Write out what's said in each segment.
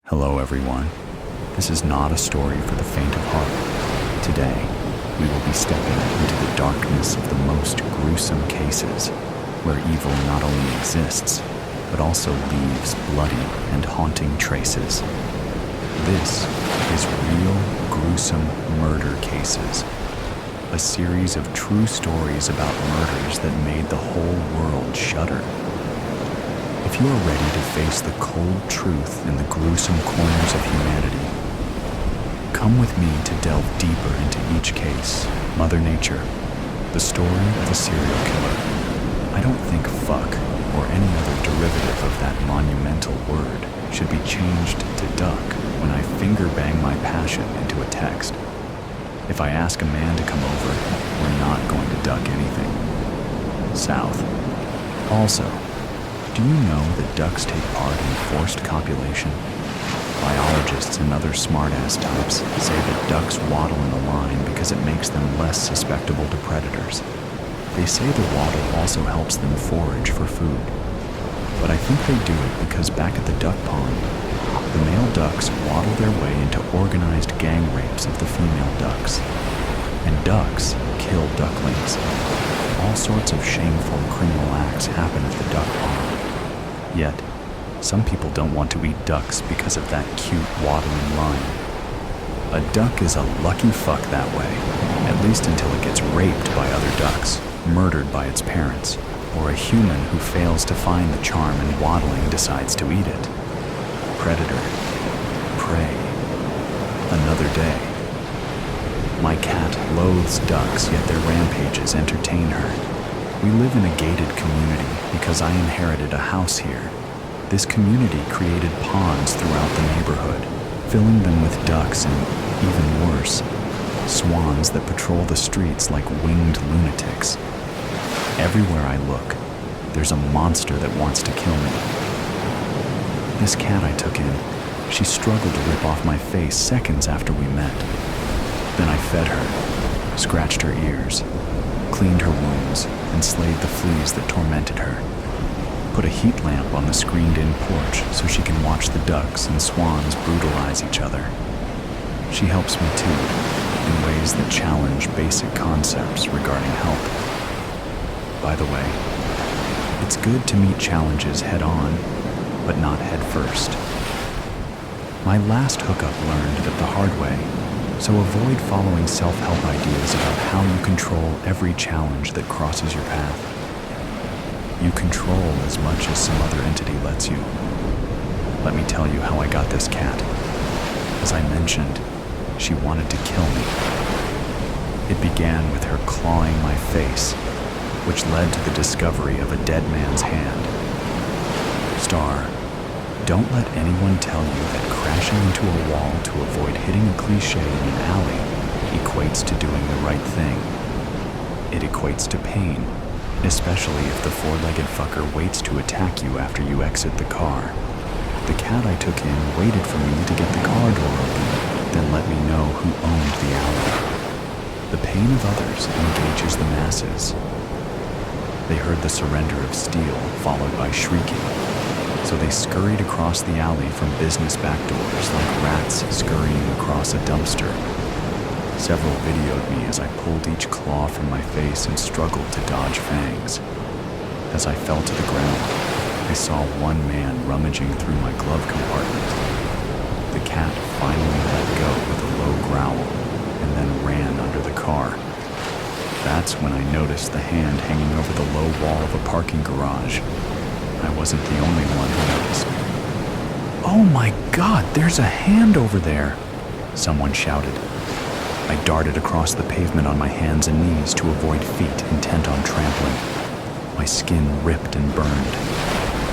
Hello everyone. This is not a story for the faint of heart. Today, we will be stepping into the darkness of the most gruesome cases, where evil not only exists, but also leaves bloody and haunting traces. This is Real Gruesome Murder Cases, a series of true stories about murders that made the whole world shudder. If you are ready to face the cold truth in the gruesome corners of humanity, come with me to delve deeper into each case. Mother Nature, the story of a serial killer. I don't think fuck or any other derivative of that monumental word should be changed to duck when I finger bang my passion into a text. If I ask a man to come over, we're not going to duck anything. South. Also, do you know that ducks take part in forced copulation? Biologists and other smart-ass types say that ducks waddle in a line because it makes them less susceptible to predators. They say the waddle also helps them forage for food. But I think they do it because back at the duck pond, the male ducks waddle their way into organized gang rapes of the female ducks. And ducks kill ducklings. All sorts of shameful criminal acts happen at the duck pond. Yet, some people don't want to eat ducks because of that cute waddling line. A duck is a lucky fuck that way, at least until it gets raped by other ducks, murdered by its parents, or a human who fails to find the charm in waddling decides to eat it. Predator. Prey. Another day. My cat loathes ducks, yet their rampages entertain her. We live in a gated community because I inherited a house here. This community created ponds throughout the neighborhood, filling them with ducks and, even worse, swans that patrol the streets like winged lunatics. Everywhere I look, there's a monster that wants to kill me. This cat I took in, she struggled to rip off my face seconds after we met. Then I fed her, scratched her ears, cleaned her wounds, and slayed the fleas that tormented her. Put a heat lamp on the screened-in porch so she can watch the ducks and swans brutalize each other. She helps me too, in ways that challenge basic concepts regarding help. By the way, it's good to meet challenges head-on, but not head-first. My last hookup learned it the hard way, so avoid following self-help ideas about how you control every challenge that crosses your path. You control as much as some other entity lets you. Let me tell you how I got this cat. As I mentioned, she wanted to kill me. It began with her clawing my face, which led to the discovery of a dead man's hand. Star, don't let anyone tell you that crashing into a wall to avoid hitting a cliché in an alley equates to doing the right thing. It equates to pain, especially if the four-legged fucker waits to attack you after you exit the car. The cat I took in waited for me to get the car door open, then let me know who owned the alley. The pain of others engages the masses. They heard the surrender of steel, followed by shrieking, so they scurried across the alley from business back doors like rats scurrying across a dumpster. Several videoed me as I pulled each claw from my face and struggled to dodge fangs. As I fell to the ground, I saw one man rummaging through my glove compartment. The cat finally let go with a low growl and then ran under the car. That's when I noticed the hand hanging over the low wall of a parking garage. I wasn't the only one who noticed. "Oh my God, there's a hand over there!" someone shouted. I darted across the pavement on my hands and knees to avoid feet intent on trampling. My skin ripped and burned.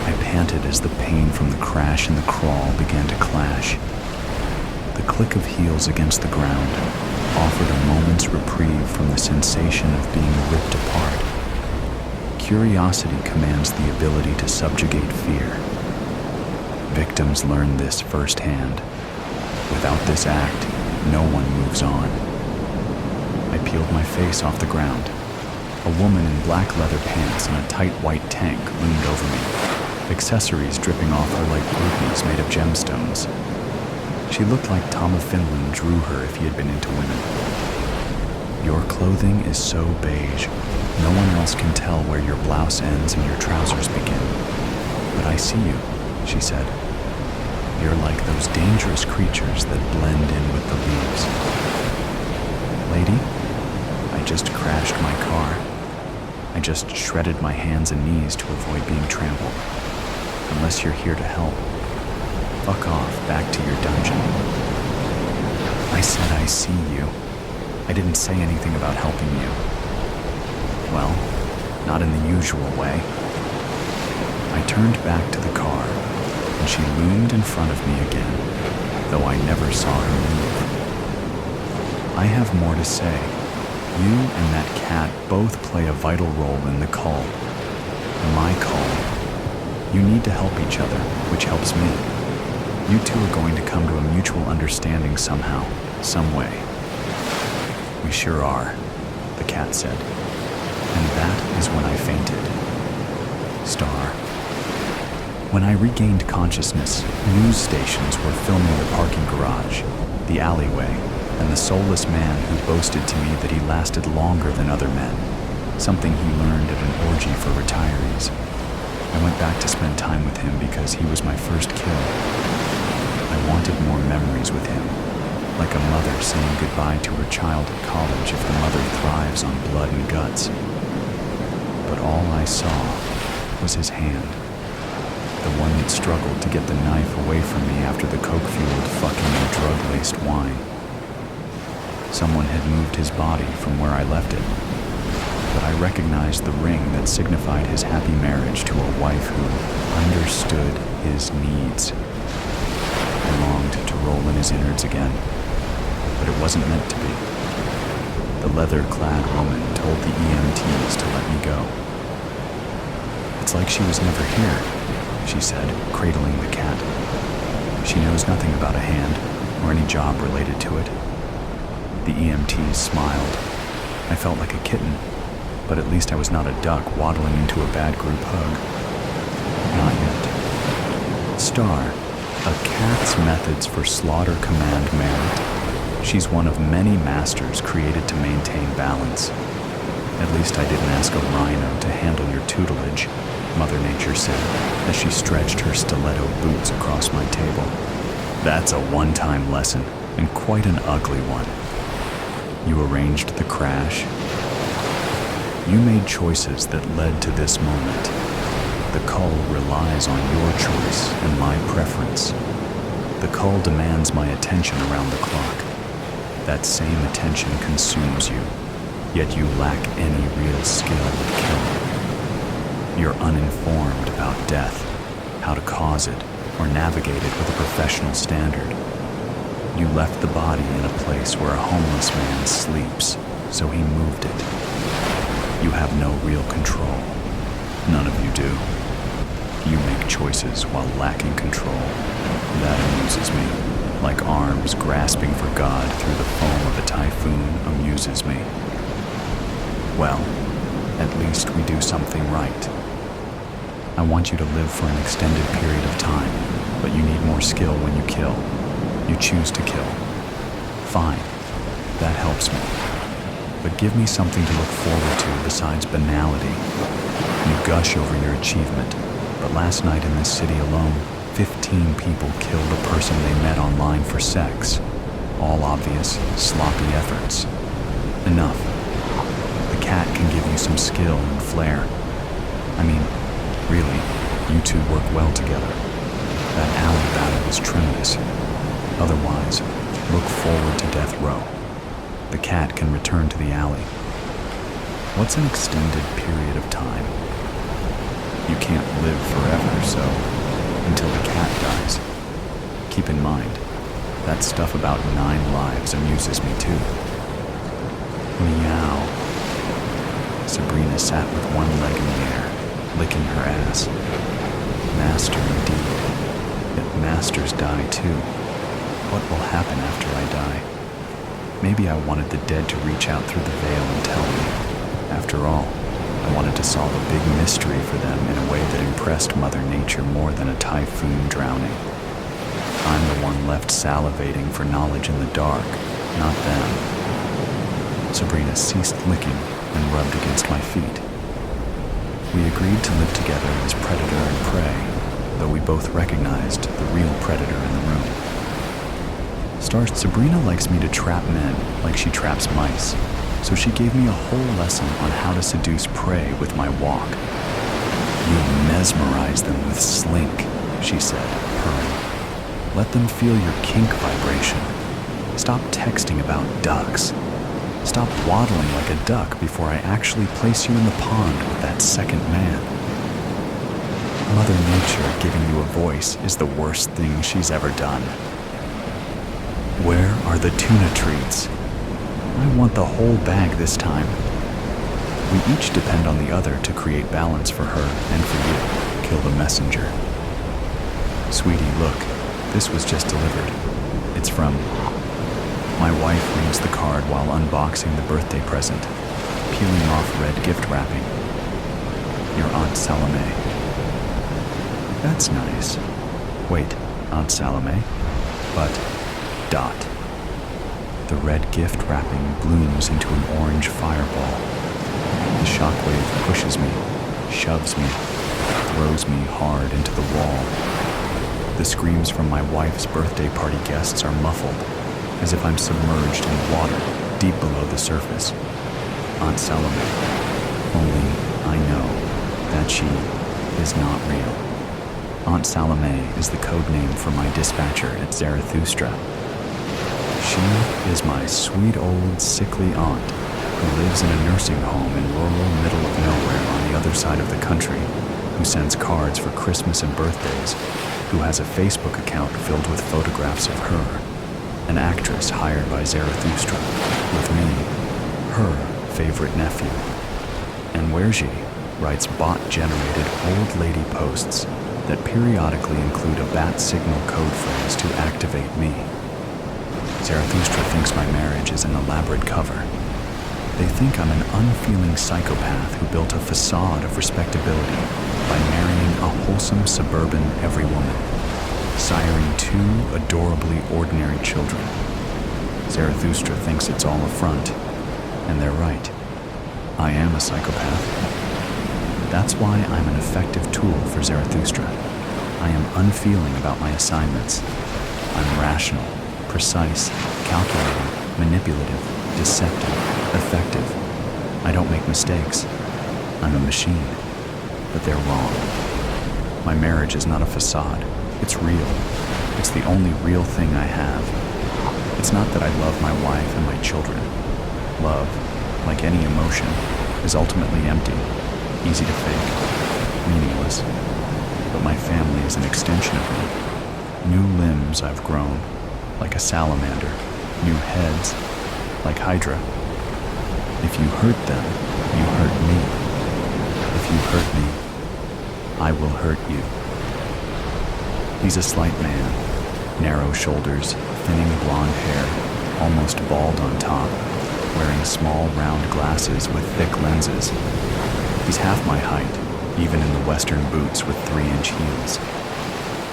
I panted as the pain from the crash and the crawl began to clash. The click of heels against the ground offered a moment's reprieve from the sensation of being ripped apart. Curiosity commands the ability to subjugate fear. Victims learn this firsthand. Without this act, no one moves on. I peeled my face off the ground. A woman in black leather pants and a tight white tank loomed over me, accessories dripping off her like rubies made of gemstones. She looked like Tom of Finland drew her if he had been into women. Your clothing is so beige, no one else can tell where your blouse ends and your trousers begin. But I see you, she said. You're like those dangerous creatures that blend in with the leaves. Lady, I just crashed my car. I just shredded my hands and knees to avoid being trampled. Unless you're here to help, fuck off back to your dungeon. I said I see you. I didn't say anything about helping you. Well, not in the usual way. I turned back to the car, and she loomed in front of me again, though I never saw her move. I have more to say. You and that cat both play a vital role in the call. My call. You need to help each other, which helps me. You two are going to come to a mutual understanding somehow, some way. We sure are, the cat said. And that is when I fainted. Star. When I regained consciousness, news stations were filming the parking garage, the alleyway, and the soulless man who boasted to me that he lasted longer than other men, something he learned at an orgy for retirees. I went back to spend time with him because he was my first kill. I wanted more memories with him, like a mother saying goodbye to her child at college if the mother thrives on blood and guts. But all I saw was his hand, the one that struggled to get the knife away from me after the coke-fueled fucking and drug-laced wine. Someone had moved his body from where I left it, but I recognized the ring that signified his happy marriage to a wife who understood his needs. I longed to roll in his innards again, but it wasn't meant to be. The leather-clad woman told the EMTs to let me go. It's like she was never here, she said, cradling the cat. She knows nothing about a hand or any job related to it. The EMTs smiled. I felt like a kitten, but at least I was not a duck waddling into a bad group hug. Not yet. Star, a cat's methods for slaughter command merit. She's one of many masters created to maintain balance. At least I didn't ask a rhino to handle your tutelage, Mother Nature said, as she stretched her stiletto boots across my table. That's a one-time lesson, and quite an ugly one. You arranged the crash. You made choices that led to this moment. The cull relies on your choice and my preference. The cull demands my attention around the clock. That same attention consumes you, yet you lack any real skill at killing. You're uninformed about death, how to cause it, or navigate it with a professional standard. You left the body in a place where a homeless man sleeps, so he moved it. You have no real control. None of you do. You make choices while lacking control. That amuses me. Like arms grasping for God through the foam of a typhoon amuses me. Well, at least we do something right. I want you to live for an extended period of time, but you need more skill when you kill. You choose to kill. Fine, that helps me. But give me something to look forward to besides banality. You gush over your achievement, but last night in this city alone, 15 people killed a person they met online for sex. All obvious, sloppy efforts. Enough. The cat can give you some skill and flair. I mean, really, you two work well together. That alley battle was tremendous. Otherwise, look forward to death row. The cat can return to the alley. What's an extended period of time? You can't live forever, so until the cat dies. Keep in mind, that stuff about 9 lives amuses me too. Meow. Sabrina sat with one leg in the air, licking her ass. Master indeed. Yet masters die too. What will happen after I die? Maybe I wanted the dead to reach out through the veil and tell me. After all, I wanted to solve a big mystery for them in a way that impressed Mother Nature more than a typhoon drowning. I'm the one left salivating for knowledge in the dark, not them. Sabrina ceased licking and rubbed against my feet. We agreed to live together as predator and prey, though we both recognized the real predator in the room. Sabrina likes me to trap men like she traps mice, so she gave me a whole lesson on how to seduce prey with my walk. You mesmerize them with slink, she said, purring. Let them feel your kink vibration. Stop texting about ducks. Stop waddling like a duck before I actually place you in the pond with that second man. Mother Nature giving you a voice is the worst thing she's ever done. Where are the tuna treats? I want the whole bag this time. We each depend on the other to create balance for her and for you. Kill the messenger. Sweetie, look, this was just delivered. It's from... My wife reads the card while unboxing the birthday present, peeling off red gift wrapping. Your Aunt Salome. That's nice. Wait, Aunt Salome? But... dot. The red gift wrapping blooms into an orange fireball. The shockwave pushes me, shoves me, throws me hard into the wall. The screams from my wife's birthday party guests are muffled, as if I'm submerged in water deep below the surface. Aunt Salome. Only I know that she is not real. Aunt Salome is the code name for my dispatcher at Zarathustra. She is my sweet old sickly aunt who lives in a nursing home in rural middle of nowhere on the other side of the country, who sends cards for Christmas and birthdays, who has a Facebook account filled with photographs of her, an actress hired by Zarathustra, with me, her favorite nephew. And where she writes bot-generated old lady posts that periodically include a bat signal code phrase to activate me. Zarathustra thinks my marriage is an elaborate cover. They think I'm an unfeeling psychopath who built a facade of respectability by marrying a wholesome suburban everywoman, siring 2 adorably ordinary children. Zarathustra thinks it's all a front, and they're right. I am a psychopath. That's why I'm an effective tool for Zarathustra. I am unfeeling about my assignments. I'm rational, precise, calculating, manipulative, deceptive, effective. I don't make mistakes. I'm a machine. But they're wrong. My marriage is not a facade. It's real. It's the only real thing I have. It's not that I love my wife and my children. Love, like any emotion, is ultimately empty, easy to fake, meaningless. But my family is an extension of me. New limbs I've grown, like a salamander. New heads, like Hydra. If you hurt them, you hurt me. If you hurt me, I will hurt you. He's a slight man, narrow shoulders, thinning blonde hair, almost bald on top, wearing small round glasses with thick lenses. He's half my height, even in the Western boots with 3-inch heels.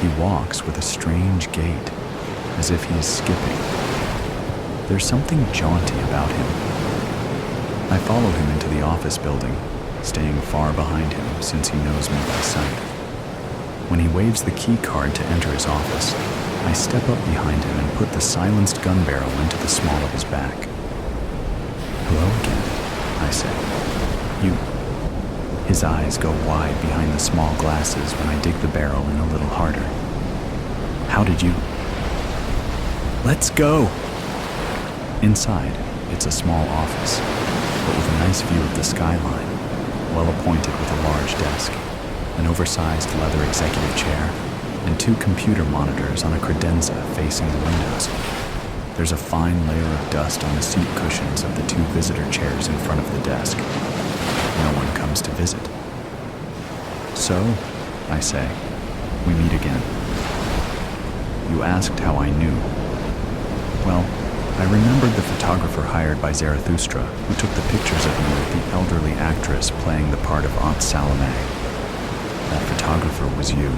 He walks with a strange gait, as if he is skipping. There's something jaunty about him. I follow him into the office building, staying far behind him since he knows me by sight. When he waves the key card to enter his office, I step up behind him and put the silenced gun barrel into the small of his back. Hello again, I say. You. His eyes go wide behind the small glasses when I dig the barrel in a little harder. How did you... Let's go! Inside, it's a small office, but with a nice view of the skyline, well appointed with a large desk, an oversized leather executive chair, and 2 computer monitors on a credenza facing the windows. There's a fine layer of dust on the seat cushions of the 2 visitor chairs in front of the desk. No one comes to visit. So, I say, we meet again. You asked how I knew. Well, I remembered the photographer hired by Zarathustra who took the pictures of me with the elderly actress playing the part of Aunt Salome. That photographer was you.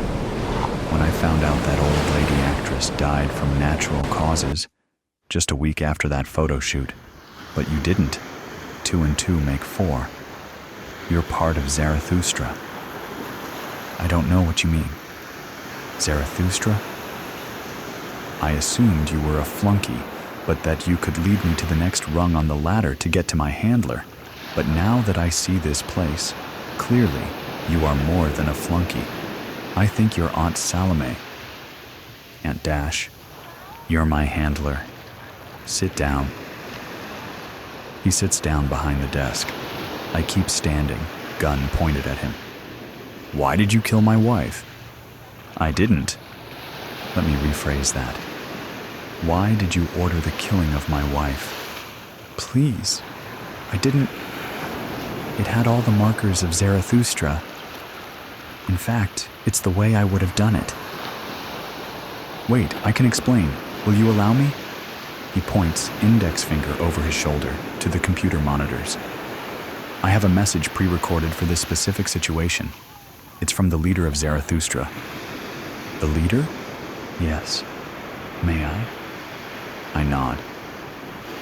when I found out that old lady actress died from natural causes just a week after that photo shoot. But you didn't. 2 and 2 make 4. You're part of Zarathustra. I don't know what you mean. Zarathustra? I assumed you were a flunky, but that you could lead me to the next rung on the ladder to get to my handler. But now that I see this place, clearly you are more than a flunky. I think you're Aunt Salome. Aunt Dash, you're my handler. Sit down. He sits down behind the desk. I keep standing, gun pointed at him. Why did you kill my wife? I didn't. Let me rephrase that. Why did you order the killing of my wife? Please, I didn't. It had all the markers of Zarathustra. In fact, it's the way I would have done it. Wait, I can explain. Will you allow me? He points, index finger over his shoulder, to the computer monitors. I have a message pre-recorded for this specific situation. It's from the leader of Zarathustra. The leader? Yes. May I? I nod.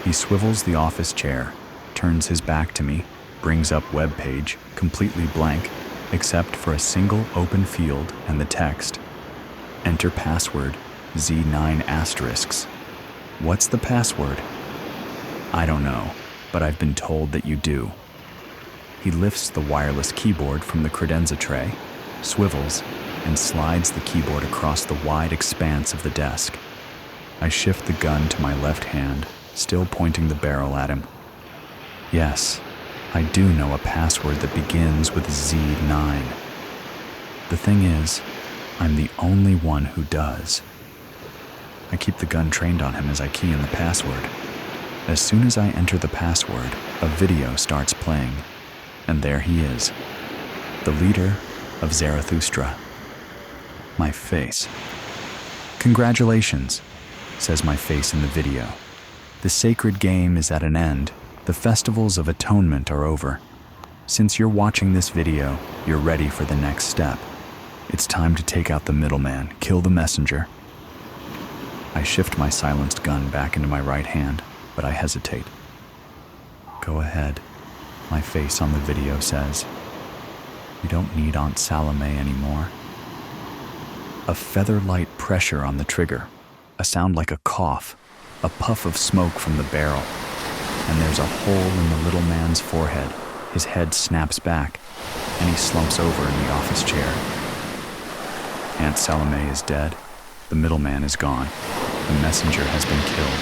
He swivels the office chair, turns his back to me, brings up web page, completely blank, except for a single open field and the text. Enter password, Z9 *. What's the password? I don't know, but I've been told that you do. He lifts the wireless keyboard from the credenza tray, swivels, and slides the keyboard across the wide expanse of the desk. I shift the gun to my left hand, still pointing the barrel at him. Yes, I do know a password that begins with Z9. The thing is, I'm the only one who does. I keep the gun trained on him as I key in the password. As soon as I enter the password, a video starts playing, and there he is, the leader of Zarathustra. My face. Congratulations, says my face in the video. The sacred game is at an end. The festivals of atonement are over. Since you're watching this video, you're ready for the next step. It's time to take out the middleman, kill the messenger. I shift my silenced gun back into my right hand, but I hesitate. Go ahead, my face on the video says. You don't need Aunt Salome anymore. A feather-light pressure on the trigger, a sound like a cough, a puff of smoke from the barrel, and there's a hole in the little man's forehead. His head snaps back, and he slumps over in the office chair. Aunt Salome is dead. The middleman is gone. The messenger has been killed.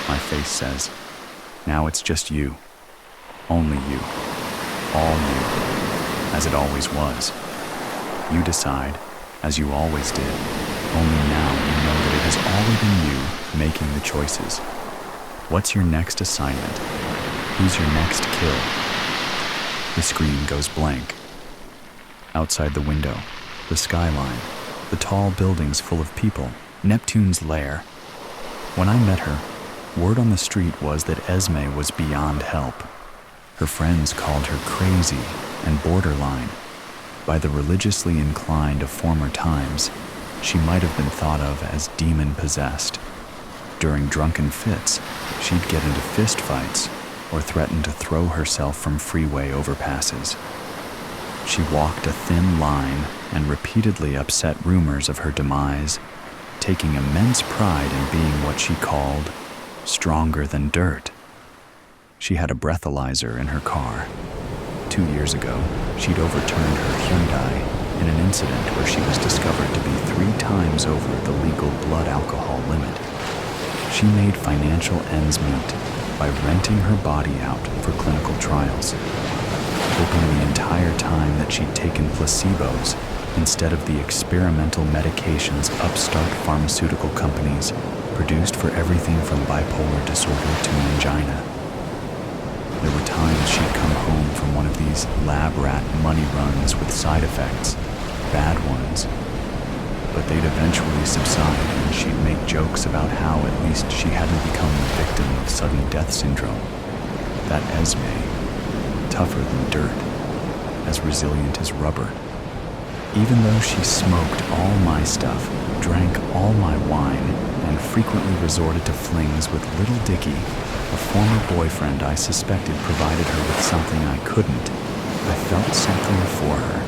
My face says, now it's just you. Only you. All you. As it always was. You decide, as you always did. Only now you know that it has always been you making the choices. What's your next assignment? Who's your next kill? The screen goes blank. Outside the window, the skyline, the tall buildings full of people, Neptune's lair. When I met her, word on the street was that Esme was beyond help. Her friends called her crazy and borderline. By the religiously inclined of former times, she might have been thought of as demon-possessed. During drunken fits, she'd get into fistfights or threaten to throw herself from freeway overpasses. She walked a thin line and repeatedly upset rumors of her demise, taking immense pride in being what she called stronger than dirt. She had a breathalyzer in her car. 2 years ago, she'd overturned her Hyundai in an incident where she was discovered to be 3 times over the legal blood alcohol limit. She made financial ends meet by renting her body out for clinical trials, hoping the entire time that she'd taken placebos instead of the experimental medications upstart pharmaceutical companies produced for everything from bipolar disorder to angina. There were times she'd come home from one of these lab rat money runs with side effects, bad ones, but they'd eventually subside and she'd make jokes about how at least she hadn't become the victim of sudden death syndrome. That Esme, tougher than dirt, as resilient as rubber. Even though she smoked all my stuff, drank all my wine, and frequently resorted to flings with little Dicky, a former boyfriend I suspected provided her with something I couldn't, I felt something for her.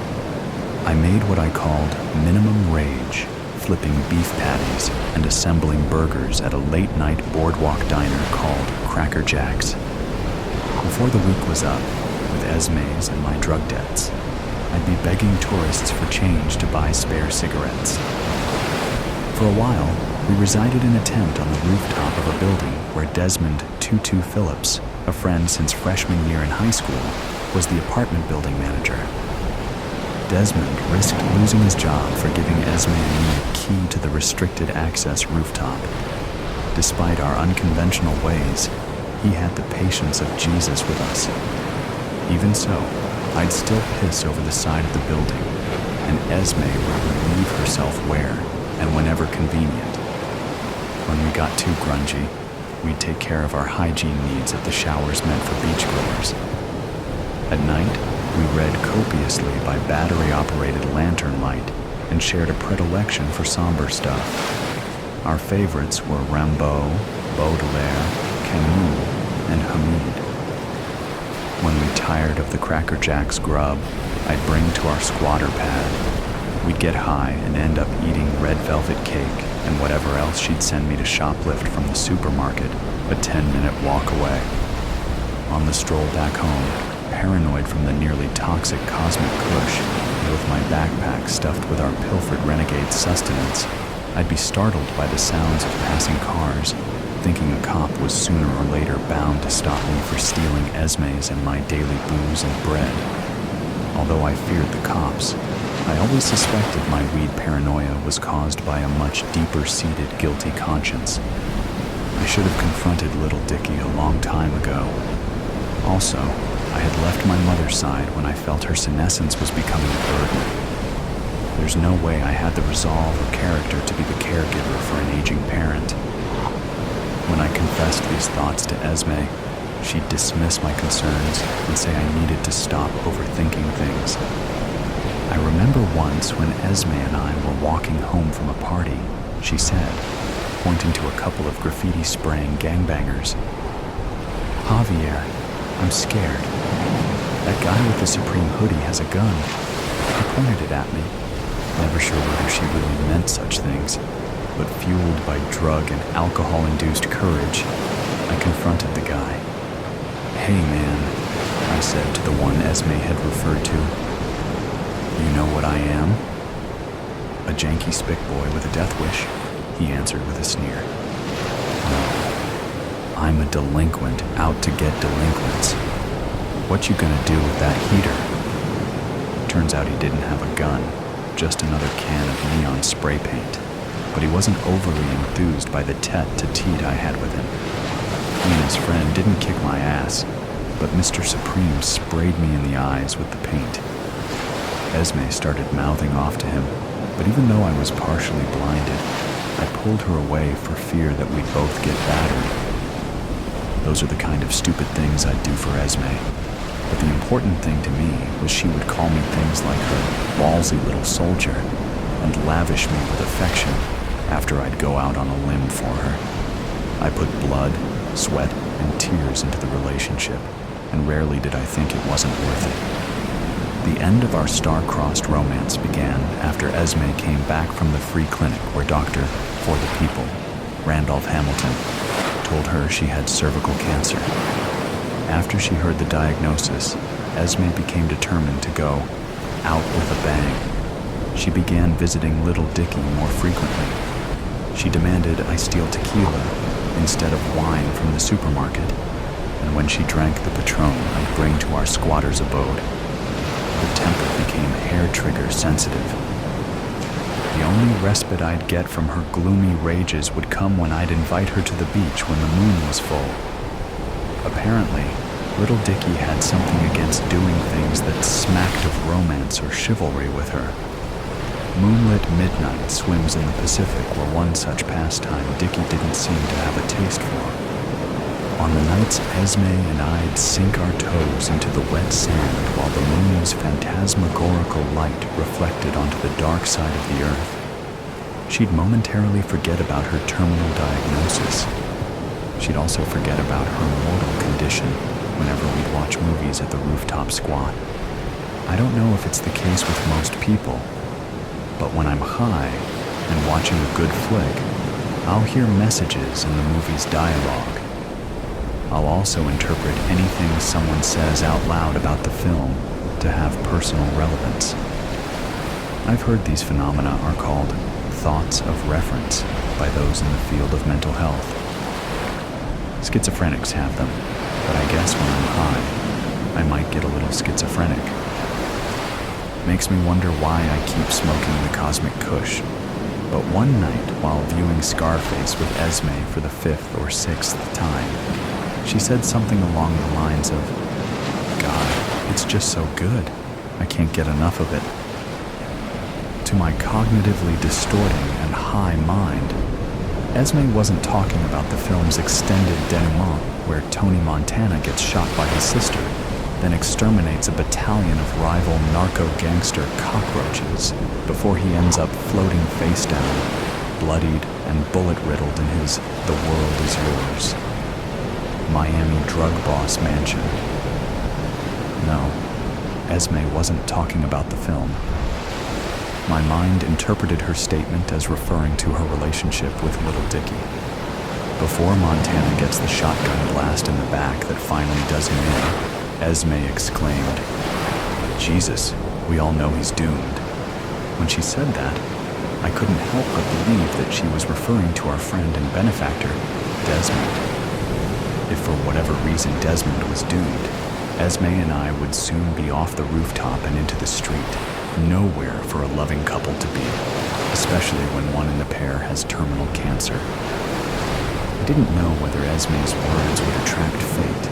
I made what I called minimum rage, flipping beef patties and assembling burgers at a late-night boardwalk diner called Cracker Jack's. Before the week was up, with Esme's and my drug debts, I'd be begging tourists for change to buy spare cigarettes. For a while, we resided in a tent on the rooftop of a building where Desmond Tutu Phillips, a friend since freshman year in high school, was the apartment building manager. Desmond risked losing his job for giving Esme and me a key to the restricted access rooftop. Despite our unconventional ways, he had the patience of Jesus with us. Even so, I'd still piss over the side of the building, and Esme would relieve herself where and whenever convenient. When we got too grungy, we'd take care of our hygiene needs at the showers meant for beachgoers. At night, we read copiously by battery-operated lantern light and shared a predilection for somber stuff. Our favorites were Rimbaud, Baudelaire, Camus, and Hamid. When we tired of the Cracker Jack's grub, I'd bring to our squatter pad. We'd get high and end up eating red velvet cake and whatever else she'd send me to shoplift from the supermarket, a 10-minute walk away. On the stroll back home, paranoid from the nearly toxic cosmic kush, and with my backpack stuffed with our pilfered renegade sustenance, I'd be startled by the sounds of passing cars, thinking a cop was sooner or later bound to stop me for stealing Esme's and my daily booze and bread. Although I feared the cops, I always suspected my weed paranoia was caused by a much deeper-seated guilty conscience. I should have confronted little Dicky a long time ago. Also, I had left my mother's side when I felt her senescence was becoming a burden. There's no way I had the resolve or character to be the caregiver for an aging parent. When I confessed these thoughts to Esme, she'd dismiss my concerns and say I needed to stop overthinking things. I remember once when Esme and I were walking home from a party, she said, pointing to a couple of graffiti-spraying gangbangers, "Javier, I'm scared. That guy with the Supreme hoodie has a gun." He pointed it at me, never sure whether she really meant such things, but fueled by drug and alcohol-induced courage, I confronted the guy. "Hey man," I said to the one Esme had referred to. "You know what I am?" "A janky spick boy with a death wish," he answered with a sneer. "No, I'm a delinquent out to get delinquents. What you gonna do with that heater?" Turns out he didn't have a gun, just another can of neon spray paint, but he wasn't overly enthused by the tete-to-tete I had with him. He and his friend didn't kick my ass, but Mr. Supreme sprayed me in the eyes with the paint. Esme started mouthing off to him, but even though I was partially blinded, I pulled her away for fear that we'd both get battered. Those are the kind of stupid things I'd do for Esme, but the important thing to me was she would call me things like her ballsy little soldier and lavish me with affection after I'd go out on a limb for her. I put blood, sweat, and tears into the relationship, and rarely did I think it wasn't worth it. The end of our star-crossed romance began after Esme came back from the free clinic where Dr. For the People, Randolph Hamilton, told her she had cervical cancer. After she heard the diagnosis, Esme became determined to go out with a bang. She began visiting little Dicky more frequently. She demanded I steal tequila instead of wine from the supermarket, and when she drank the Patron I'd bring to our squatter's abode, her temper became hair-trigger sensitive. The only respite I'd get from her gloomy rages would come when I'd invite her to the beach when the moon was full. Apparently, little Dicky had something against doing things that smacked of romance or chivalry with her. Moonlit midnight swims in the Pacific were one such pastime Dicky didn't seem to have a taste for. On the nights Esme and I'd sink our toes into the wet sand while the moon's phantasmagorical light reflected onto the dark side of the earth, she'd momentarily forget about her terminal diagnosis. She'd also forget about her mortal condition whenever we'd watch movies at the rooftop squat. I don't know if it's the case with most people, but when I'm high and watching a good flick, I'll hear messages in the movie's dialogue. I'll also interpret anything someone says out loud about the film to have personal relevance. I've heard these phenomena are called thoughts of reference by those in the field of mental health. Schizophrenics have them, but I guess when I'm high, I might get a little schizophrenic. Makes me wonder why I keep smoking the cosmic kush. But one night, while viewing Scarface with Esme for the 5th or 6th time, she said something along the lines of, "God, it's just so good. I can't get enough of it." To my cognitively distorting and high mind, Esme wasn't talking about the film's extended denouement where Tony Montana gets shot by his sister, then exterminates a battalion of rival narco-gangster cockroaches before he ends up floating face down, bloodied and bullet-riddled in his "The World Is Yours" Miami drug boss mansion. No, Esme wasn't talking about the film. My mind interpreted her statement as referring to her relationship with Little Dicky. Before Montana gets the shotgun blast in the back that finally does him in, Esme exclaimed, "Jesus, we all know he's doomed." When she said that, I couldn't help but believe that she was referring to our friend and benefactor, Desmond. If for whatever reason Desmond was doomed, Esme and I would soon be off the rooftop and into the street, nowhere for a loving couple to be, especially when one in the pair has terminal cancer. I didn't know whether Esme's words would attract fate,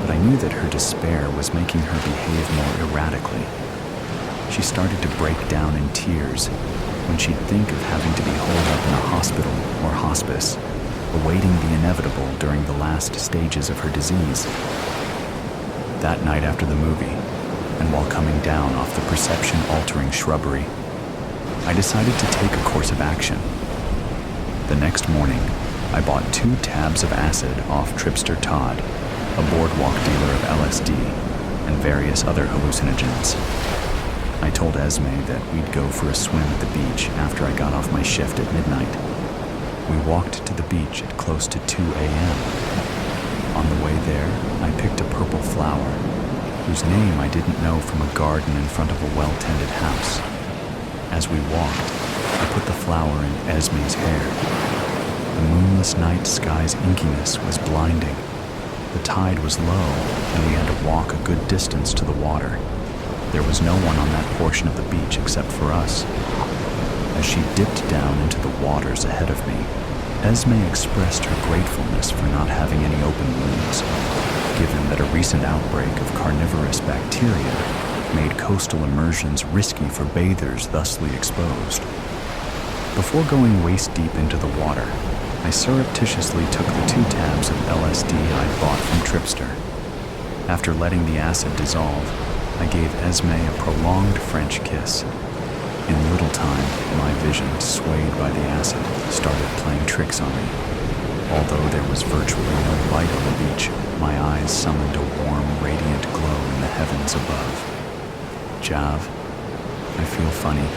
but I knew that her despair was making her behave more erratically. She started to break down in tears when she'd think of having to be holed up in a hospital or hospice, awaiting the inevitable during the last stages of her disease. That night after the movie, and while coming down off the perception-altering shrubbery, I decided to take a course of action. The next morning, I bought 2 tabs of acid off Tripster Todd, a boardwalk dealer of LSD, and various other hallucinogens. I told Esme that we'd go for a swim at the beach after I got off my shift at midnight. We walked to the beach at close to 2 a.m. On the way there, I picked a purple flower, whose name I didn't know from a garden in front of a well-tended house. As we walked, I put the flower in Esme's hair. The moonless night sky's inkiness was blinding. The tide was low, and we had to walk a good distance to the water. There was no one on that portion of the beach except for us. As she dipped down into the waters ahead of me, Esme expressed her gratefulness for not having any open wounds, given that a recent outbreak of carnivorous bacteria made coastal immersions risky for bathers thusly exposed. Before going waist-deep into the water, I surreptitiously took the 2 tabs of LSD I'd bought from Tripster. After letting the acid dissolve, I gave Esme a prolonged French kiss. In little time, my vision, swayed by the acid, started playing tricks on me. Although there was virtually no light on the beach, my eyes summoned a warm, radiant glow in the heavens above. "Jav, I feel funny,"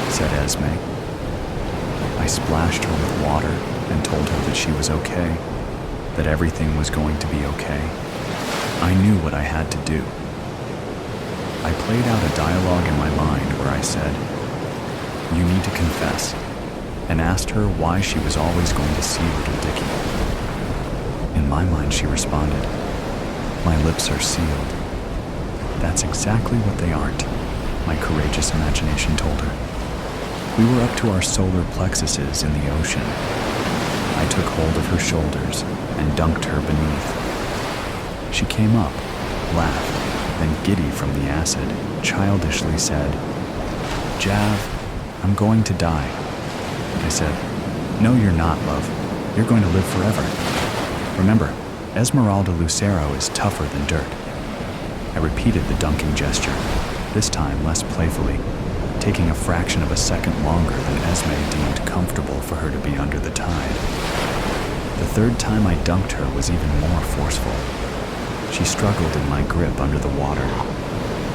said Esme. I splashed her with water and told her that she was okay, that everything was going to be okay. I knew what I had to do. I played out a dialogue in my mind where I said, "You need to confess," and asked her why she was always going to see Little Dicky. In my mind, she responded, "My lips are sealed." "That's exactly what they aren't," my courageous imagination told her. We were up to our solar plexuses in the ocean. I took hold of her shoulders and dunked her beneath. She came up, laughed, then giddy from the acid, childishly said, "Jav, I'm going to die." I said, "No, you're not, love. You're going to live forever. Remember, Esmeralda Lucero is tougher than dirt. I repeated the dunking gesture, this time less playfully, taking a fraction of a second longer than Esme deemed comfortable for her to be under the tide. The third time I dunked her was even more forceful. She struggled in my grip under the water.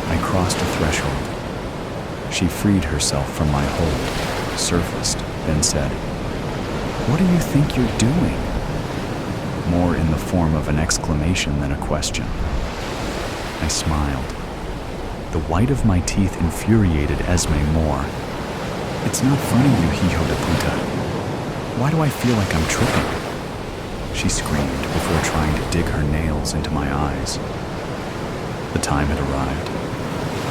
I crossed a threshold. She freed herself from my hold, surfaced, then said, "What do you think you're doing?" More in the form of an exclamation than a question. I smiled. The white of my teeth infuriated Esme more. "It's not funny, you hijo de puta. Why do I feel like I'm tripping?" She screamed before trying to dig her nails into my eyes. The time had arrived.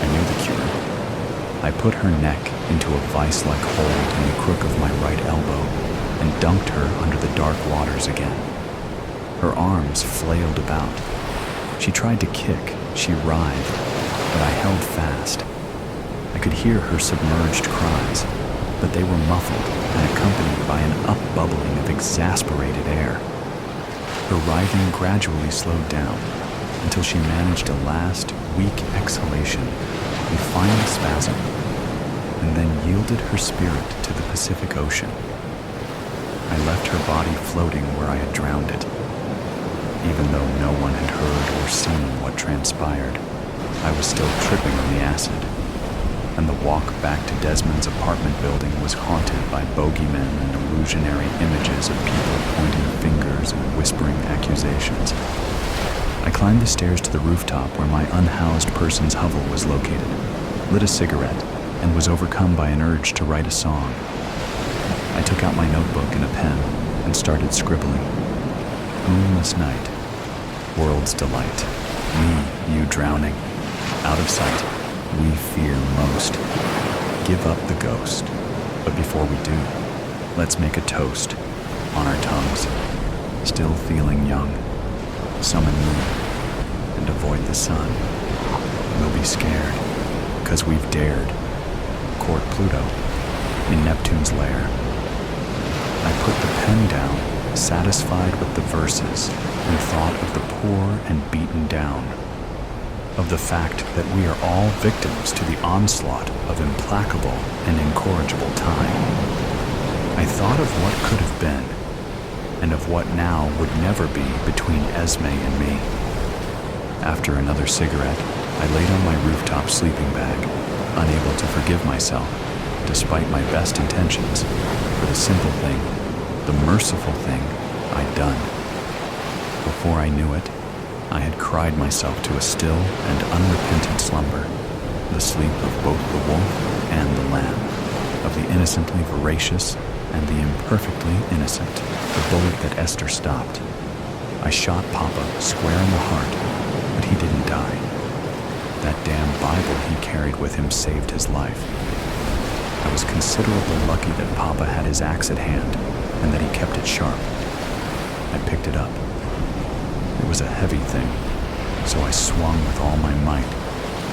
I knew the cure. I put her neck into a vice-like hold in the crook of my right elbow and dunked her under the dark waters again. Her arms flailed about. She tried to kick, she writhed, but I held fast. I could hear her submerged cries, but they were muffled and accompanied by an upbubbling of exasperated air. Her writhing gradually slowed down until she managed a last, weak exhalation, a final spasm, and then yielded her spirit to the Pacific Ocean. I left her body floating where I had drowned it. Even though no one had heard or seen what transpired, I was still tripping on the acid, and the walk back to Desmond's apartment building was haunted by bogeymen and illusionary images of people pointing fingers and whispering accusations. I climbed the stairs to the rooftop where my unhoused person's hovel was located, lit a cigarette, and was overcome by an urge to write a song. I took out my notebook and a pen and started scribbling. Moonless night, world's delight, me, you drowning, out of sight, we fear most. Give up the ghost, but before we do, let's make a toast on our tongues. Still feeling young, summon moon, and avoid the sun. We'll be scared, 'cause we've dared. Court Pluto, in Neptune's lair. I put the pen down, satisfied with the verses, and thought of the poor and beaten down, of the fact that we are all victims to the onslaught of implacable and incorrigible time. I thought of what could have been, and of what now would never be between Esme and me. After another cigarette, I laid on my rooftop sleeping bag, unable to forgive myself, despite my best intentions, for the simple thing, the merciful thing I'd done. Before I knew it, I had cried myself to a still and unrepentant slumber, the sleep of both the wolf and the lamb, of the innocently voracious and the imperfectly innocent, the bullet that Esther stopped. I shot Papa square in the heart, but he didn't die. That damn Bible he carried with him saved his life. I was considerably lucky that Papa had his axe at hand and that he kept it sharp. I picked it up. It was a heavy thing, so I swung with all my might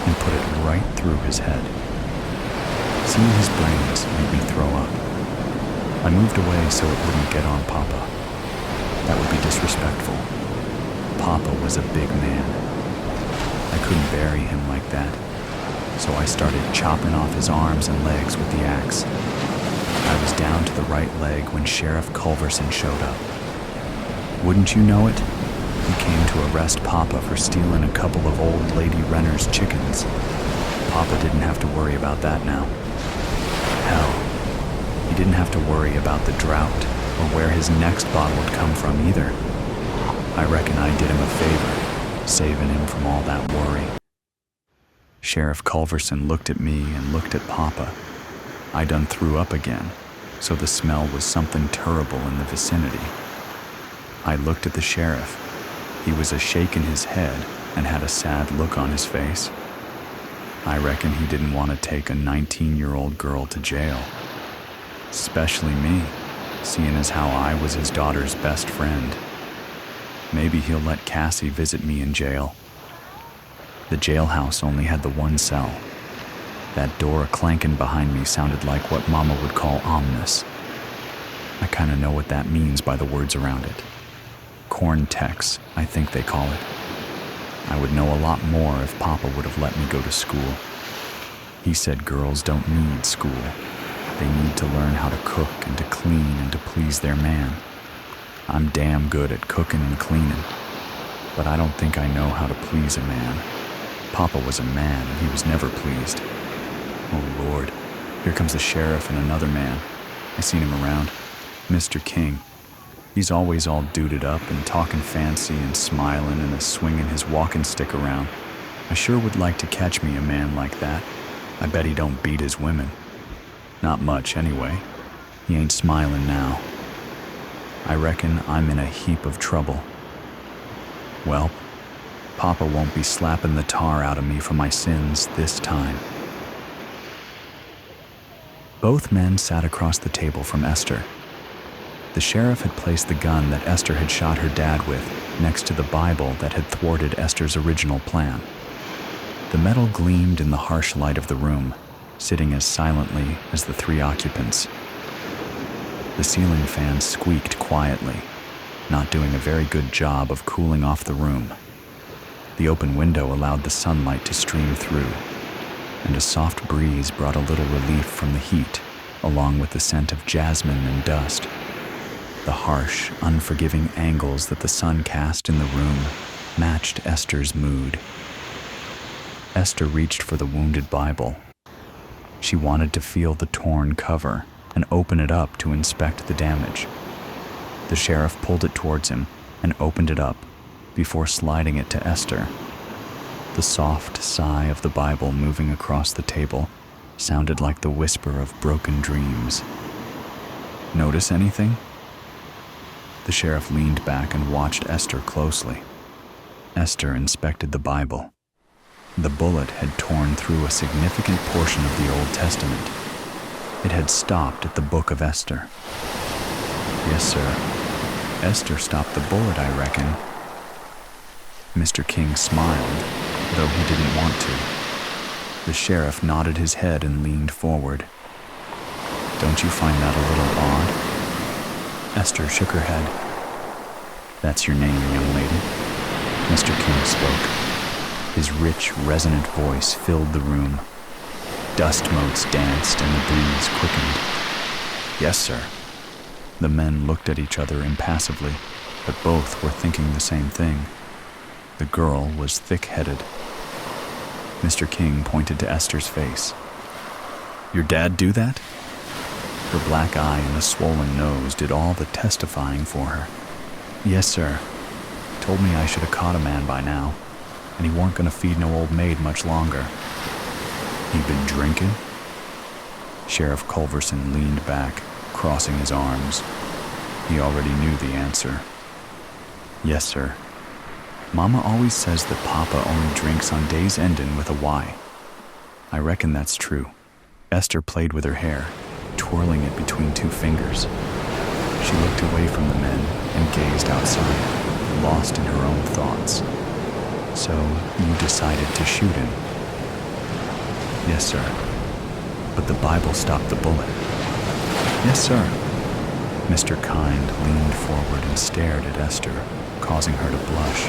and put it right through his head. Seeing his brains made me throw up. I moved away so it wouldn't get on Papa. That would be disrespectful. Papa was a big man. I couldn't bury him like that, so I started chopping off his arms and legs with the axe. I was down to the right leg when Sheriff Culverson showed up. Wouldn't you know it? He came to arrest Papa for stealing a couple of old lady Renner's chickens. Papa didn't have to worry about that now. Hell, he didn't have to worry about the drought or where his next bottle would come from either. I reckon I did him a favor, saving him from all that worry. Sheriff Culverson looked at me and looked at Papa. I done threw up again, so the smell was something terrible in the vicinity. I looked at the sheriff. He was a-shaking his head and had a sad look on his face. I reckon he didn't want to take a 19-year-old girl to jail. Especially me, seeing as how I was his daughter's best friend. Maybe he'll let Cassie visit me in jail. The jailhouse only had the one cell. That door clanking behind me sounded like what Mama would call ominous. I kinda know what that means by the words around it. Corn-tex, I think they call it. I would know a lot more if Papa would have let me go to school. He said girls don't need school. They need to learn how to cook and to clean and to please their man. I'm damn good at cooking and cleaning, but I don't think I know how to please a man. Papa was a man and he was never pleased. Oh Lord, here comes the sheriff and another man. I seen him around. Mr. King. He's always all duded up and talking fancy and smiling and swinging his walking stick around. I sure would like to catch me a man like that. I bet he don't beat his women. Not much, anyway. He ain't smiling now. I reckon I'm in a heap of trouble. Well, Papa won't be slapping the tar out of me for my sins this time. Both men sat across the table from Esther. The sheriff had placed the gun that Esther had shot her dad with next to the Bible that had thwarted Esther's original plan. The metal gleamed in the harsh light of the room, sitting as silently as the three occupants. The ceiling fan squeaked quietly, not doing a very good job of cooling off the room. The open window allowed the sunlight to stream through, and a soft breeze brought a little relief from the heat, along with the scent of jasmine and dust. The harsh, unforgiving angles that the sun cast in the room matched Esther's mood. Esther reached for the wounded Bible. She wanted to feel the torn cover and open it up to inspect the damage. The sheriff pulled it towards him and opened it up before sliding it to Esther. The soft sigh of the Bible moving across the table sounded like the whisper of broken dreams. Notice anything? The sheriff leaned back and watched Esther closely. Esther inspected the Bible. The bullet had torn through a significant portion of the Old Testament. It had stopped at the book of Esther. Yes, sir. Esther stopped the bullet, I reckon. Mr. King smiled, though he didn't want to. The sheriff nodded his head and leaned forward. Don't you find that a little odd? Esther shook her head. That's your name, young lady. Mr. King spoke. His rich, resonant voice filled the room. Dust motes danced and the breeze quickened. Yes, sir. The men looked at each other impassively, but both were thinking the same thing. The girl was thick-headed. Mr. King pointed to Esther's face. Your dad do that? Her black eye and the swollen nose did all the testifying for her. Yes, sir. Told me I should have caught a man by now, and he weren't going to feed no old maid much longer. He been drinking? Sheriff Culverson leaned back, crossing his arms. He already knew the answer. Yes, sir. Mama always says that Papa only drinks on days endin' with a Y. I reckon that's true. Esther played with her hair, twirling it between two fingers. She looked away from the men and gazed outside, lost in her own thoughts. So you decided to shoot him? Yes, sir. But the Bible stopped the bullet. Yes, sir. Mr. Kind leaned forward and stared at Esther, causing her to blush.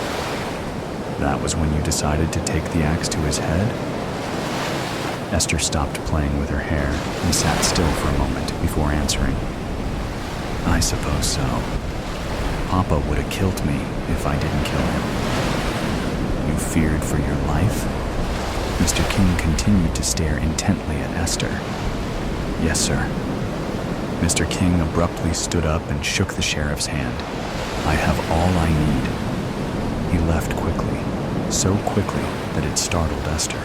That was when you decided to take the axe to his head? Esther stopped playing with her hair and sat still for a moment before answering. I suppose so. Papa would have killed me if I didn't kill him. You feared for your life? Mr. King continued to stare intently at Esther. Yes, sir. Mr. King abruptly stood up and shook the sheriff's hand. I have all I need. He left quickly, so quickly that it startled Esther.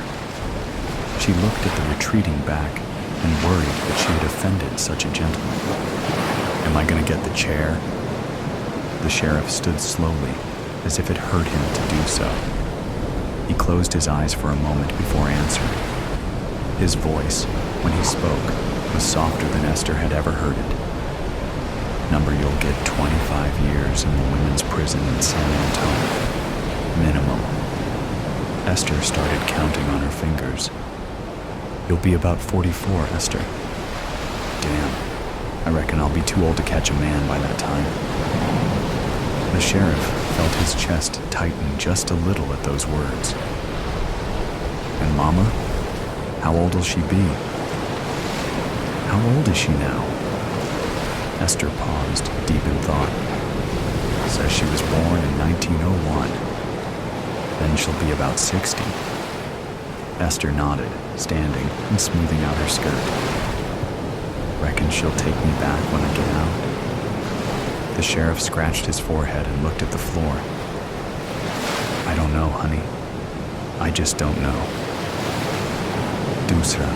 She looked at the retreating back and worried that she had offended such a gentleman. Am I going to get the chair? The sheriff stood slowly, as if it hurt him to do so. He closed his eyes for a moment before answering. His voice, when he spoke, was softer than Esther had ever heard it. Number, you'll get 25 years in the women's prison in San Antonio. Minimum. Esther started counting on her fingers. You'll be about 44, Esther. Damn. I reckon I'll be too old to catch a man by that time. The sheriff felt his chest tighten just a little at those words. And Mama? How old will she be? How old is she now? Esther paused, deep in thought. Says she was born in 1901. Then she'll be about 60. Esther nodded, standing and smoothing out her skirt. Reckon she'll take me back when I get out? The sheriff scratched his forehead and looked at the floor. I don't know, honey. I just don't know. Dusra.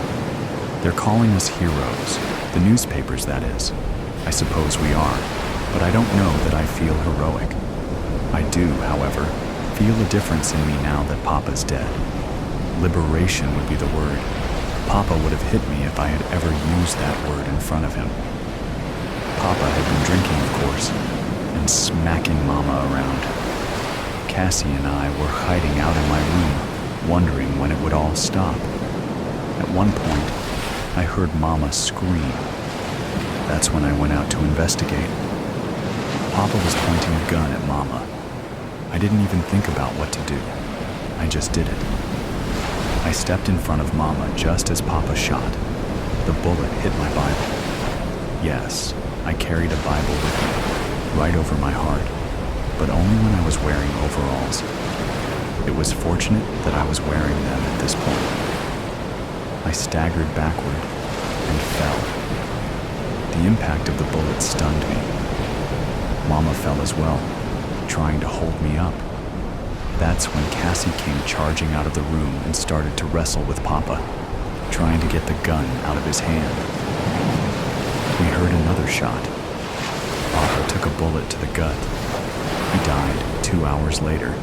They're calling us heroes. The newspapers, that is. I suppose we are, but I don't know that I feel heroic. I do, however, feel a difference in me now that Papa's dead. Liberation would be the word. Papa would have hit me if I had ever used that word in front of him. Papa had been drinking, of course, and smacking Mama around. Cassie and I were hiding out in my room, wondering when it would all stop. At one point, I heard Mama scream. That's when I went out to investigate. Papa was pointing a gun at Mama. I didn't even think about what to do. I just did it. I stepped in front of Mama just as Papa shot. The bullet hit my Bible. Yes, I carried a Bible with me, right over my heart, but only when I was wearing overalls. It was fortunate that I was wearing them at this point. I staggered backward and fell. The impact of the bullet stunned me. Mama fell as well, trying to hold me up. That's when Cassie came charging out of the room and started to wrestle with Papa, trying to get the gun out of his hand. We heard another shot. Papa took a bullet to the gut. He died 2 hours later,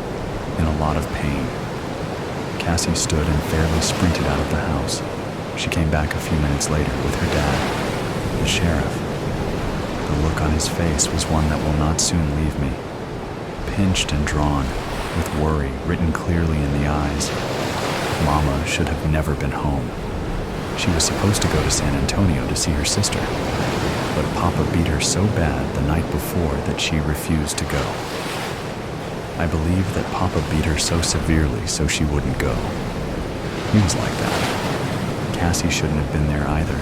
in a lot of pain. Cassie stood and fairly sprinted out of the house. She came back a few minutes later with her dad, the sheriff. The look on his face was one that will not soon leave me. Pinched and drawn, with worry written clearly in the eyes. Mama should have never been home. She was supposed to go to San Antonio to see her sister, but Papa beat her so bad the night before that she refused to go. I believe that Papa beat her so severely so she wouldn't go. He was like that. Cassie shouldn't have been there either.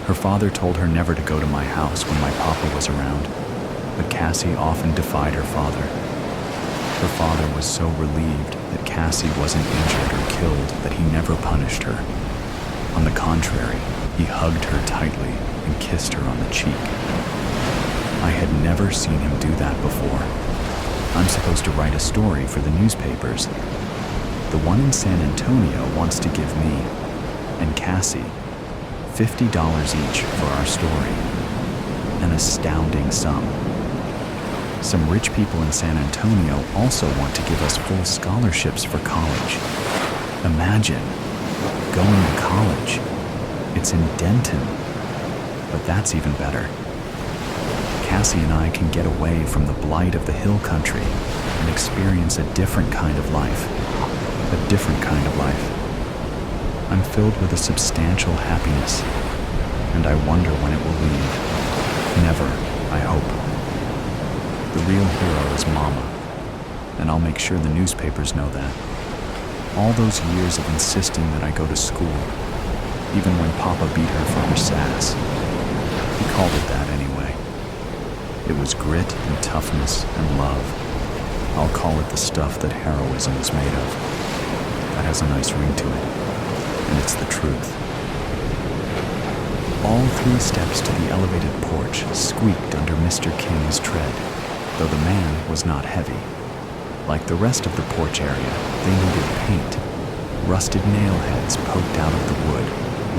Her father told her never to go to my house when my Papa was around, but Cassie often defied her father. Her father was so relieved that Cassie wasn't injured or killed that he never punished her. On the contrary, he hugged her tightly and kissed her on the cheek. I had never seen him do that before. I'm supposed to write a story for the newspapers. The one in San Antonio wants to give me and Cassie $50 each for our story. An astounding sum. Some rich people in San Antonio also want to give us full scholarships for college. Imagine going to college. It's in Denton, but that's even better. Cassie and I can get away from the blight of the hill country and experience a different kind of life. A different kind of life. I'm filled with a substantial happiness, and I wonder when it will leave. Never, I hope. The real hero is Mama, and I'll make sure the newspapers know that. All those years of insisting that I go to school, even when Papa beat her for her sass. He called it that anyway. It was grit and toughness and love. I'll call it the stuff that heroism is made of. That has a nice ring to it, and it's the truth. All 3 steps to the elevated porch squeaked under Mr. King's tread, though the man was not heavy. Like the rest of the porch area, they needed paint. Rusted nail heads poked out of the wood,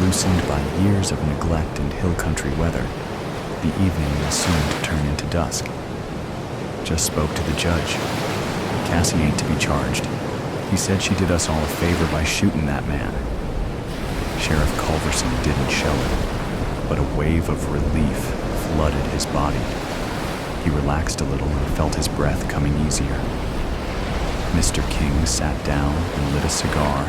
loosened by years of neglect and hill country weather. The evening was soon to turn into dusk. Just spoke to the judge. Cassie ain't to be charged. He said she did us all a favor by shooting that man. Sheriff Culverson didn't show it, but a wave of relief flooded his body. He relaxed a little and felt his breath coming easier. Mr. King sat down and lit a cigar,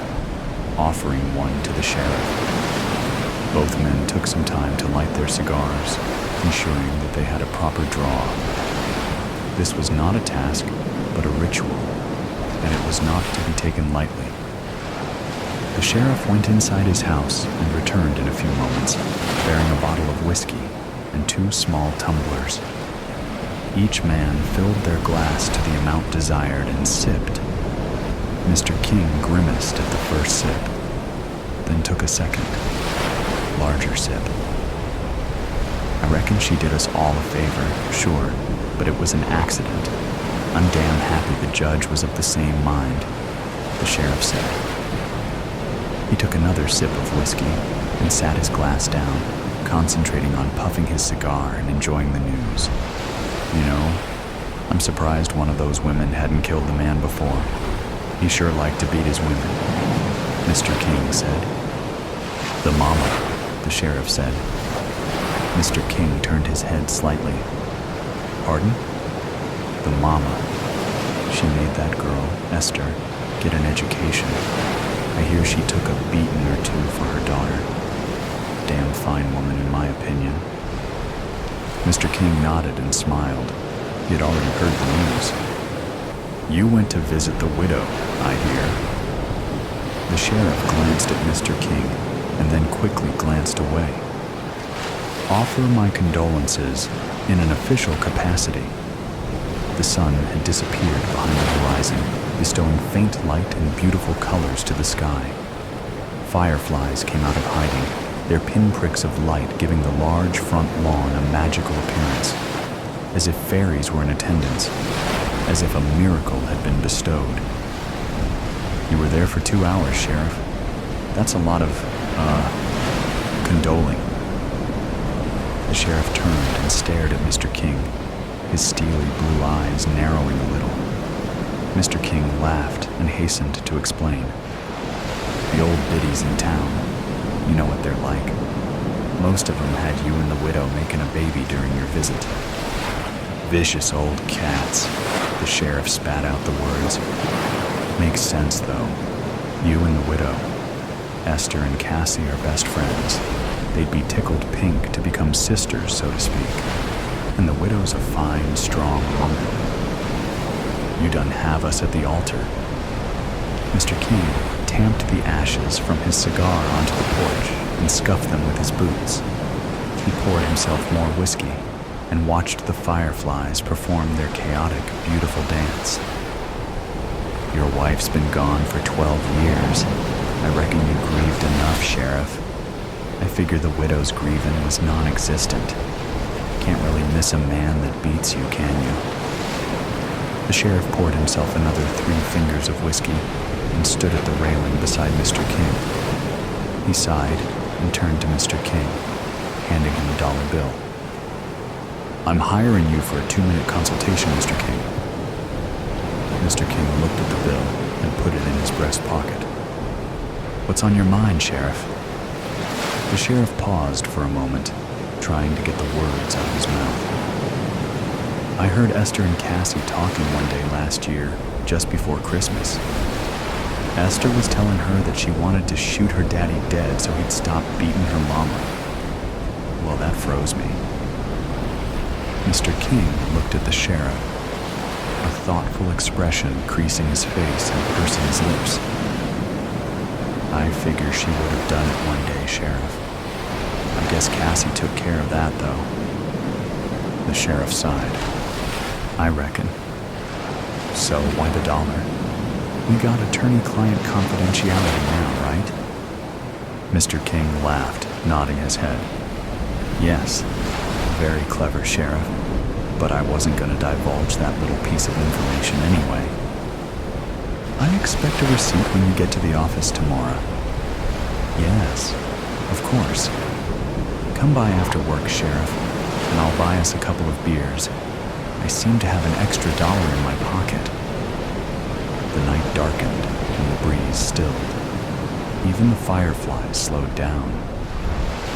offering one to the sheriff. Both men took some time to light their cigars, ensuring that they had a proper draw. This was not a task, but a ritual, and it was not to be taken lightly. The sheriff went inside his house and returned in a few moments, bearing a bottle of whiskey and 2 small tumblers. Each man filled their glass to the amount desired and sipped. Mr. King grimaced at the first sip, then took a second, larger sip. I reckon she did us all a favor, sure, but it was an accident. I'm damn happy the judge was of the same mind, the sheriff said. He took another sip of whiskey and sat his glass down, concentrating on puffing his cigar and enjoying the news. You know, I'm surprised one of those women hadn't killed the man before. He sure liked to beat his women, Mr. King said. The mama, the sheriff said. Mr. King turned his head slightly. Pardon? The mama. She made that girl, Esther, get an education. I hear she took a beating or 2 for her daughter. Damn fine woman, in my opinion. Mr. King nodded and smiled. He had already heard the news. You went to visit the widow, I hear. The sheriff glanced at Mr. King and then quickly glanced away. Offer my condolences in an official capacity. The sun had disappeared behind the horizon, bestowing faint light and beautiful colors to the sky. Fireflies came out of hiding, their pinpricks of light giving the large front lawn a magical appearance, as if fairies were in attendance, as if a miracle had been bestowed. You were there for 2 hours, Sheriff. That's a lot of, condoling. The sheriff turned and stared at Mr. King, his steely blue eyes narrowing a little. Mr. King laughed and hastened to explain. The old biddies in town, you know what they're like. Most of them had you and the widow making a baby during your visit. Vicious old cats, the sheriff spat out the words. Makes sense, though. You and the widow. Esther and Cassie are best friends. They'd be tickled pink to become sisters, so to speak. And the widow's a fine, strong woman. You done have us at the altar. Mr. King tamped the ashes from his cigar onto the porch and scuffed them with his boots. He poured himself more whiskey and watched the fireflies perform their chaotic, beautiful dance. Your wife's been gone for 12 years. I reckon you grieved enough, Sheriff. I figure the widow's grieving was non-existent. Can't really miss a man that beats you, can you? The sheriff poured himself another 3 fingers of whiskey and stood at the railing beside Mr. King. He sighed and turned to Mr. King, handing him a dollar bill. I'm hiring you for a 2-minute consultation, Mr. King. Mr. King looked at the bill and put it in his breast pocket. What's on your mind, Sheriff? The sheriff paused for a moment, trying to get the words out of his mouth. I heard Esther and Cassie talking one day last year, just before Christmas. Esther was telling her that she wanted to shoot her daddy dead so he'd stop beating her mama. Well, that froze me. Mr. King looked at the sheriff, a thoughtful expression creasing his face and pursing his lips. I figure she would have done it one day, Sheriff. I guess Cassie took care of that, though. The sheriff sighed. I reckon. So why the dollar? We got attorney-client confidentiality now, right? Mr. King laughed, nodding his head. Yes, very clever, Sheriff, but I wasn't going to divulge that little piece of information anyway. I expect a receipt when you get to the office tomorrow. Yes, of course. Come by after work, Sheriff, and I'll buy us a couple of beers. I seem to have an extra $1 in my pocket. The night darkened and the breeze stilled. Even the fireflies slowed down.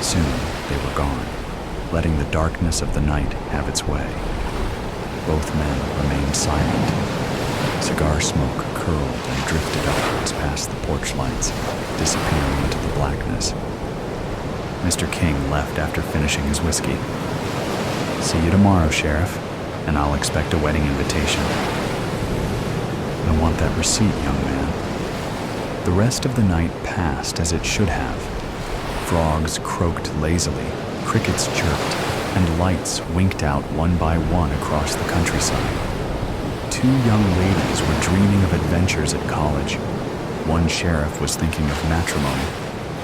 Soon they were gone, letting the darkness of the night have its way. Both men remained silent. Cigar smoke curled and drifted upwards past the porch lights, disappearing into the blackness. Mr. King left after finishing his whiskey. See you tomorrow, Sheriff. and I'll expect a wedding invitation. I want that receipt, young man. The rest of the night passed as it should have. Frogs croaked lazily, crickets chirped, and lights winked out one by one across the countryside. 2 young ladies were dreaming of adventures at college. One sheriff was thinking of matrimony,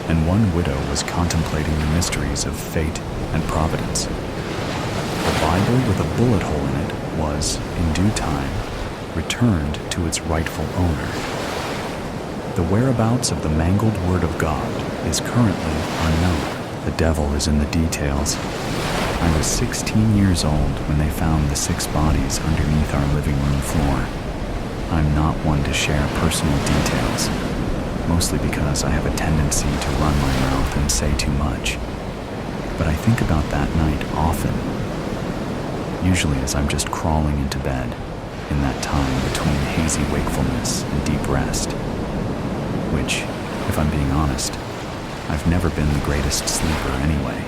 and one widow was contemplating the mysteries of fate and providence. The Bible with a bullet hole in it was, in due time, returned to its rightful owner. The whereabouts of the mangled Word of God is currently unknown. The devil is in the details. I was 16 years old when they found the 6 bodies underneath our living room floor. I'm not one to share personal details, mostly because I have a tendency to run my mouth and say too much. But I think about that night often, usually as I'm just crawling into bed, in that time between hazy wakefulness and deep rest, which, if I'm being honest, I've never been the greatest sleeper anyway.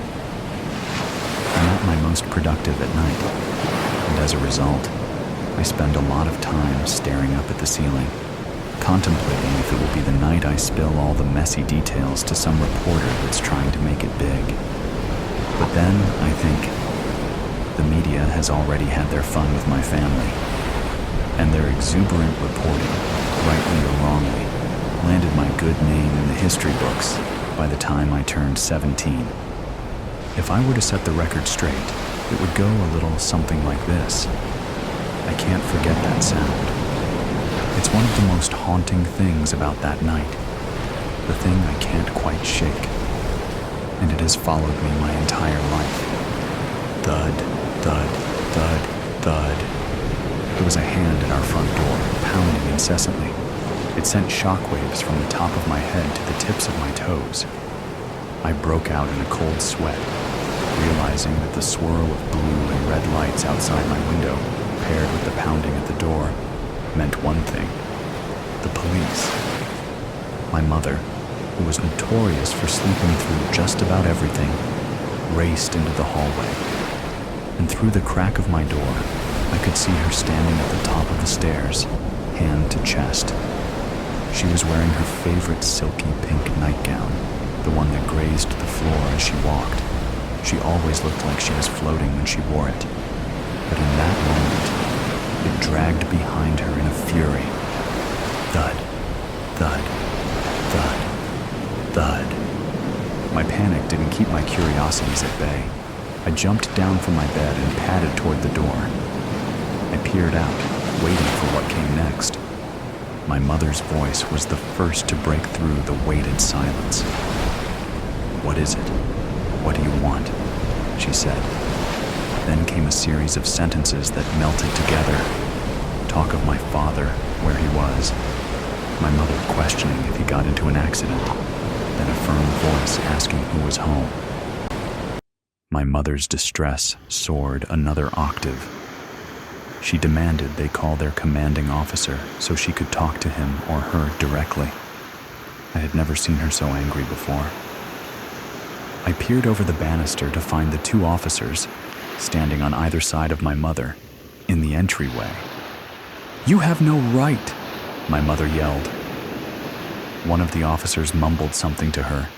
I'm at my most productive at night, and as a result, I spend a lot of time staring up at the ceiling, contemplating if it will be the night I spill all the messy details to some reporter that's trying to make it big. But then, I think, the media has already had their fun with my family, and their exuberant reporting, rightly or wrongly, landed my good name in the history books by the time I turned 17. If I were to set the record straight, it would go a little something like this. I can't forget that sound. It's one of the most haunting things about that night, the thing I can't quite shake, and it has followed me my entire life. Thud, thud, thud, thud. There was a hand at our front door, pounding incessantly. It sent shockwaves from the top of my head to the tips of my toes. I broke out in a cold sweat, realizing that the swirl of blue and red lights outside my window, paired with the pounding at the door, meant one thing: the police. My mother, who was notorious for sleeping through just about everything, raced into the hallway, and through the crack of my door, I could see her standing at the top of the stairs, hand to chest. She was wearing her favorite silky pink nightgown, the one that grazed the floor as she walked. She always looked like she was floating when she wore it. But in that moment, it dragged behind her in a fury. Thud, thud, thud, thud. My panic didn't keep my curiosities at bay. I jumped down from my bed and padded toward the door. I peered out, waiting for what came next. My mother's voice was the first to break through the weighted silence. "What is it? What do you want?" she said. Then came a series of sentences that melted together. Talk of my father, where he was. My mother questioning if he got into an accident. Then a firm voice asking who was home. My mother's distress soared another octave. She demanded they call their commanding officer so she could talk to him or her directly. I had never seen her so angry before. I peered over the banister to find the 2 officers, standing on either side of my mother, in the entryway. "You have no right," my mother yelled. One of the officers mumbled something to her.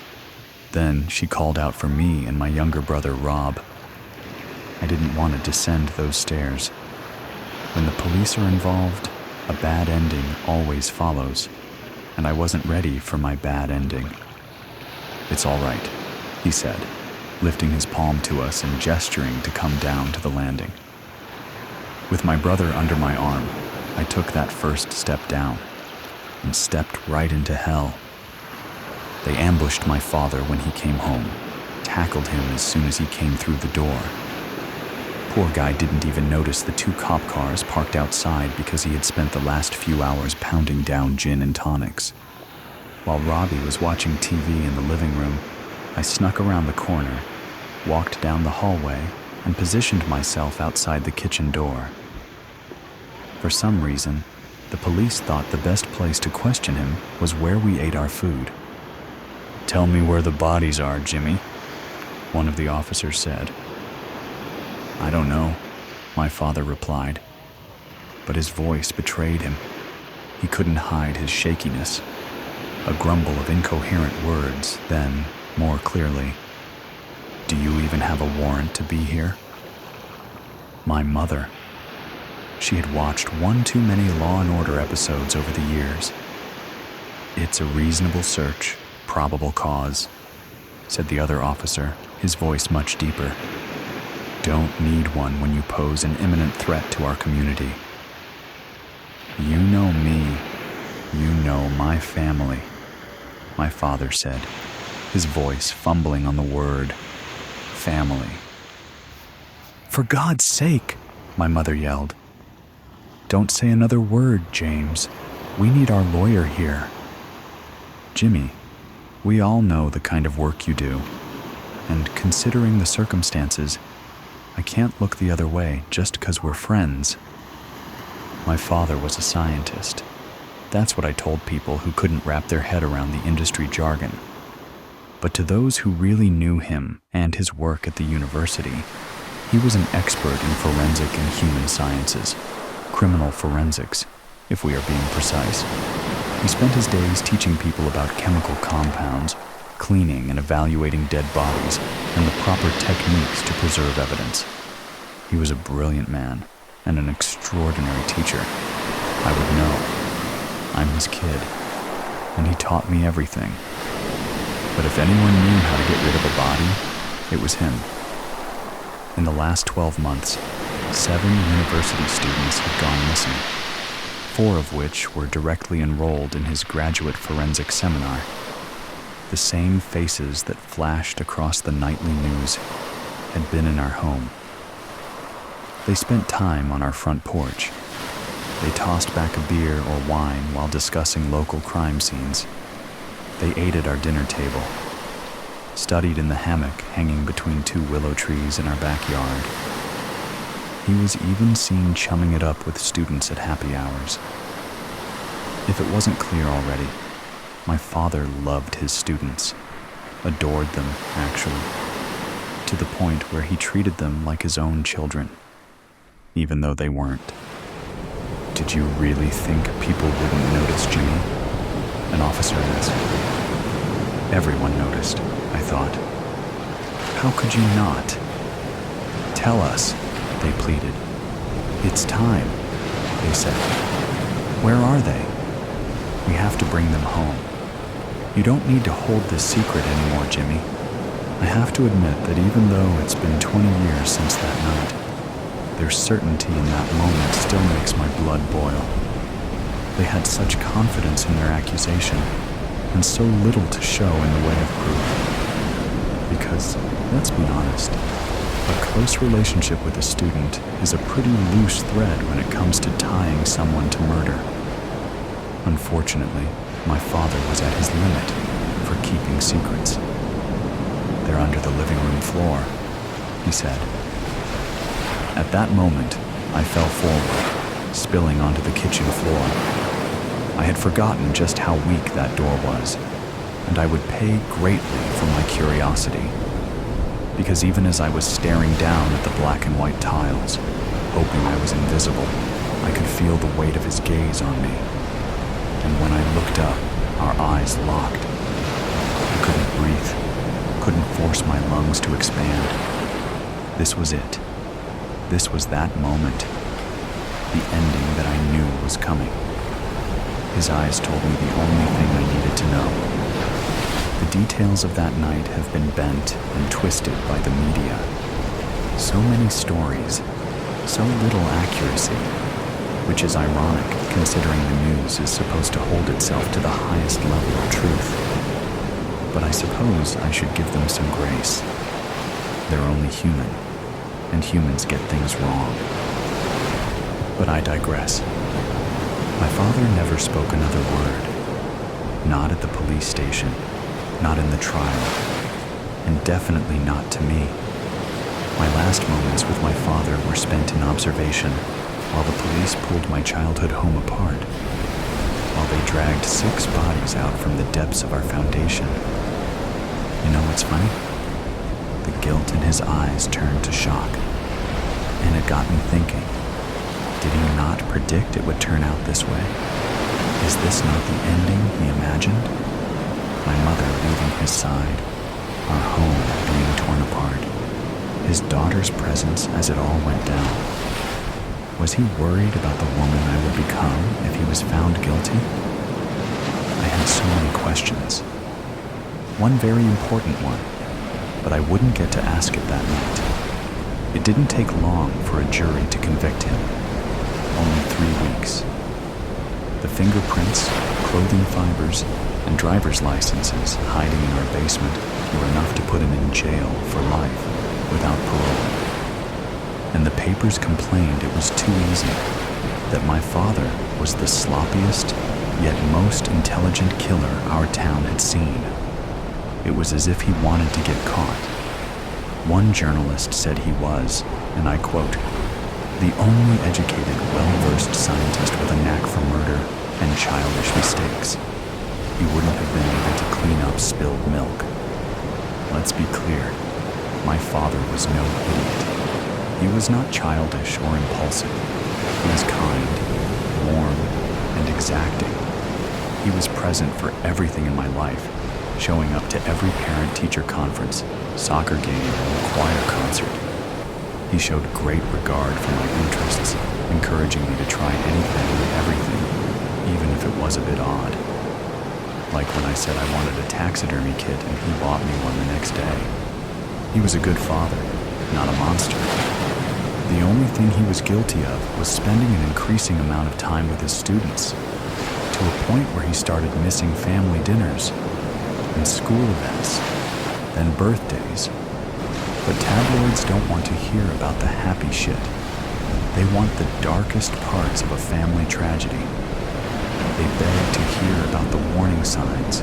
Then she called out for me and my younger brother, Rob. I didn't want to descend those stairs. When the police are involved, a bad ending always follows, and I wasn't ready for my bad ending. "It's all right," he said, lifting his palm to us and gesturing to come down to the landing. With my brother under my arm, I took that first step down and stepped right into hell. They ambushed my father when he came home, tackled him as soon as he came through the door. Poor guy didn't even notice the 2 cop cars parked outside because he had spent the last few hours pounding down gin and tonics. While Robbie was watching TV in the living room, I snuck around the corner, walked down the hallway, and positioned myself outside the kitchen door. For some reason, the police thought the best place to question him was where we ate our food. "Tell me where the bodies are, Jimmy," one of the officers said. "I don't know," my father replied, but his voice betrayed him. He couldn't hide his shakiness. A grumble of incoherent words, then, more clearly, "Do you even have a warrant to be here?" My mother. She had watched one too many Law and Order episodes over the years. "It's a reasonable search, probable cause," said the other officer, his voice much deeper. "Don't need one when you pose an imminent threat to our community. You know me. You know my family," my father said, his voice fumbling on the word family. "For God's sake," my mother yelled. "Don't say another word, James. We need our lawyer here." "Jimmy, we all know the kind of work you do, and considering the circumstances, I can't look the other way just 'cause we're friends." My father was a scientist. That's what I told people who couldn't wrap their head around the industry jargon. But to those who really knew him and his work at the university, he was an expert in forensic and human sciences, criminal forensics, if we are being precise. He spent his days teaching people about chemical compounds, cleaning and evaluating dead bodies, and the proper techniques to preserve evidence. He was a brilliant man and an extraordinary teacher. I would know. I'm his kid, and he taught me everything. But if anyone knew how to get rid of a body, it was him. In the last 12 months, 7 university students had gone missing, 4 of which were directly enrolled in his graduate forensic seminar. The same faces that flashed across the nightly news had been in our home. They spent time on our front porch. They tossed back a beer or wine while discussing local crime scenes. They ate at our dinner table, studied in the hammock hanging between 2 willow trees in our backyard. He was even seen chumming it up with students at happy hours. If it wasn't clear already, my father loved his students, adored them, actually, to the point where he treated them like his own children, even though they weren't. "Did you really think people wouldn't notice, Jimmy?" an officer asked. "Everyone noticed," I thought. "How could you not?" "Tell us," they pleaded. "It's time," they said. "Where are they? We have to bring them home. You don't need to hold this secret anymore, Jimmy." I have to admit that even though it's been 20 years since that night, their certainty in that moment still makes my blood boil. They had such confidence in their accusation, and so little to show in the way of proof. Because, let's be honest, a close relationship with a student is a pretty loose thread when it comes to tying someone to murder. Unfortunately, my father was at his limit for keeping secrets. "They're under the living room floor," he said. At that moment, I fell forward, spilling onto the kitchen floor. I had forgotten just how weak that door was, and I would pay greatly for my curiosity. Because even as I was staring down at the black and white tiles, hoping I was invisible, I could feel the weight of his gaze on me. And when I looked up, our eyes locked. I couldn't breathe, couldn't force my lungs to expand. This was it. This was that moment. The ending that I knew was coming. His eyes told me the only thing I needed to know. The details of that night have been bent and twisted by the media. So many stories, so little accuracy, which is ironic considering the news is supposed to hold itself to the highest level of truth. But I suppose I should give them some grace. They're only human, and humans get things wrong. But I digress. My father never spoke another word. Not at the police station, not in the trial, and definitely not to me. My last moments with my father were spent in observation while the police pulled my childhood home apart, while they dragged 6 bodies out from the depths of our foundation. You know what's funny? The guilt in his eyes turned to shock. And it got me thinking, did he not predict it would turn out this way? Is this not the ending he imagined? My mother leaving his side, our home being torn apart, his daughter's presence as it all went down. Was he worried about the woman I would become if he was found guilty? I had so many questions. One very important one, but I wouldn't get to ask it that night. It didn't take long for a jury to convict him. Only 3 weeks. The fingerprints, clothing fibers, and driver's licenses hiding in our basement were enough to put him in jail for life without parole. And the papers complained it was too easy, that my father was the sloppiest yet most intelligent killer our town had seen. It was as if he wanted to get caught. One journalist said he was, and I quote, the only educated, well-versed scientist with a knack for murder and childish mistakes. He wouldn't have been able to clean up spilled milk. Let's be clear, my father was no idiot. He was not childish or impulsive. He was kind, warm, and exacting. He was present for everything in my life, showing up to every parent-teacher conference, soccer game, and choir concert. He showed great regard for my interests, encouraging me to try anything and everything, even if it was a bit odd. Like when I said I wanted a taxidermy kit and he bought me one the next day. He was a good father, not a monster. The only thing he was guilty of was spending an increasing amount of time with his students, to a point where he started missing family dinners and school events, then birthdays. But tabloids don't want to hear about the happy shit. They want the darkest parts of a family tragedy. They beg to hear about the warning signs,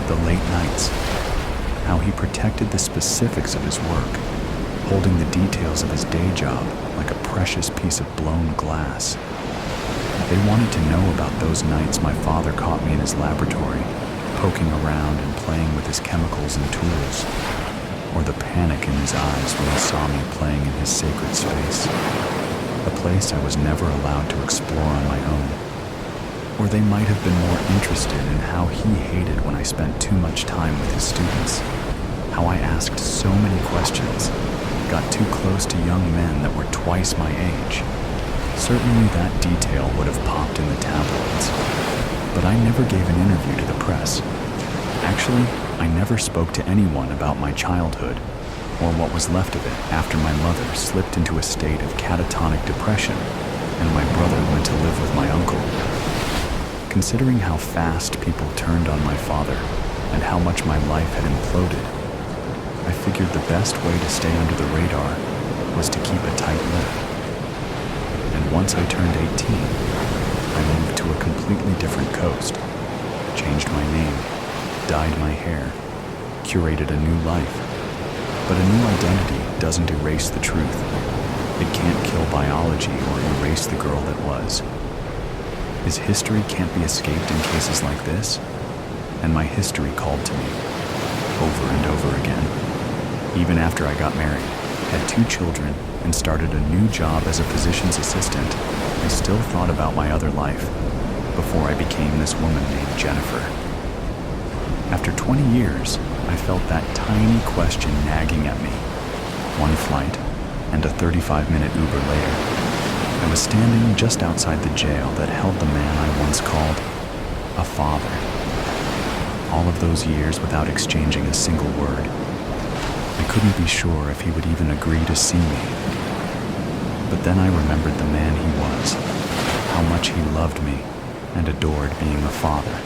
the late nights, how he protected the specifics of his work, holding the details of his day job like a precious piece of blown glass. They wanted to know about those nights my father caught me in his laboratory, poking around and playing with his chemicals and tools, or the panic in his eyes when he saw me playing in his sacred space, a place I was never allowed to explore on my own. Or they might have been more interested in how he hated when I spent too much time with his students, how I asked so many questions, got too close to young men that were twice my age. Certainly that detail would have popped in the tabloids, but I never gave an interview to the press. Actually, I never spoke to anyone about my childhood, or what was left of it after my mother slipped into a state of catatonic depression and my brother went to live with my uncle. Considering how fast people turned on my father and how much my life had imploded, I figured the best way to stay under the radar was to keep a tight lip. And once I turned 18, I moved to a completely different coast, changed my name, dyed my hair, curated a new life. But a new identity doesn't erase the truth. It can't kill biology or erase the girl that was. His history can't be escaped in cases like this, and my history called to me, over and over again. Even after I got married, had 2 children, and started a new job as a physician's assistant, I still thought about my other life, before I became this woman named Jennifer. After 20 years, I felt that tiny question nagging at me. One flight, and a 35-minute Uber later, I was standing just outside the jail that held the man I once called a father. All of those years without exchanging a single word. I couldn't be sure if he would even agree to see me. But then I remembered the man he was, how much he loved me and adored being a father.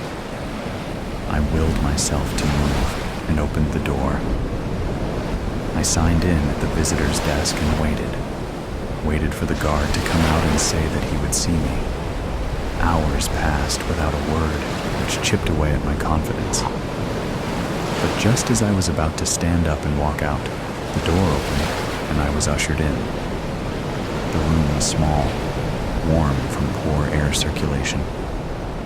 I willed myself to move and opened the door. I signed in at the visitor's desk and waited for the guard to come out and say that he would see me. Hours passed without a word, which chipped away at my confidence. But just as I was about to stand up and walk out, the door opened and I was ushered in. The room was small, warm from poor air circulation.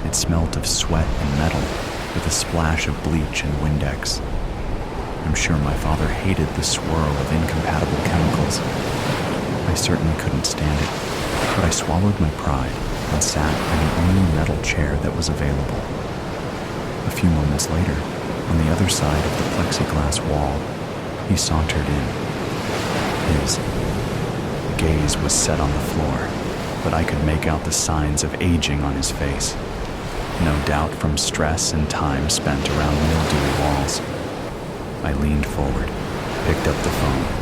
It smelt of sweat and metal, with a splash of bleach and Windex. I'm sure my father hated the swirl of incompatible chemicals. I I certainly couldn't stand it, but I swallowed my pride and sat in the only metal chair that was available. A few moments later, on the other side of the plexiglass wall, he sauntered in. His gaze was set on the floor, but I could make out the signs of aging on his face. No doubt from stress and time spent around mildewy walls. I leaned forward, picked up the phone.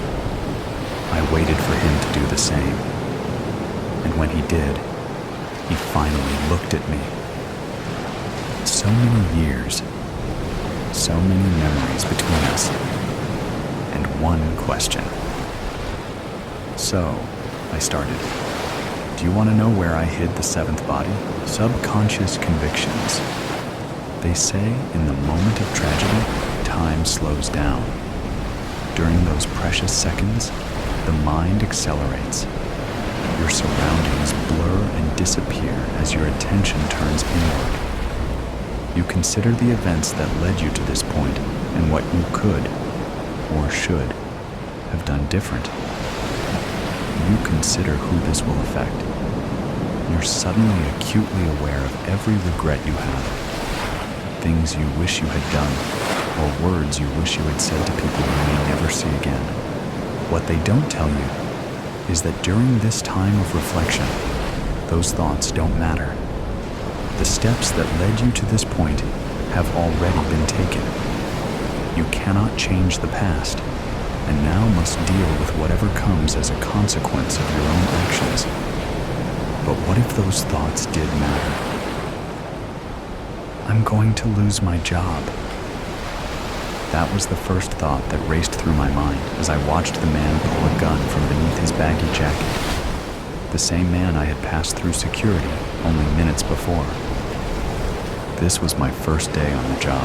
I waited for him to do the same. And when he did, he finally looked at me. So many years, so many memories between us, and one question. So, I started. Do you want to know where I hid the seventh body? Subconscious convictions. They say in the moment of tragedy, time slows down. During those precious seconds, the mind accelerates. Your surroundings blur and disappear as your attention turns inward. You consider the events that led you to this point and what you could, or should, have done different. You consider who this will affect. You're suddenly acutely aware of every regret you have, things you wish you had done, or words you wish you had said to people you may never see again. What they don't tell you is that during this time of reflection, those thoughts don't matter. The steps that led you to this point have already been taken. You cannot change the past, and now must deal with whatever comes as a consequence of your own actions. But what if those thoughts did matter? I'm going to lose my job. That was the first thought that raced through my mind as I watched the man pull a gun from beneath his baggy jacket. The same man I had passed through security only minutes before. This was my first day on the job,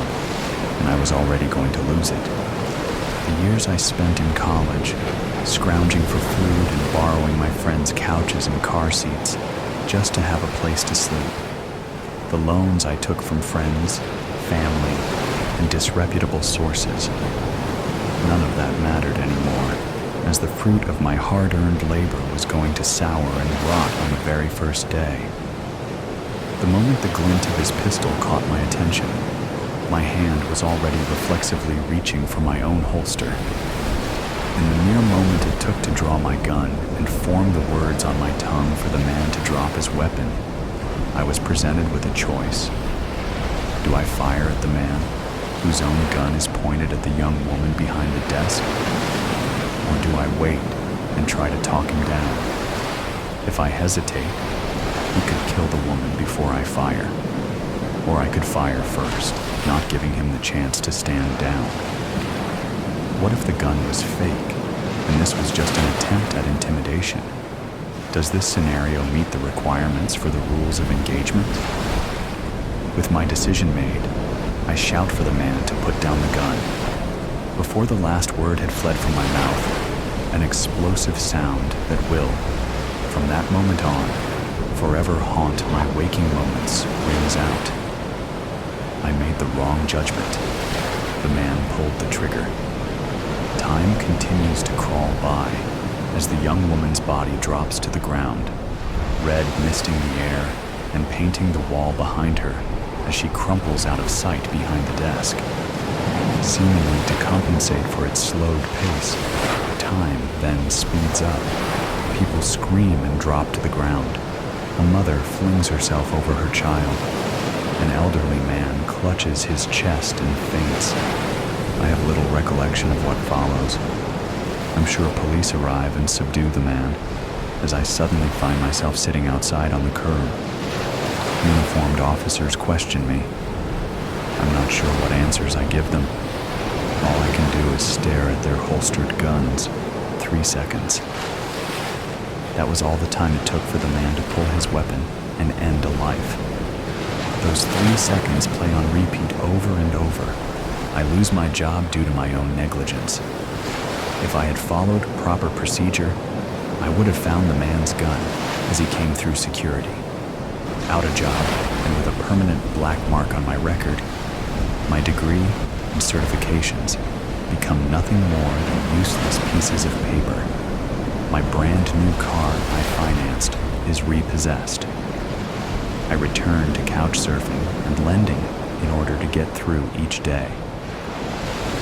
and I was already going to lose it. The years I spent in college, scrounging for food and borrowing my friends' couches and car seats just to have a place to sleep. The loans I took from friends, family, and disreputable sources. None of that mattered anymore, as the fruit of my hard-earned labor was going to sour and rot on the very first day. The moment the glint of his pistol caught my attention, my hand was already reflexively reaching for my own holster. In the mere moment it took to draw my gun and form the words on my tongue for the man to drop his weapon, I was presented with a choice. Do I fire at the man, whose own gun is pointed at the young woman behind the desk? Or do I wait and try to talk him down? If I hesitate, he could kill the woman before I fire. Or I could fire first, not giving him the chance to stand down. What if the gun was fake, and this was just an attempt at intimidation? Does this scenario meet the requirements for the rules of engagement? With my decision made, I shout for the man to put down the gun. Before the last word had fled from my mouth, an explosive sound that will, from that moment on, forever haunt my waking moments rings out. I made the wrong judgment. The man pulled the trigger. Time continues to crawl by as the young woman's body drops to the ground, red misting the air and painting the wall behind her as she crumples out of sight behind the desk. Seemingly to compensate for its slowed pace, time then speeds up. People scream and drop to the ground. A mother flings herself over her child. An elderly man clutches his chest and faints. I have little recollection of what follows. I'm sure police arrive and subdue the man, as I suddenly find myself sitting outside on the curb. Uniformed officers question me. I'm not sure what answers I give them. All I can do is stare at their holstered guns. 3 seconds. That was all the time it took for the man to pull his weapon and end a life. Those 3 seconds play on repeat over and over. I lose my job due to my own negligence. If I had followed proper procedure, I would have found the man's gun as he came through security. Out of job and with a permanent black mark on my record, my degree and certifications become nothing more than useless pieces of paper. My brand new car I financed is repossessed. I return to couch surfing and lending in order to get through each day.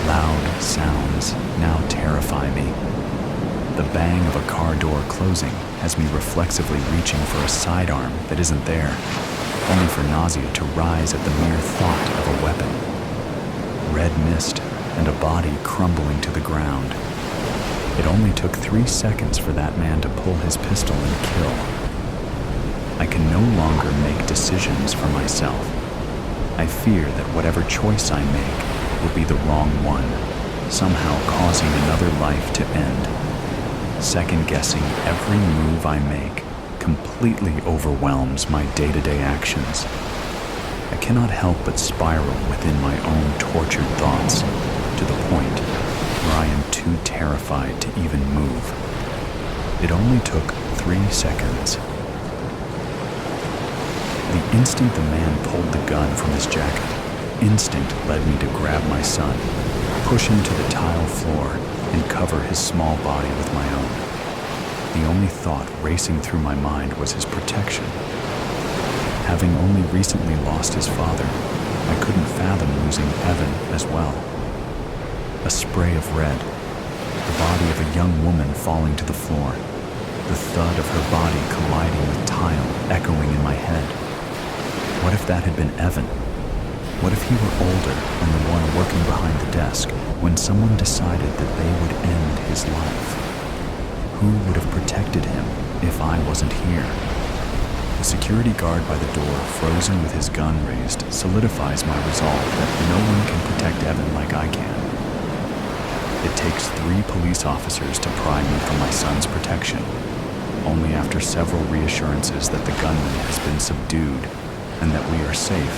Loud sounds now terrify me. The bang of a car door closing has me reflexively reaching for a sidearm that isn't there, only for nausea to rise at the mere thought of a weapon. Red mist and a body crumbling to the ground. It only took 3 seconds for that man to pull his pistol and kill. I can no longer make decisions for myself. I fear that whatever choice I make will be the wrong one, somehow causing another life to end. Second-guessing every move I make completely overwhelms my day-to-day actions. I cannot help but spiral within my own tortured thoughts to the point where I am too terrified to even move. It only took 3 seconds. The instant the man pulled the gun from his jacket, instinct led me to grab my son, push him to the tile floor, and cover his small body with my own. The only thought racing through my mind was his protection. Having only recently lost his father, I couldn't fathom losing Evan as well. A spray of red, the body of a young woman falling to the floor, the thud of her body colliding with tile echoing in my head. What if that had been Evan? What if he were older and the one working behind the desk when someone decided that they would end his life? Who would have protected him if I wasn't here? The security guard by the door, frozen with his gun raised, solidifies my resolve that no one can protect Evan like I can. It takes 3 police officers to pry me from my son's protection. Only after several reassurances that the gunman has been subdued and that we are safe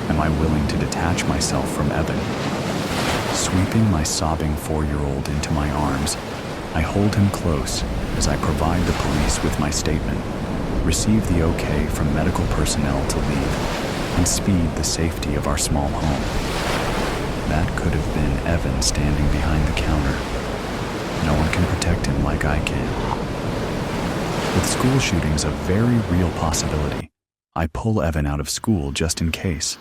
am I willing to detach myself from Evan. Sweeping my sobbing 4-year-old into my arms, I hold him close as I provide the police with my statement, receive the okay from medical personnel to leave, and speed the safety of our small home. That could have been Evan standing behind the counter. No one can protect him like I can. With school shootings a very real possibility, I pull Evan out of school just in case.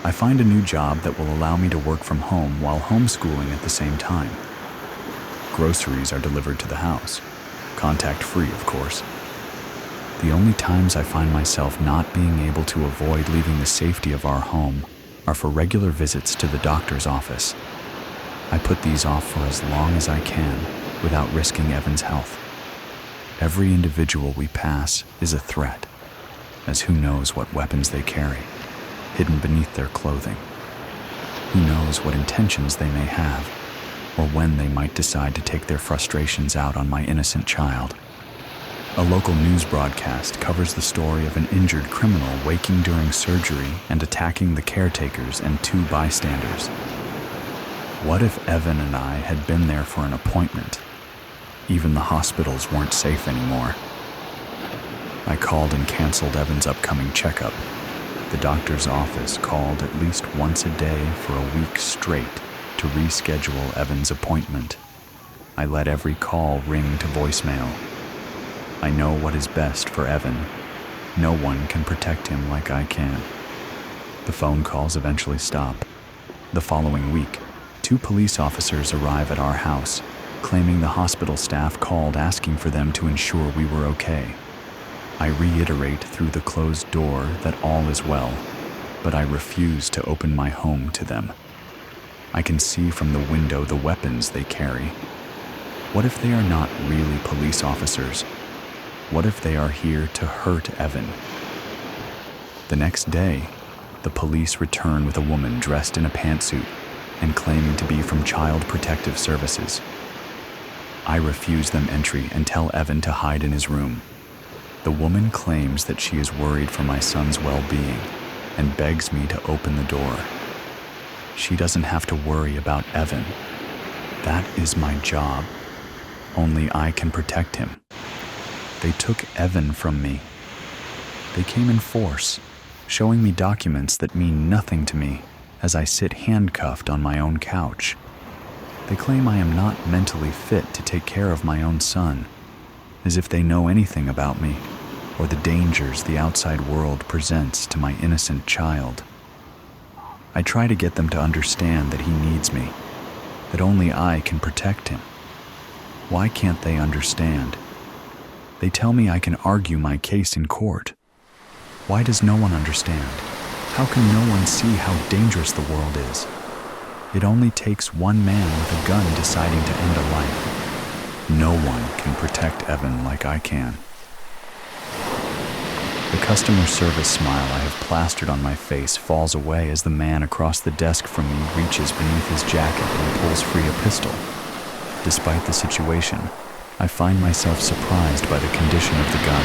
I find a new job that will allow me to work from home while homeschooling at the same time. Groceries are delivered to the house. Contact-free, of course. The only times I find myself not being able to avoid leaving the safety of our home are for regular visits to the doctor's office. I put these off for as long as I can without risking Evan's health. Every individual we pass is a threat, as who knows what weapons they carry, hidden beneath their clothing. Who knows what intentions they may have, or when they might decide to take their frustrations out on my innocent child. A local news broadcast covers the story of an injured criminal waking during surgery and attacking the caretakers and 2 bystanders. What if Evan and I had been there for an appointment? Even the hospitals weren't safe anymore. I called and canceled Evan's upcoming checkup. The doctor's office called at least once a day for a week straight to reschedule Evan's appointment. I let every call ring to voicemail. I know what is best for Evan. No one can protect him like I can. The phone calls eventually stop. The following week, 2 police officers arrive at our house, claiming the hospital staff called asking for them to ensure we were okay. I reiterate through the closed door that all is well, but I refuse to open my home to them. I can see from the window the weapons they carry. What if they are not really police officers? What if they are here to hurt Evan? The next day, the police return with a woman dressed in a pantsuit and claiming to be from Child Protective Services. I refuse them entry and tell Evan to hide in his room. The woman claims that she is worried for my son's well-being and begs me to open the door. She doesn't have to worry about Evan. That is my job. Only I can protect him. They took Evan from me. They came in force, showing me documents that mean nothing to me as I sit handcuffed on my own couch. They claim I am not mentally fit to take care of my own son as if they know anything about me or the dangers the outside world presents to my innocent child. I try to get them to understand that he needs me, that only I can protect him. Why can't they understand? They tell me I can argue my case in court. Why does no one understand? How can no one see how dangerous the world is? It only takes one man with a gun deciding to end a life. No one can protect Evan like I can. The customer service smile I have plastered on my face falls away as the man across the desk from me reaches beneath his jacket and pulls free a pistol. Despite the situation, I find myself surprised by the condition of the gun.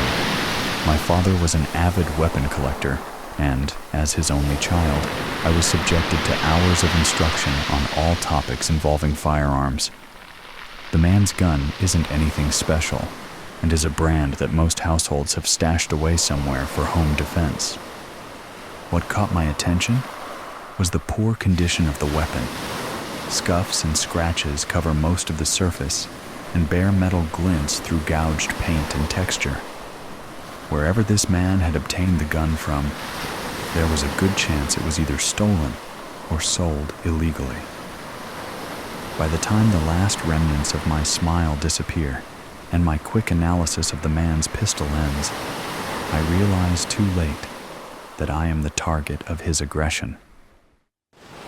My father was an avid weapon collector, and, as his only child, I was subjected to hours of instruction on all topics involving firearms. The man's gun isn't anything special, and is a brand that most households have stashed away somewhere for home defense. What caught my attention was the poor condition of the weapon. Scuffs and scratches cover most of the surface, and bare metal glints through gouged paint and texture. Wherever this man had obtained the gun from, there was a good chance it was either stolen or sold illegally. By the time the last remnants of my smile disappear, and my quick analysis of the man's pistol ends, I realize too late that I am the target of his aggression.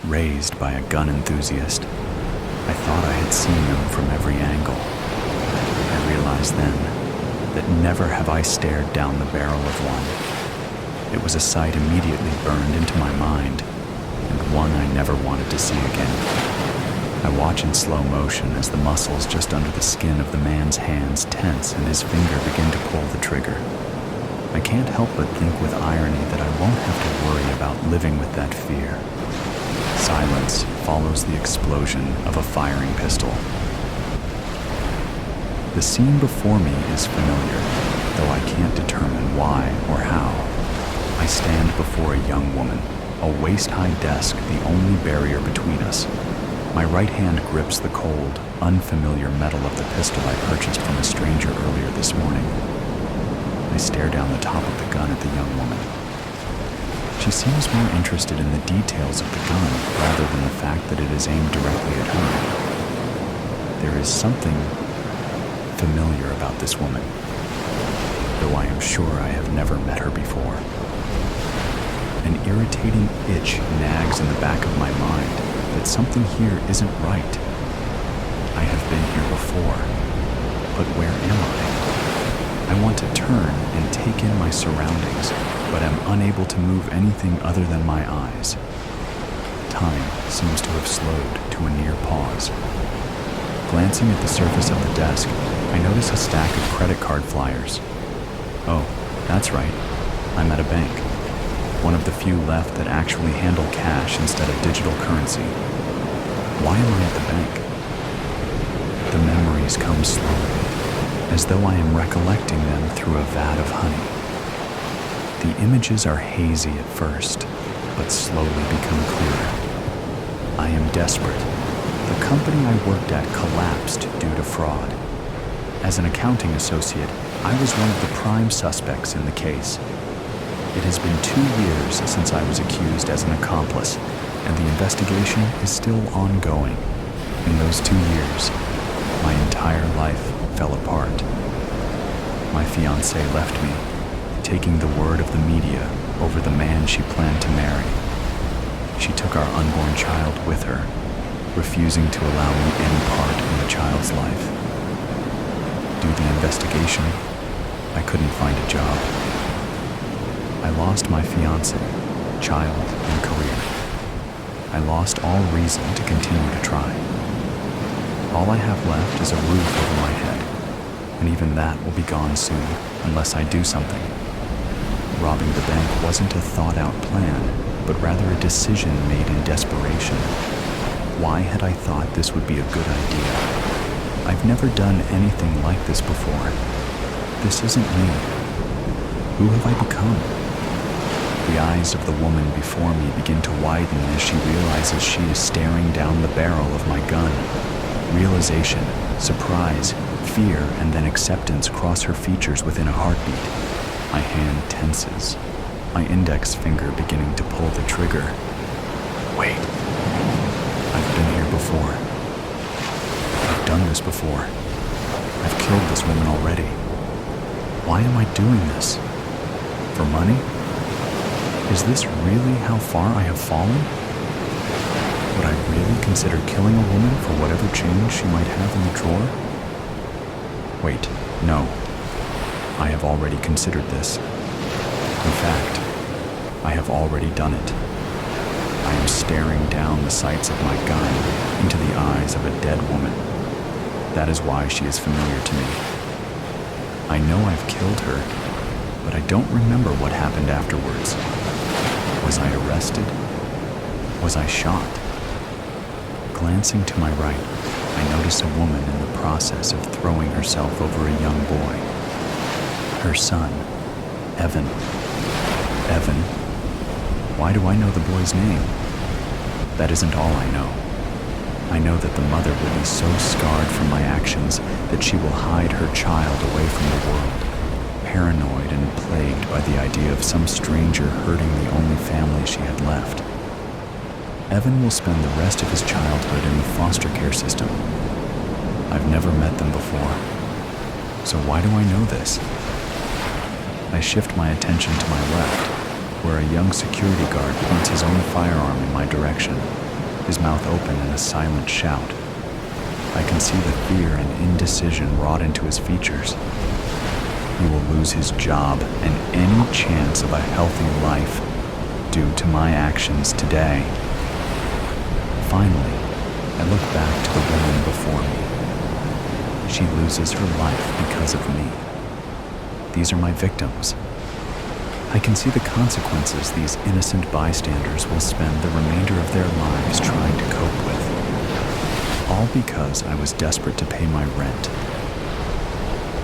Raised by a gun enthusiast, I thought I had seen them from every angle. I realized then that never have I stared down the barrel of one. It was a sight immediately burned into my mind, and one I never wanted to see again. I watch in slow motion as the muscles just under the skin of the man's hands tense and his finger begin to pull the trigger. I can't help but think with irony that I won't have to worry about living with that fear. Silence follows the explosion of a firing pistol. The scene before me is familiar, though I can't determine why or how. I stand before a young woman, a waist-high desk the only barrier between us. My right hand grips the cold, unfamiliar metal of the pistol I purchased from a stranger earlier this morning. I stare down the top of the gun at the young woman. She seems more interested in the details of the gun rather than the fact that it is aimed directly at her. There is something familiar about this woman, though I am sure I have never met her before. An irritating itch nags in the back of my mind that something here isn't right. I have been here before, but where am I? I want to turn and take in my surroundings, but am unable to move anything other than my eyes. Time seems to have slowed to a near pause. Glancing at the surface of the desk, I notice a stack of credit card flyers. Oh, that's right. I'm at a bank. One of the few left that actually handle cash instead of digital currency. Why am I at the bank? The memories come slowly, as though I am recollecting them through a vat of honey. The images are hazy at first, but slowly become clearer. I am desperate. The company I worked at collapsed due to fraud. As an accounting associate, I was one of the prime suspects in the case. It has been 2 years since I was accused as an accomplice, and the investigation is still ongoing. In those 2 years, my entire life fell apart. My fiancée left me, taking the word of the media over the man she planned to marry. She took our unborn child with her, refusing to allow me any part in the child's life. Due to the investigation, I couldn't find a job. I lost my fiancé, child, and career. I lost all reason to continue to try. All I have left is a roof over my head, and even that will be gone soon unless I do something. Robbing the bank wasn't a thought-out plan, but rather a decision made in desperation. Why had I thought this would be a good idea? I've never done anything like this before. This isn't me. Who have I become? The eyes of the woman before me begin to widen as she realizes she is staring down the barrel of my gun. Realization, surprise, Fear and then acceptance cross her features within a heartbeat. My hand tenses, my index finger beginning to pull the trigger. Wait. I've been here before. I've done this before. I've killed this woman already. Why am I doing this? For money? Is this really how far I have fallen? Would I really consider killing a woman for whatever change she might have in the drawer? Wait, no. I have already considered this. In fact, I have already done it. I am staring down the sights of my gun into the eyes of a dead woman. That is why she is familiar to me. I know I've killed her, but I don't remember what happened afterwards. Was I arrested? Was I shot? Glancing to my right, I notice a woman in the process of throwing herself over a young boy. Her son, Evan. Evan? Why do I know the boy's name? That isn't all I know. I know that the mother will be so scarred from my actions that she will hide her child away from the world, paranoid and plagued by the idea of some stranger hurting the only family she had left. Evan will spend the rest of his childhood in the foster care system. I've never met them before, so why do I know this? I shift my attention to my left, where a young security guard points his own firearm in my direction, his mouth open in a silent shout. I can see the fear and indecision wrought into his features. He will lose his job and any chance of a healthy life due to my actions today. Finally, I look back to the woman before me. She loses her life because of me. These are my victims. I can see the consequences these innocent bystanders will spend the remainder of their lives trying to cope with. All because I was desperate to pay my rent.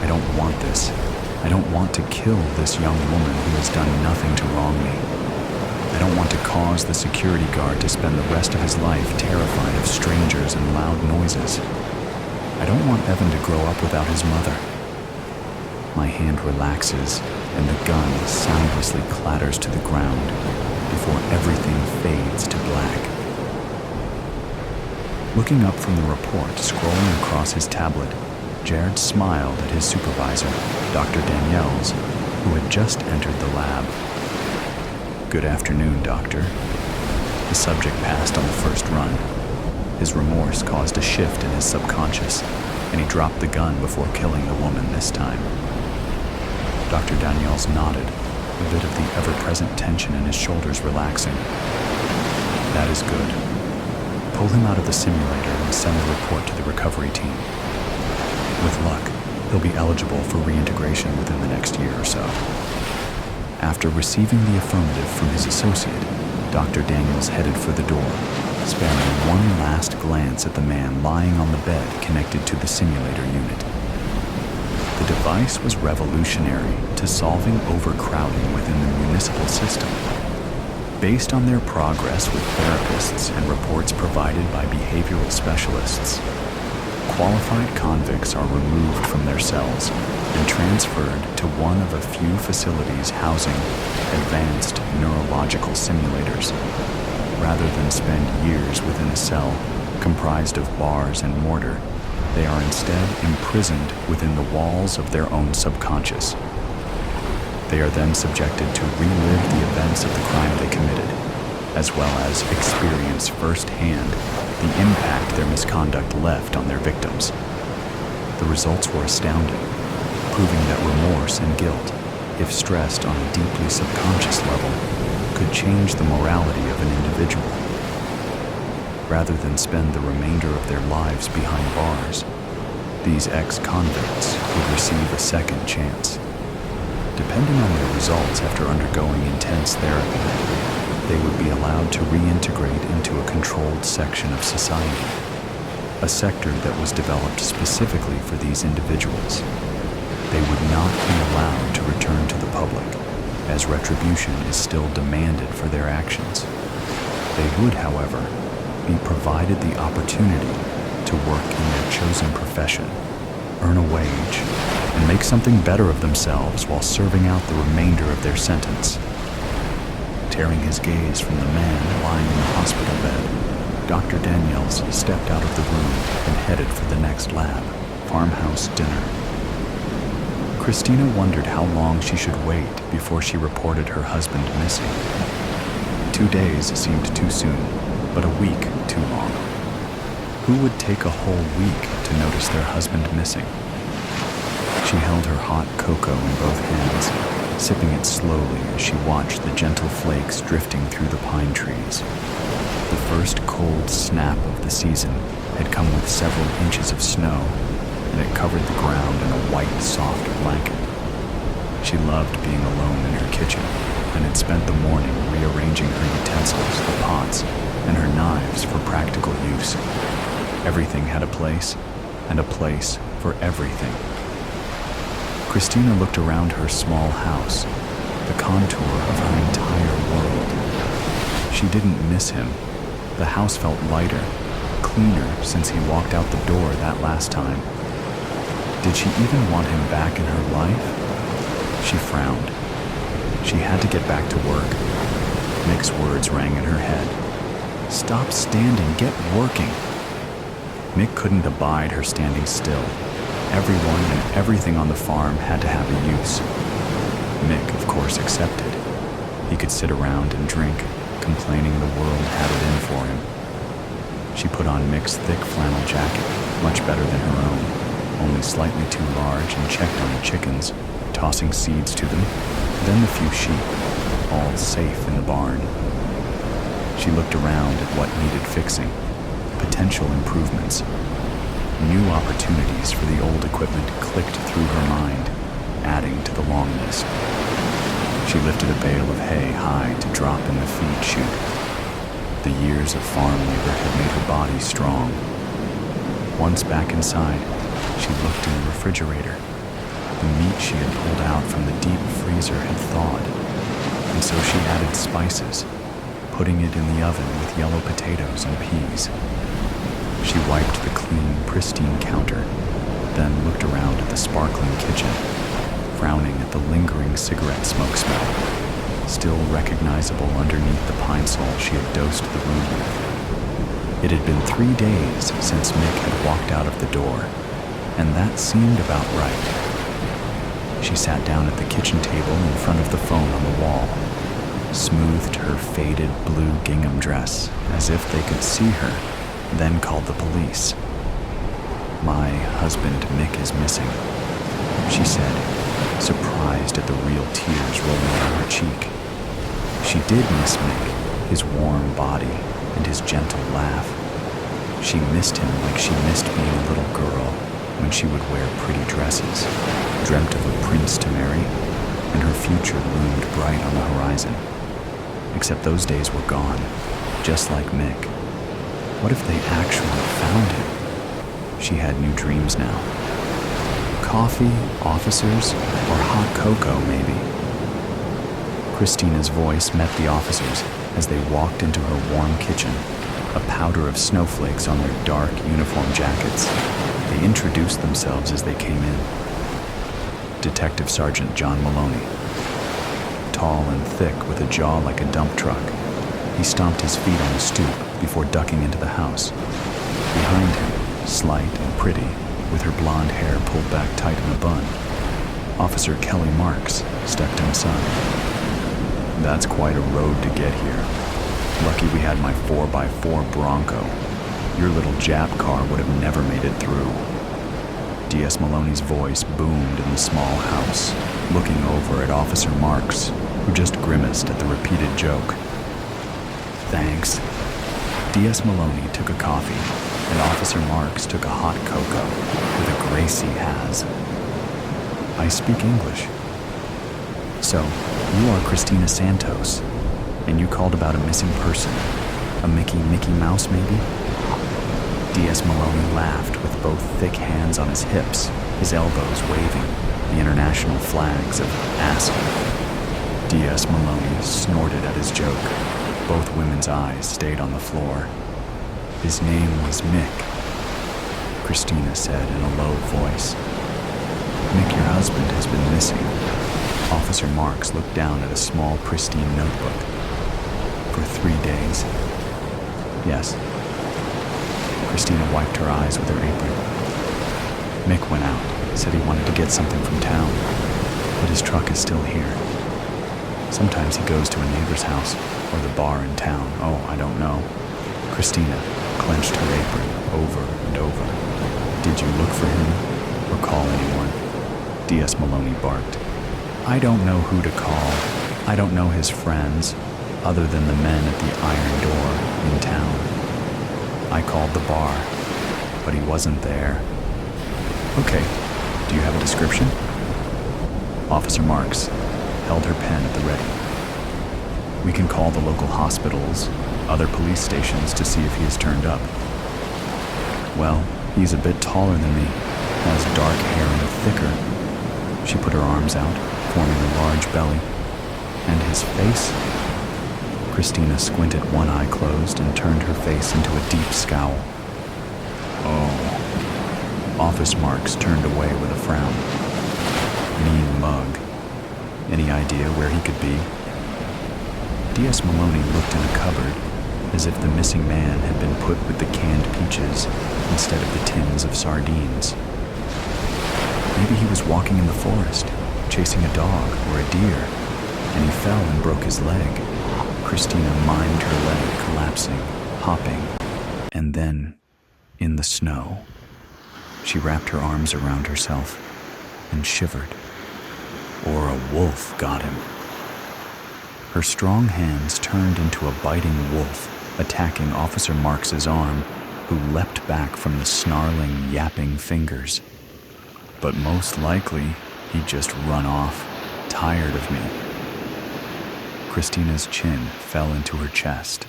I don't want this. I don't want to kill this young woman who has done nothing to wrong me. I don't want to cause the security guard to spend the rest of his life terrified of strangers and loud noises. I don't want Evan to grow up without his mother. My hand relaxes and the gun soundlessly clatters to the ground before everything fades to black. Looking up from the report, scrolling across his tablet, Jared smiled at his supervisor, Dr. Daniels, who had just entered the lab. "Good afternoon, Doctor." The subject passed on the first run. His remorse caused a shift in his subconscious, and he dropped the gun before killing the woman this time. Dr. Daniels nodded, a bit of the ever-present tension in his shoulders relaxing. "That is good. Pull him out of the simulator and send the report to the recovery team. With luck, he'll be eligible for reintegration within the next year or so." After receiving the affirmative from his associate, Dr. Daniels headed for the door, sparing one last glance at the man lying on the bed connected to the simulator unit. The device was revolutionary to solving overcrowding within the municipal system. Based on their progress with therapists and reports provided by behavioral specialists, qualified convicts are removed from their cells and transferred to one of a few facilities housing advanced neurological simulators. Rather than spend years within a cell comprised of bars and mortar, they are instead imprisoned within the walls of their own subconscious. They are then subjected to relive the events of the crime they committed, as well as experience firsthand the impact their misconduct left on their victims. The results were astounding, proving that remorse and guilt, if stressed on a deeply subconscious level, could change the morality of an individual. Rather than spend the remainder of their lives behind bars, these ex-convicts would receive a second chance. Depending on their results after undergoing intense therapy, they would be allowed to reintegrate into a controlled section of society, a sector that was developed specifically for these individuals. They would not be allowed to return to the public, as retribution is still demanded for their actions. They would, however, be provided the opportunity to work in their chosen profession, earn a wage and make something better of themselves while serving out the remainder of their sentence. Tearing his gaze from the man lying in the hospital bed, Dr. Daniels stepped out of the room and headed for the next lab, farmhouse dinner. Christina wondered how long she should wait before she reported her husband missing. 2 days seemed too soon, but a week too long. Who would take a whole week to notice their husband missing? She held her hot cocoa in both hands, sipping it slowly as she watched the gentle flakes drifting through the pine trees. The first cold snap of the season had come with several inches of snow, and it covered the ground in a white, soft blanket. She loved being alone in her kitchen, and had spent the morning rearranging her utensils, the pots, and her knives for practical use. Everything had a place, and a place for everything. Christina looked around her small house, the contour of her entire world. She didn't miss him. The house felt lighter, cleaner since he walked out the door that last time. Did she even want him back in her life? She frowned. She had to get back to work. Mick's words rang in her head. Stop standing, get working. Mick couldn't abide her standing still. Everyone and everything on the farm had to have a use. Mick, of course, accepted. He could sit around and drink, complaining the world had it in for him. She put on Mick's thick flannel jacket, much better than her own, only slightly too large, and checked on the chickens, tossing seeds to them, then the few sheep, all safe in the barn. She looked around at what needed fixing, potential improvements. New opportunities for the old equipment clicked through her mind, adding to the long list. She lifted a bale of hay high to drop in the feed chute. The years of farm labor had made her body strong. Once back inside, she looked in the refrigerator. The meat she had pulled out from the deep freezer had thawed, and so she added spices, putting it in the oven with yellow potatoes and peas. She wiped the clean, pristine counter, then looked around at the sparkling kitchen, frowning at the lingering cigarette smoke smell, still recognizable underneath the pine sol she had dosed the room with. It had been 3 days since Mick had walked out of the door, and that seemed about right. She sat down at the kitchen table in front of the phone on the wall, smoothed her faded blue gingham dress as if they could see her, then called the police. My husband Mick is missing, she said, surprised at the real tears rolling down her cheek. She did miss Mick, his warm body and his gentle laugh. She missed him like she missed being a little girl when she would wear pretty dresses, dreamt of a prince to marry, and her future loomed bright on the horizon. Except those days were gone, just like Mick. What if they actually found him? She had new dreams now. Coffee, officers, or hot cocoa, maybe. Christina's voice met the officers as they walked into her warm kitchen, a powder of snowflakes on their dark uniform jackets. They introduced themselves as they came in. Detective Sergeant John Maloney. Tall and thick with a jaw like a dump truck, he stomped his feet on the stoop before ducking into the house. Behind him, slight and pretty, with her blonde hair pulled back tight in a bun, Officer Kelly Marks stepped inside. That's quite a road to get here. Lucky we had my 4x4 Bronco. Your little Jap car would have never made it through. D.S. Maloney's voice boomed in the small house, looking over at Officer Marks, who just grimaced at the repeated joke. Thanks. D.S. Maloney took a coffee, and Officer Marks took a hot cocoa with a grace he has. I speak English. So, you are Christina Santos, and you called about a missing person. A Mickey Mouse, maybe? D.S. Maloney laughed with both thick hands on his hips, his elbows waving, the international flags of ASCII. D.S. Maloney snorted at his joke. Both women's eyes stayed on the floor. His name was Mick, Christina said in a low voice. Mick, your husband has been missing. Officer Marks looked down at a small, pristine notebook. For 3 days. Yes. Christina wiped her eyes with her apron. Mick went out, said he wanted to get something from town, but his truck is still here. Sometimes he goes to a neighbor's house or the bar in town. Oh, I don't know. Christina clenched her apron over and over. Did you look for him or call anyone? D.S. Maloney barked. I don't know who to call. I don't know his friends, other than the men at the iron door in town. I called the bar, but he wasn't there. Okay, do you have a description? Officer Marks held her pen at the ready. We can call the local hospitals, other police stations to see if he has turned up. Well, he's a bit taller than me, has dark hair and thicker. She put her arms out, forming a large belly. And his face? Christina squinted one eye closed and turned her face into a deep scowl. Oh. Officer Marks turned away with a frown. Mean mug. Any idea where he could be? D.S. Maloney looked in a cupboard, as if the missing man had been put with the canned peaches instead of the tins of sardines. Maybe he was walking in the forest, chasing a dog or a deer, and he fell and broke his leg. Christina mimed her leg collapsing, hopping, and then, in the snow, she wrapped her arms around herself and shivered. Or a wolf got him. Her strong hands turned into a biting wolf, attacking Officer Marks's arm, who leapt back from the snarling, yapping fingers. But most likely, he'd just run off, tired of me. Christina's chin fell into her chest.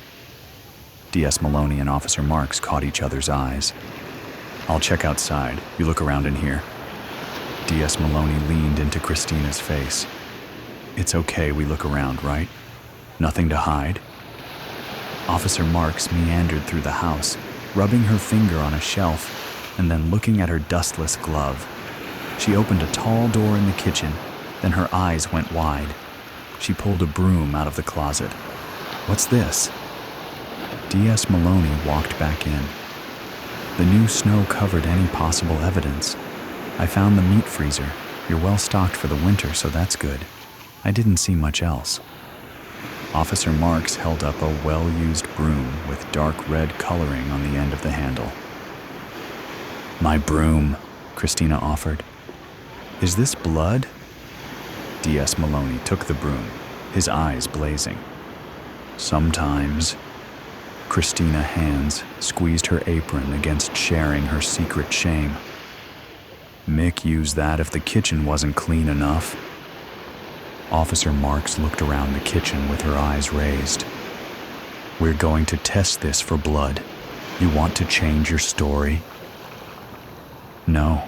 D.S. Maloney and Officer Marks caught each other's eyes. I'll check outside. You look around in here. D.S. Maloney leaned into Christina's face. It's okay we look around, right? Nothing to hide? Officer Marks meandered through the house, rubbing her finger on a shelf and then looking at her dustless glove. She opened a tall door in the kitchen, then her eyes went wide. She pulled a broom out of the closet. What's this? D.S. Maloney walked back in. The new snow covered any possible evidence. I found the meat freezer. You're well stocked for the winter, so that's good. I didn't see much else. Officer Marks held up a well-used broom with dark red coloring on the end of the handle. My broom, Christina offered. Is this blood? D.S. Maloney took the broom, his eyes blazing. Sometimes. Christina's hands squeezed her apron against sharing her secret shame. Mick used that if the kitchen wasn't clean enough. Officer Marks looked around the kitchen with her eyes raised. We're going to test this for blood. You want to change your story? No,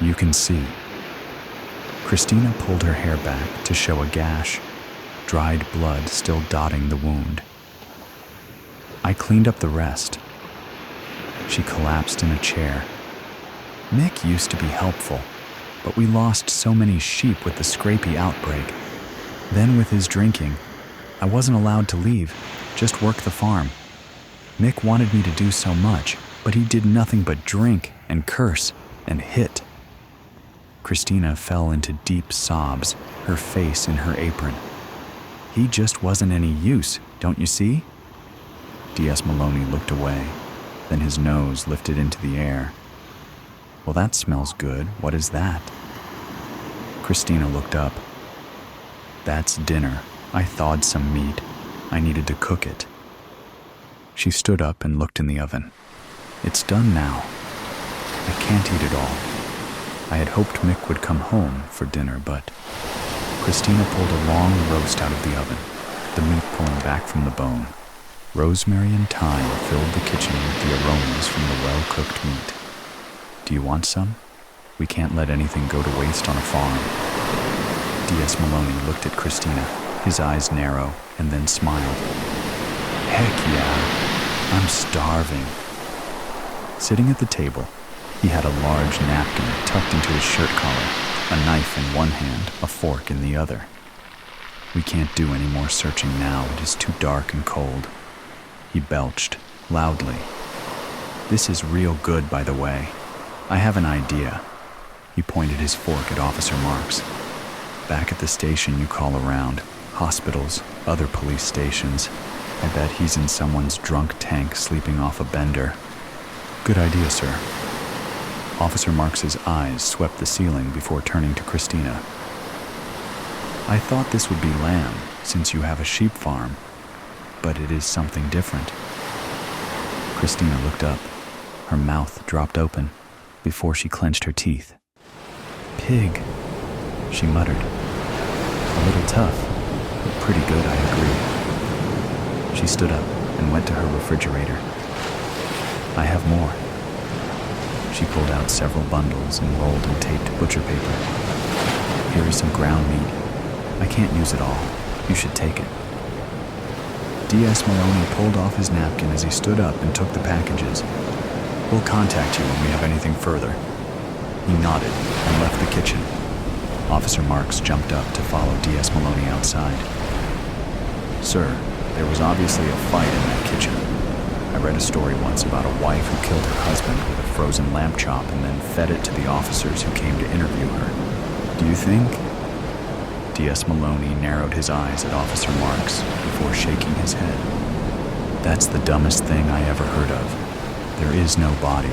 you can see. Christina pulled her hair back to show a gash, dried blood still dotting the wound. I cleaned up the rest. She collapsed in a chair. Mick used to be helpful, but we lost so many sheep with the scrapie outbreak. Then with his drinking, I wasn't allowed to leave, just work the farm. Mick wanted me to do so much, but he did nothing but drink and curse and hit. Christina fell into deep sobs, her face in her apron. He just wasn't any use, don't you see? D.S. Maloney looked away, then his nose lifted into the air. Well, that smells good. What is that? Christina looked up. That's dinner. I thawed some meat. I needed to cook it. She stood up and looked in the oven. It's done now. I can't eat it all. I had hoped Mick would come home for dinner, but... Christina pulled a long roast out of the oven, the meat pulling back from the bone. Rosemary and thyme filled the kitchen with the aromas from the well-cooked meat. Do you want some? We can't let anything go to waste on a farm. D.S. Maloney looked at Christina, his eyes narrow, and then smiled. Heck yeah, I'm starving. Sitting at the table, he had a large napkin tucked into his shirt collar. a knife in one hand, a fork in the other. We can't do any more searching now. It is too dark and cold. He belched, loudly. This is real good, by the way. I have an idea. He pointed his fork at Officer Marks. Back at the station, you call around. Hospitals, other police stations. I bet he's in someone's drunk tank sleeping off a bender. Good idea, sir. Officer Marks's eyes swept the ceiling before turning to Christina. I thought this would be lamb, since you have a sheep farm, but it is something different. Christina looked up. Her mouth dropped open before she clenched her teeth. Pig, she muttered. A little tough, but pretty good, I agree. She stood up and went to her refrigerator. I have more. She pulled out several bundles and rolled and taped butcher paper. Here is some ground meat. I can't use it all. You should take it. D.S. Maloney pulled off his napkin as he stood up and took the packages. We'll contact you when we have anything further. He nodded and left the kitchen. Officer Marks jumped up to follow D.S. Maloney outside. Sir, there was obviously a fight in that kitchen. I read a story once about a wife who killed her husband with a frozen lamb chop and then fed it to the officers who came to interview her. Do you think? D.S. Maloney narrowed his eyes at Officer Marks before shaking his head. That's the dumbest thing I ever heard of. There is no body.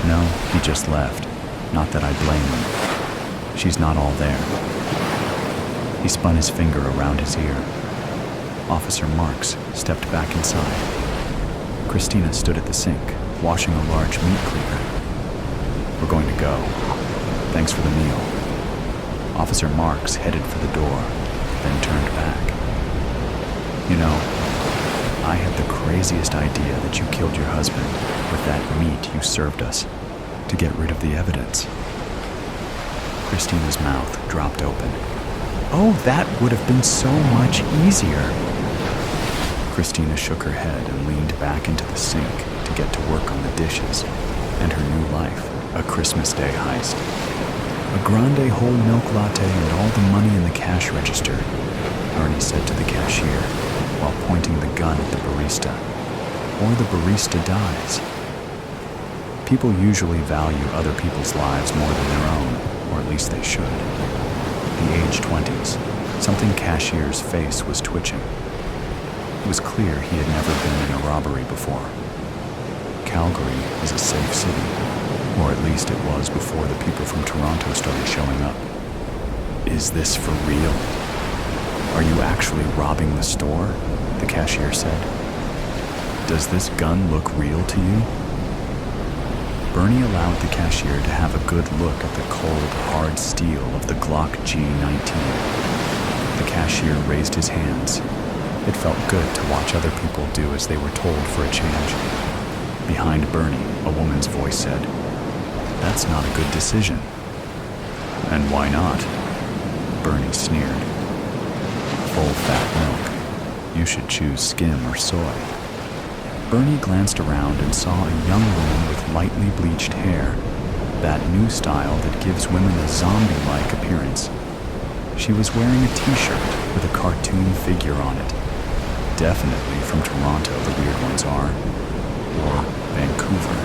No, he just left. Not that I blame him. She's not all there. He spun his finger around his ear. Officer Marks stepped back inside. Christina stood at the sink, washing a large meat cleaver. We're going to go. Thanks for the meal. Officer Marks headed for the door, then turned back. You know, I had the craziest idea that you killed your husband with that meat you served us to get rid of the evidence. Christina's mouth dropped open. Oh, that would have been so much easier. Christina shook her head and leaned back into the sink to get to work on the dishes and her new life, a Christmas Day heist. A grande whole milk latte and all the money in the cash register, Ernie said to the cashier while pointing the gun at the barista. Or the barista dies. People usually value other people's lives more than their own, or at least they should. The age 20s, something cashier's face was twitching. It was clear he had never been in a robbery before. Calgary is a safe city, or at least it was before the people from Toronto started showing up. Is this for real? Are you actually robbing the store? The cashier said. Does this gun look real to you? Bernie allowed the cashier to have a good look at the cold, hard steel of the Glock G19. The cashier raised his hands. It felt good to watch other people do as they were told for a change. Behind Bernie, a woman's voice said, "That's not a good decision." "And why not?" Bernie sneered. "Full fat milk. You should choose skim or soy." Bernie glanced around and saw a young woman with lightly bleached hair, that new style that gives women a zombie-like appearance. She was wearing a t-shirt with a cartoon figure on it. Definitely from Toronto, the weird ones are. Or Vancouver.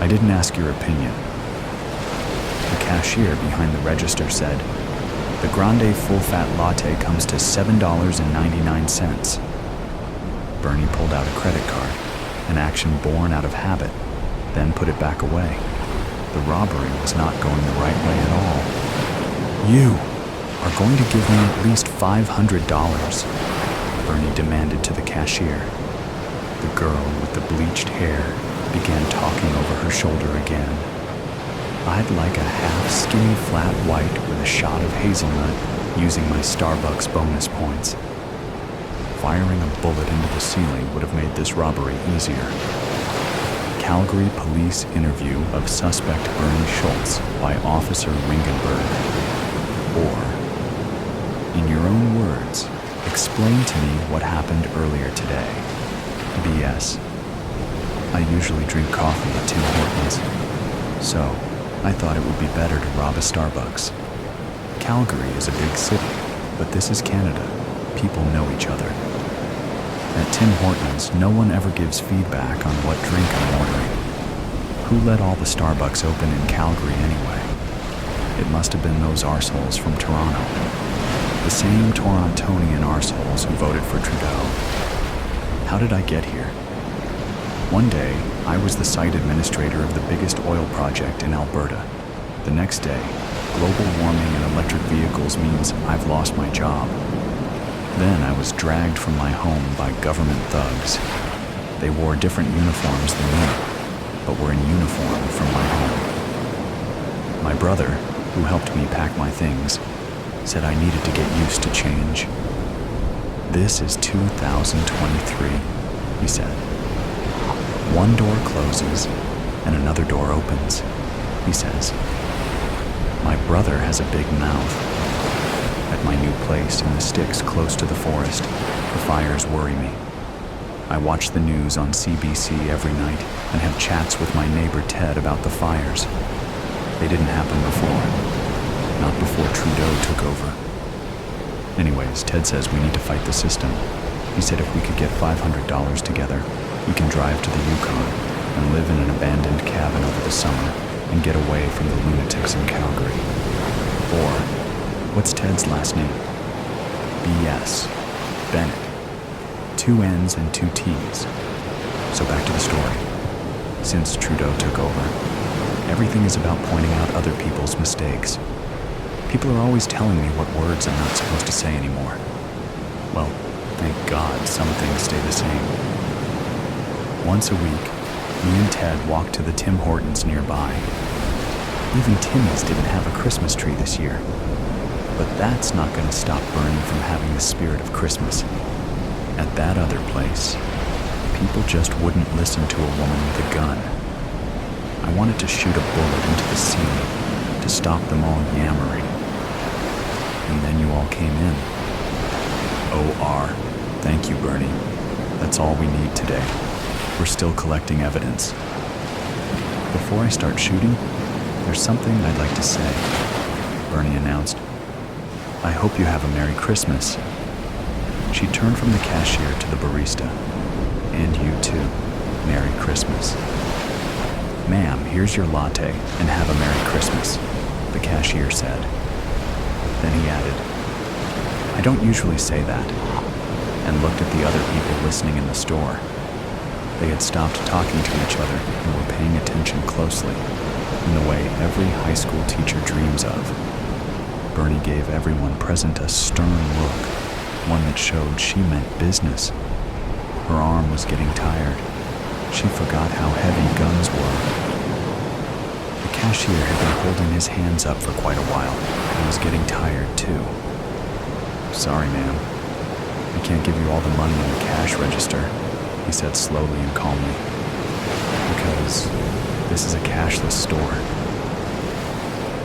"I didn't ask your opinion." The cashier behind the register said, "The grande full-fat latte comes to $7.99. Bernie pulled out a credit card, an action born out of habit, then put it back away. The robbery was not going the right way at all. "You are going to give me at least $500, Bernie demanded to the cashier. The girl with the bleached hair began talking over her shoulder again. "I'd like a half skinny flat white with a shot of hazelnut using my Starbucks bonus points." Firing a bullet into the ceiling would have made this robbery easier. Calgary police interview of suspect Bernie Schultz by Officer Ringenberg. Or, in your own words, explain to me what happened earlier today. B.S. I usually drink coffee at Tim Hortons. So, I thought it would be better to rob a Starbucks. Calgary is a big city, but this is Canada. People know each other. At Tim Hortons, no one ever gives feedback on what drink I'm ordering. Who let all the Starbucks open in Calgary anyway? It must have been those arseholes from Toronto. The same Torontonian arseholes who voted for Trudeau. How did I get here? One day, I was the site administrator of the biggest oil project in Alberta. The next day, global warming and electric vehicles means I've lost my job. Then I was dragged from my home by government thugs. They wore different uniforms than me, but were in uniform from my home. My brother, who helped me pack my things, said I needed to get used to change. This is 2023, he said. One door closes and another door opens, he says. My brother has a big mouth. At my new place in the sticks close to the forest, the fires worry me. I watch the news on CBC every night and have chats with my neighbor Ted about the fires. They didn't happen before. Not before Trudeau took over. Anyways, Ted says we need to fight the system. He said if we could get $500 together, we can drive to the Yukon and live in an abandoned cabin over the summer and get away from the lunatics in Calgary. Or, what's Ted's last name? B.S. Bennett. 2 N's and 2 T's. So back to the story. Since Trudeau took over, everything is about pointing out other people's mistakes. People are always telling me what words I'm not supposed to say anymore. Well, thank God some things stay the same. Once a week, me and Ted walk to the Tim Hortons nearby. Even Timmy's didn't have a Christmas tree this year. But that's not going to stop Bernie from having the spirit of Christmas. At that other place, people just wouldn't listen to a woman with a gun. I wanted to shoot a bullet into the sea to stop them all yammering. And then you all came in. O.R. Thank you, Bernie. That's all we need today. We're still collecting evidence. Before I start shooting, there's something I'd like to say, Bernie announced. I hope you have a Merry Christmas. She turned from the cashier to the barista. And you too. Merry Christmas. Ma'am, here's your latte, and have a Merry Christmas, the cashier said. Then he added, I don't usually say that, and looked at the other people listening in the store. They had stopped talking to each other and were paying attention closely, in the way every high school teacher dreams of. Bernie gave everyone present a stern look, one that showed she meant business. Her arm was getting tired. She forgot how heavy guns were. The cashier had been holding his hands up for quite a while and was getting tired too. Sorry, ma'am. I can't give you all the money in the cash register, he said slowly and calmly, because this is a cashless store.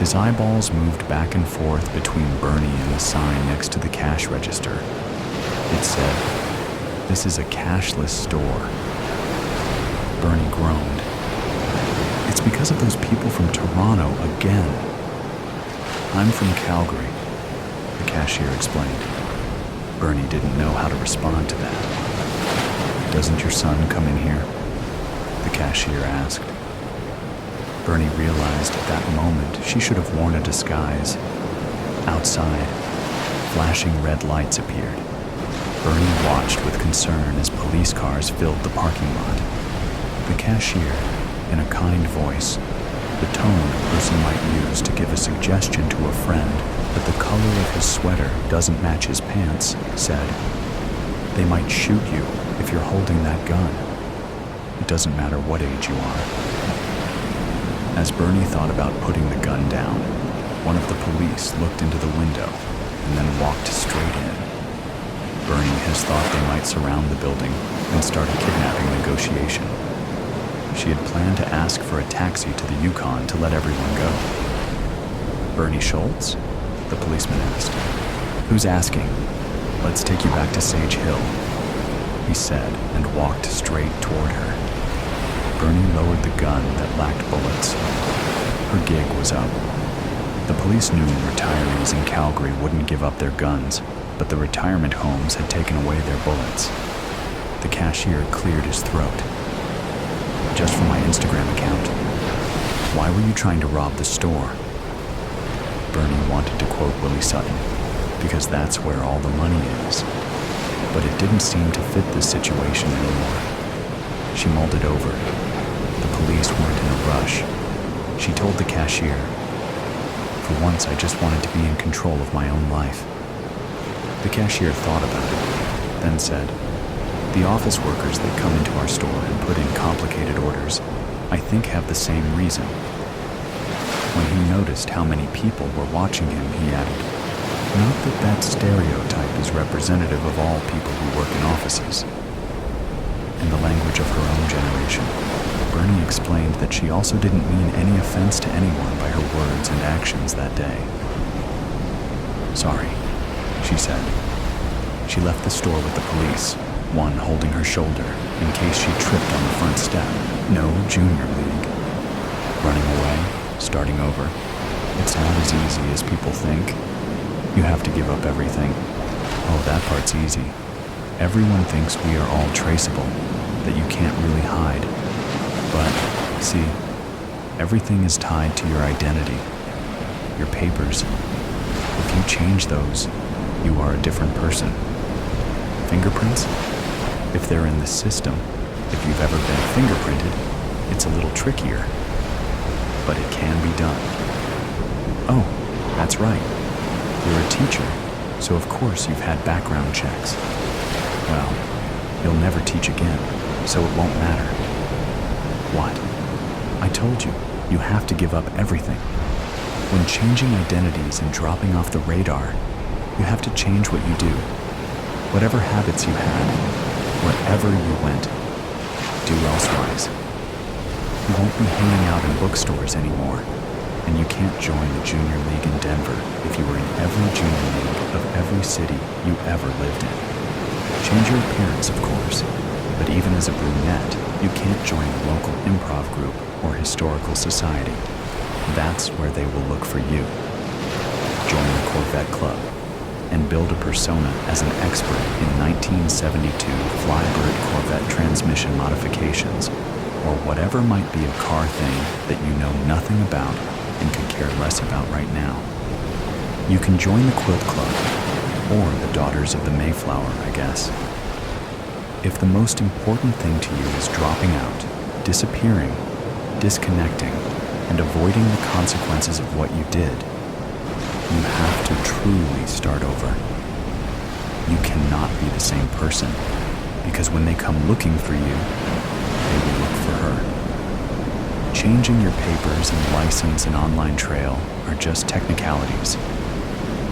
His eyeballs moved back and forth between Bernie and the sign next to the cash register. It said, "This is a cashless store." Bernie groaned. It's because of those people from Toronto again. I'm from Calgary, the cashier explained. Bernie didn't know how to respond to that. Doesn't your son come in here? The cashier asked. Bernie realized at that moment she should have worn a disguise. Outside, flashing red lights appeared. Bernie watched with concern as police cars filled the parking lot. The cashier, in a kind voice, the tone a person might use to give a suggestion to a friend that the color of his sweater doesn't match his pants, said, "They might shoot you if you're holding that gun. It doesn't matter what age you are." As Bernie thought about putting the gun down, one of the police looked into the window and then walked straight in. Bernie has thought they might surround the building and start a kidnapping negotiation. She had planned to ask for a taxi to the Yukon to let everyone go. "Bernie Schultz?" the policeman asked. "Who's asking? Let's take you back to Sage Hill," he said and walked straight toward her. Bernie lowered the gun that lacked bullets. Her gig was up. The police knew retirees in Calgary wouldn't give up their guns, but the retirement homes had taken away their bullets. The cashier cleared his throat. Just for my Instagram account. Why were you trying to rob the store? Bernie wanted to quote Willie Sutton, because that's where all the money is. But it didn't seem to fit this situation anymore. She mulled it over. The police weren't in a rush. She told the cashier, "For once, I just wanted to be in control of my own life." The cashier thought about it, then said, "The office workers that come into our store and put in complicated orders, I think have the same reason." When he noticed how many people were watching him, he added, "Not that that stereotype is representative of all people who work in offices." In the language of her own generation, Bernie explained that she also didn't mean any offense to anyone by her words and actions that day. "Sorry," she said. She left the store with the police, one holding her shoulder in case she tripped on the front step. No junior league. Running away, starting over. It's not as easy as people think. You have to give up everything. Oh, that part's easy. Everyone thinks we are all traceable, that you can't really hide. But, see, everything is tied to your identity, your papers. If you change those, you are a different person. Fingerprints? If they're in the system, if you've ever been fingerprinted, it's a little trickier. But it can be done. Oh, that's right. You're a teacher, so of course you've had background checks. Well, you'll never teach again, so it won't matter. What? I told you, you have to give up everything. When changing identities and dropping off the radar, you have to change what you do. Whatever habits you had, wherever you went, do elsewise. You won't be hanging out in bookstores anymore, and you can't join the junior league in Denver if you were in every junior league of every city you ever lived in. Change your appearance, of course, but even as a brunette, you can't join a local improv group or historical society. That's where they will look for you. Join the Corvette Club and build a persona as an expert in 1972 Flybird Corvette transmission modifications, or whatever might be a car thing that you know nothing about and could care less about right now. You can join the Quilt Club, or the Daughters of the Mayflower, I guess. If the most important thing to you is dropping out, disappearing, disconnecting, and avoiding the consequences of what you did, you have to truly start over. You cannot be the same person, because when they come looking for you, they will look for her. Changing your papers and license and online trail are just technicalities.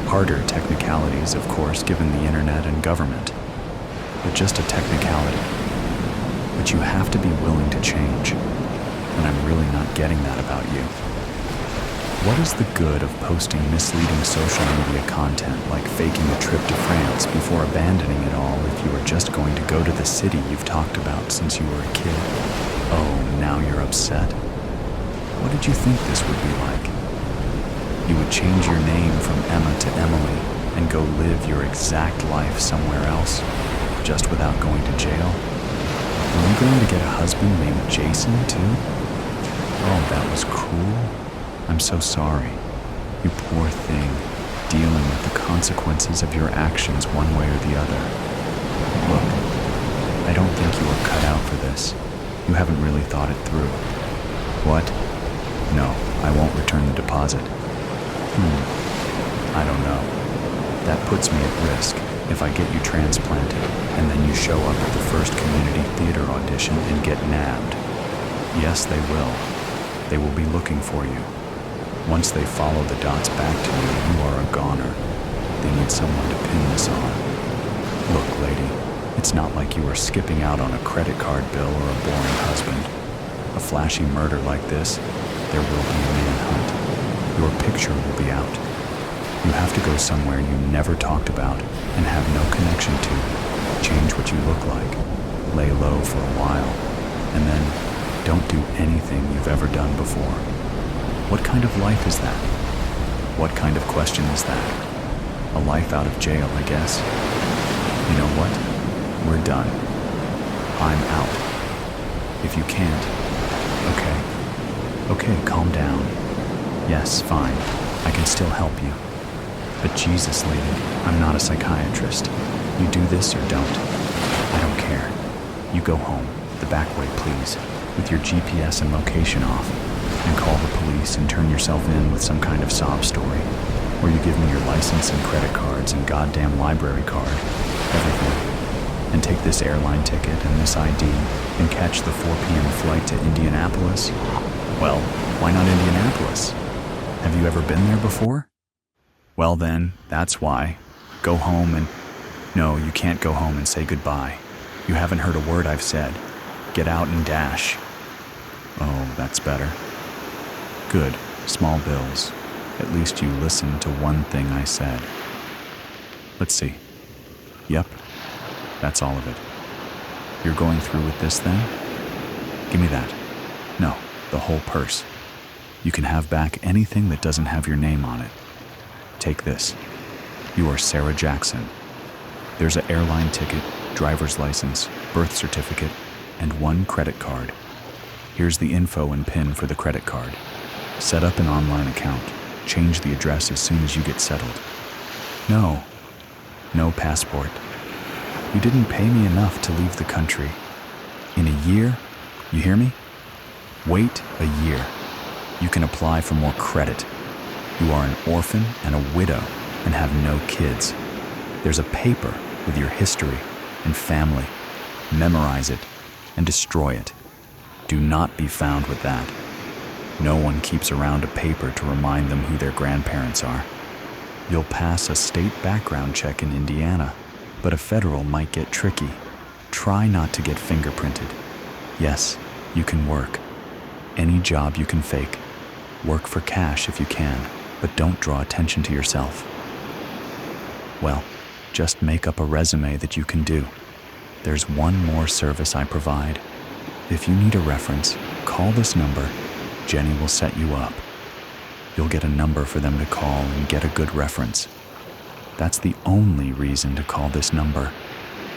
Harder technicalities, of course, given the internet and government, but just a technicality. But you have to be willing to change, and I'm really not getting that about you. What is the good of posting misleading social media content like faking a trip to France before abandoning it all if you are just going to go to the city you've talked about since you were a kid? Oh, now you're upset? What did you think this would be like? You would change your name from Emma to Emily and go live your exact life somewhere else, just without going to jail? Were you going to get a husband named Jason, too? Oh, that was cruel. I'm so sorry. You poor thing, dealing with the consequences of your actions one way or the other. Look, I don't think you are cut out for this. You haven't really thought it through. What? No, I won't return the deposit. I don't know. That puts me at risk if I get you transplanted and then you show up at the first community theater audition and get nabbed. Yes, they will. They will be looking for you. Once they follow the dots back to you, you are a goner. They need someone to pin this on. Look, lady, it's not like you are skipping out on a credit card bill or a boring husband. A flashy murder like this, there will be a manhunt. Your picture will be out. You have to go somewhere you never talked about and have no connection to. Change what you look like. Lay low for a while. And then don't do anything you've ever done before. What kind of life is that? What kind of question is that? A life out of jail, I guess. You know what? We're done. I'm out. If you can't, okay, calm down. Yes, fine, I can still help you. But Jesus, lady, I'm not a psychiatrist. You do this or don't. I don't care. You go home, the back way, please, with your GPS and location off, and call the police and turn yourself in with some kind of sob story. Or you give me your license and credit cards and goddamn library card, everything. And take this airline ticket and this ID and catch the 4 p.m. flight to Indianapolis? Well, why not Indianapolis? Have you ever been there before? Well then, that's why. Go home and... No, you can't go home and say goodbye. You haven't heard a word I've said. Get out and dash. Oh, that's better. Good. Small bills. At least you listened to one thing I said. Let's see. Yep. That's all of it. You're going through with this then? Give me that. No, the whole purse. You can have back anything that doesn't have your name on it. Take this. You are Sarah Jackson. There's an airline ticket, driver's license, birth certificate, and 1 credit card. Here's the info and PIN for the credit card. Set up an online account. Change the address as soon as you get settled. No passport. You didn't pay me enough to leave the country. In a year, you hear me? Wait a year. You can apply for more credit. You are an orphan and a widow and have no kids. There's a paper with your history and family. Memorize it and destroy it. Do not be found with that. No one keeps around a paper to remind them who their grandparents are. You'll pass a state background check in Indiana, but a federal might get tricky. Try not to get fingerprinted. Yes, you can work. Any job you can fake. Work for cash if you can, but don't draw attention to yourself. Well, just make up a resume that you can do. There's one more service I provide. If you need a reference, call this number. Jenny will set you up. You'll get a number for them to call and get a good reference. That's the only reason to call this number.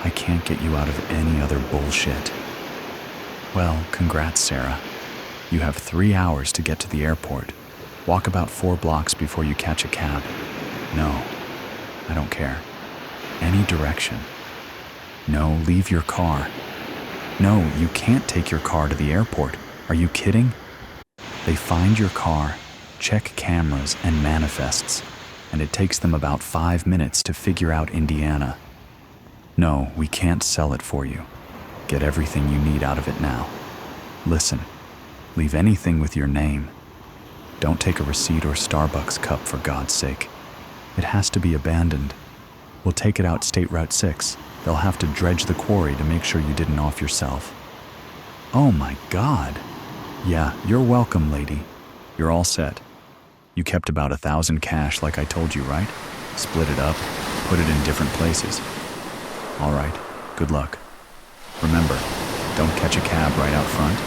I can't get you out of any other bullshit. Well, congrats, Sarah. You have 3 hours to get to the airport. Walk about 4 blocks before you catch a cab. No, I don't care. Any direction. No, leave your car. No, you can't take your car to the airport. Are you kidding? They find your car, check cameras and manifests, and it takes them about 5 minutes to figure out Indiana. No, we can't sell it for you. Get everything you need out of it now. Listen, leave anything with your name. Don't take a receipt or Starbucks cup, for God's sake. It has to be abandoned. We'll take it out State Route 6. They'll have to dredge the quarry to make sure you didn't off yourself. Oh my God. Yeah, you're welcome, lady. You're all set. You kept about 1,000 cash like I told you, right? Split it up, put it in different places. All right, good luck. Remember, don't catch a cab right out front.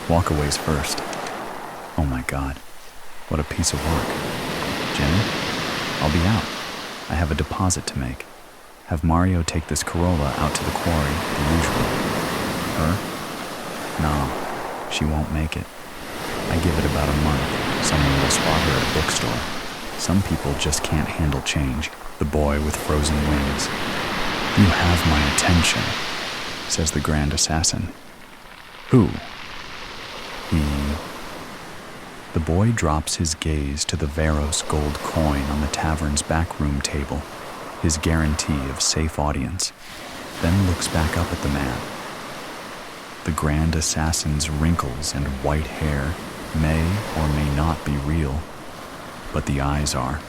Walkaways first. Oh my God, what a piece of work. Jenny, I'll be out. I have a deposit to make. Have Mario take this Corolla out to the quarry, the usual. Her? No, she won't make it. I give it about a month. Someone will spot her at a bookstore. Some people just can't handle change. The boy with frozen wings. You have my attention, says the grand assassin. Who? He. The boy drops his gaze to the Varos gold coin on the tavern's backroom table, his guarantee of safe audience, then looks back up at the man. The grand assassin's wrinkles and white hair may or may not be real, but the eyes are.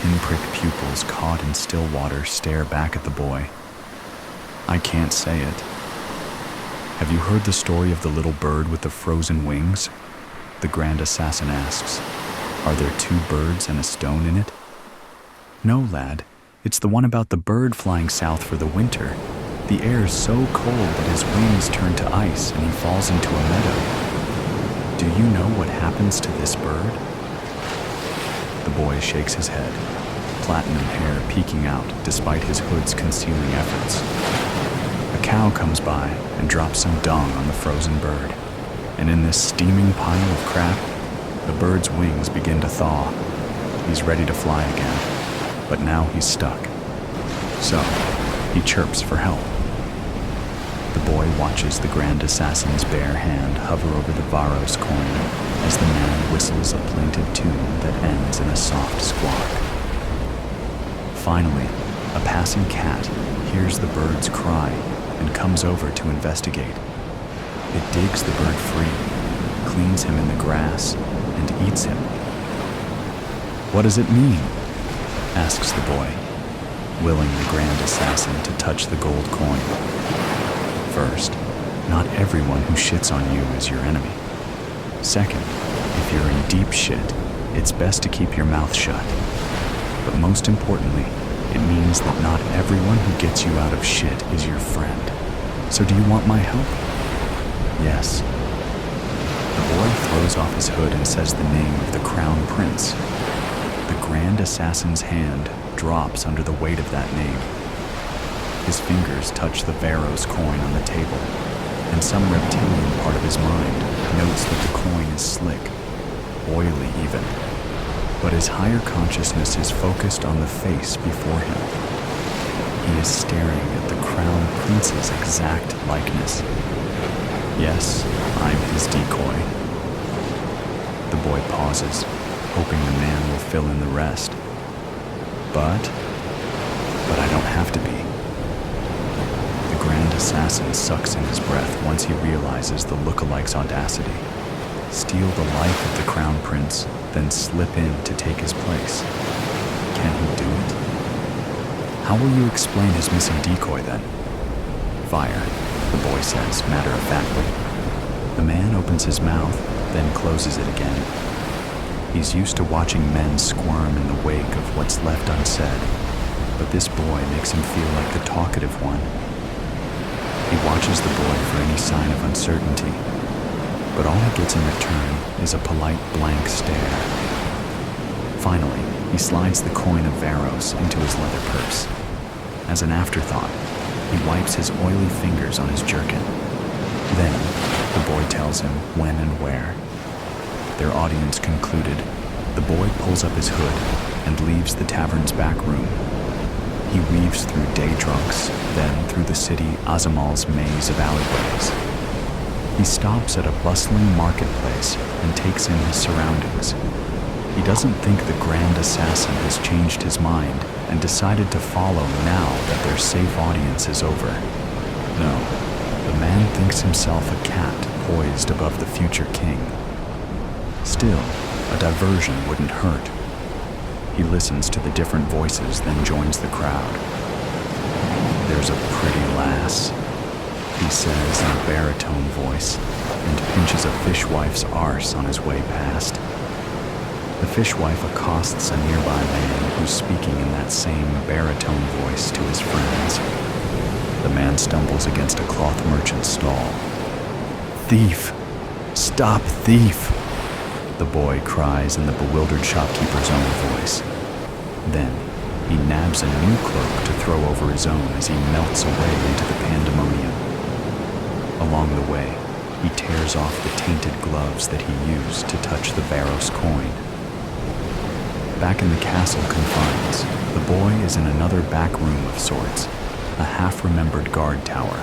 Pinprick pupils caught in still water stare back at the boy. I can't say it. Have you heard the story of the little bird with the frozen wings? The grand assassin asks. Are there 2 birds and a stone in it? No, lad. It's the one about the bird flying south for the winter. The air is so cold that his wings turn to ice and he falls into a meadow. Do you know what happens to this bird? The boy shakes his head, platinum hair peeking out despite his hood's concealing efforts. A cow comes by and drops some dung on the frozen bird, and in this steaming pile of crap, the bird's wings begin to thaw. He's ready to fly again, but now he's stuck. So, he chirps for help. The boy watches the Grand Assassin's bare hand hover over the Varos coin as the man whistles a plaintive tune that ends in a soft squawk. Finally, a passing cat hears the bird's cry and comes over to investigate. It digs the bird free, cleans him in the grass, and eats him. "What does it mean?" asks the boy, willing the Grand Assassin to touch the gold coin. First, not everyone who shits on you is your enemy. Second, if you're in deep shit, it's best to keep your mouth shut. But most importantly, it means that not everyone who gets you out of shit is your friend. So do you want my help? Yes. The boy throws off his hood and says the name of the Crown Prince. The Grand Assassin's hand drops under the weight of that name. His fingers touch the Varos coin on the table, and some reptilian part of his mind notes that the coin is slick, oily even. But his higher consciousness is focused on the face before him. He is staring at the Crown Prince's exact likeness. Yes, I'm his decoy. The boy pauses, hoping the man will fill in the rest. But I don't have to be. The Grand Assassin sucks in his breath once he realizes the lookalike's audacity. Steal the life of the Crown Prince, then slip in to take his place. Can he do it? How will you explain his missing decoy then? Fire, the boy says, matter-of-factly. The man opens his mouth, then closes it again. He's used to watching men squirm in the wake of what's left unsaid, but this boy makes him feel like the talkative one. He watches the boy for any sign of uncertainty, but all he gets in return is a polite blank stare. Finally, he slides the coin of Varos into his leather purse. As an afterthought, he wipes his oily fingers on his jerkin. Then, the boy tells him when and where. Their audience concluded, the boy pulls up his hood and leaves the tavern's back room. He weaves through day drunks, then through the city Azamal's maze of alleyways. He stops at a bustling marketplace and takes in his surroundings. He doesn't think the Grand Assassin has changed his mind and decided to follow now that their safe audience is over. No, the man thinks himself a cat poised above the future king. Still, a diversion wouldn't hurt. He listens to the different voices, then joins the crowd. "There's a pretty lass," he says in a baritone voice, and pinches a fishwife's arse on his way past. The fishwife accosts a nearby man who's speaking in that same baritone voice to his friends. The man stumbles against a cloth merchant's stall. "Thief! Stop, thief!" the boy cries in the bewildered shopkeeper's own voice. Then, he nabs a new cloak to throw over his own as he melts away into the pandemonium. Along the way, he tears off the tainted gloves that he used to touch the Varos coin. Back in the castle confines, the boy is in another back room of sorts, a half-remembered guard tower.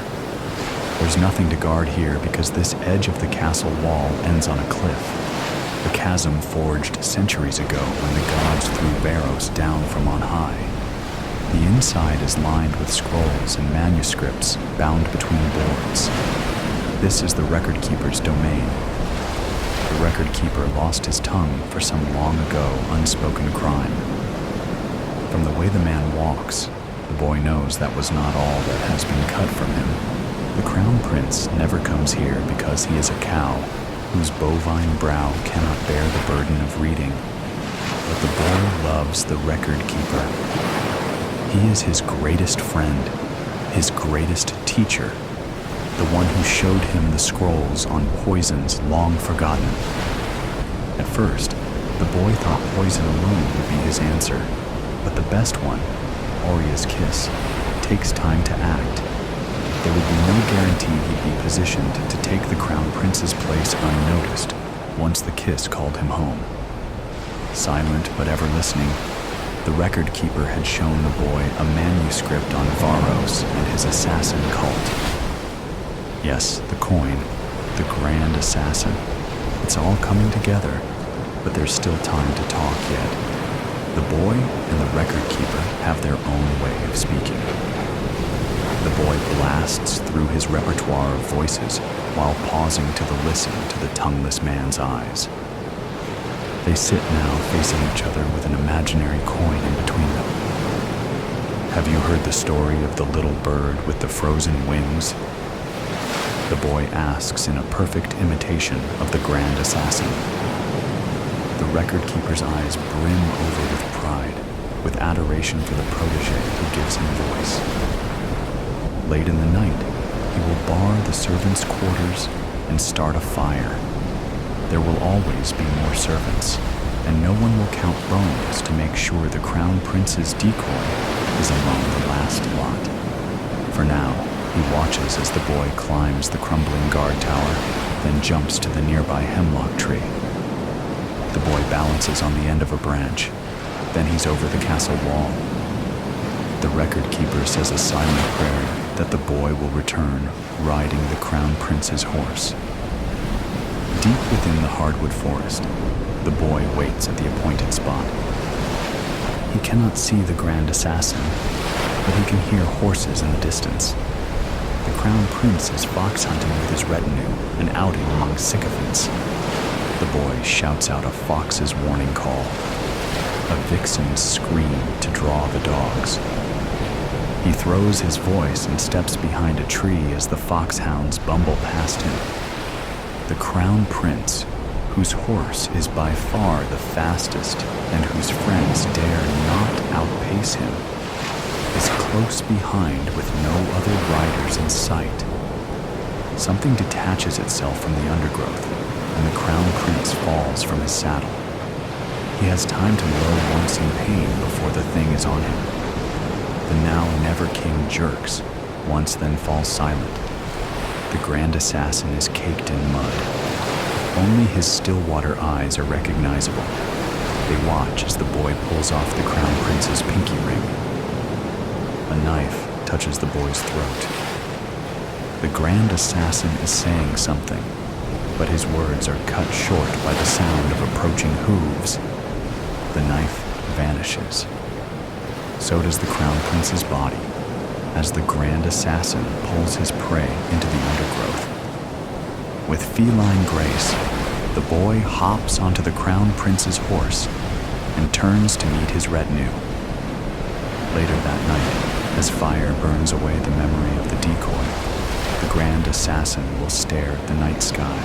There's nothing to guard here because this edge of the castle wall ends on a cliff, a chasm forged centuries ago when the gods threw Varos down from on high. The inside is lined with scrolls and manuscripts bound between boards. This is the record keeper's domain. The record keeper lost his tongue for some long ago unspoken crime. From the way the man walks, the boy knows that was not all that has been cut from him. The Crown Prince never comes here because he is a cow whose bovine brow cannot bear the burden of reading. But the boy loves the record keeper. He is his greatest friend, his greatest teacher. The the one who showed him the scrolls on poisons long forgotten. At first, the boy thought poison alone would be his answer, but the best one, Oria's kiss, takes time to act. There would be no guarantee he'd be positioned to take the Crown Prince's place unnoticed once the kiss called him home. Silent but ever listening, the record keeper had shown the boy a manuscript on Varos and his assassin cult. Yes, the coin, the grand assassin. It's all coming together, but there's still time to talk yet. The boy and the record keeper have their own way of speaking. The boy blasts through his repertoire of voices while pausing to listen to the tongueless man's eyes. They sit now facing each other with an imaginary coin in between them. Have you heard the story of the little bird with the frozen wings? The boy asks in a perfect imitation of the grand assassin. The record keeper's eyes brim over with pride, with adoration for the protege who gives him voice. Late in the night, he will bar the servants' quarters and start a fire. There will always be more servants, and no one will count bones to make sure the Crown Prince's decoy is among the last lot. For now, he watches as the boy climbs the crumbling guard tower, then jumps to the nearby hemlock tree. The boy balances on the end of a branch, then he's over the castle wall. The record keeper says a silent prayer that the boy will return riding the Crown Prince's horse. Deep within the hardwood forest, the boy waits at the appointed spot. He cannot see the grand assassin, but he can hear horses in the distance. The Crown Prince is fox hunting with his retinue, an outing among sycophants. The boy shouts out a fox's warning call, a vixen's scream to draw the dogs. He throws his voice and steps behind a tree as the foxhounds bumble past him. The Crown Prince, whose horse is by far the fastest and whose friends dare not outpace him, is close behind with no other riders in sight. Something detaches itself from the undergrowth, and the Crown Prince falls from his saddle. He has time to low once in pain before the thing is on him. The now never king jerks, once then falls silent. The grand assassin is caked in mud. Only his still-water eyes are recognizable. They watch as the boy pulls off the Crown Prince's pinky ring. A knife touches the boy's throat. The grand assassin is saying something, but his words are cut short by the sound of approaching hooves. The knife vanishes. So does the Crown Prince's body, as the grand assassin pulls his prey into the undergrowth. With feline grace, the boy hops onto the Crown Prince's horse and turns to meet his retinue. Later that night, as fire burns away the memory of the decoy, the grand assassin will stare at the night sky.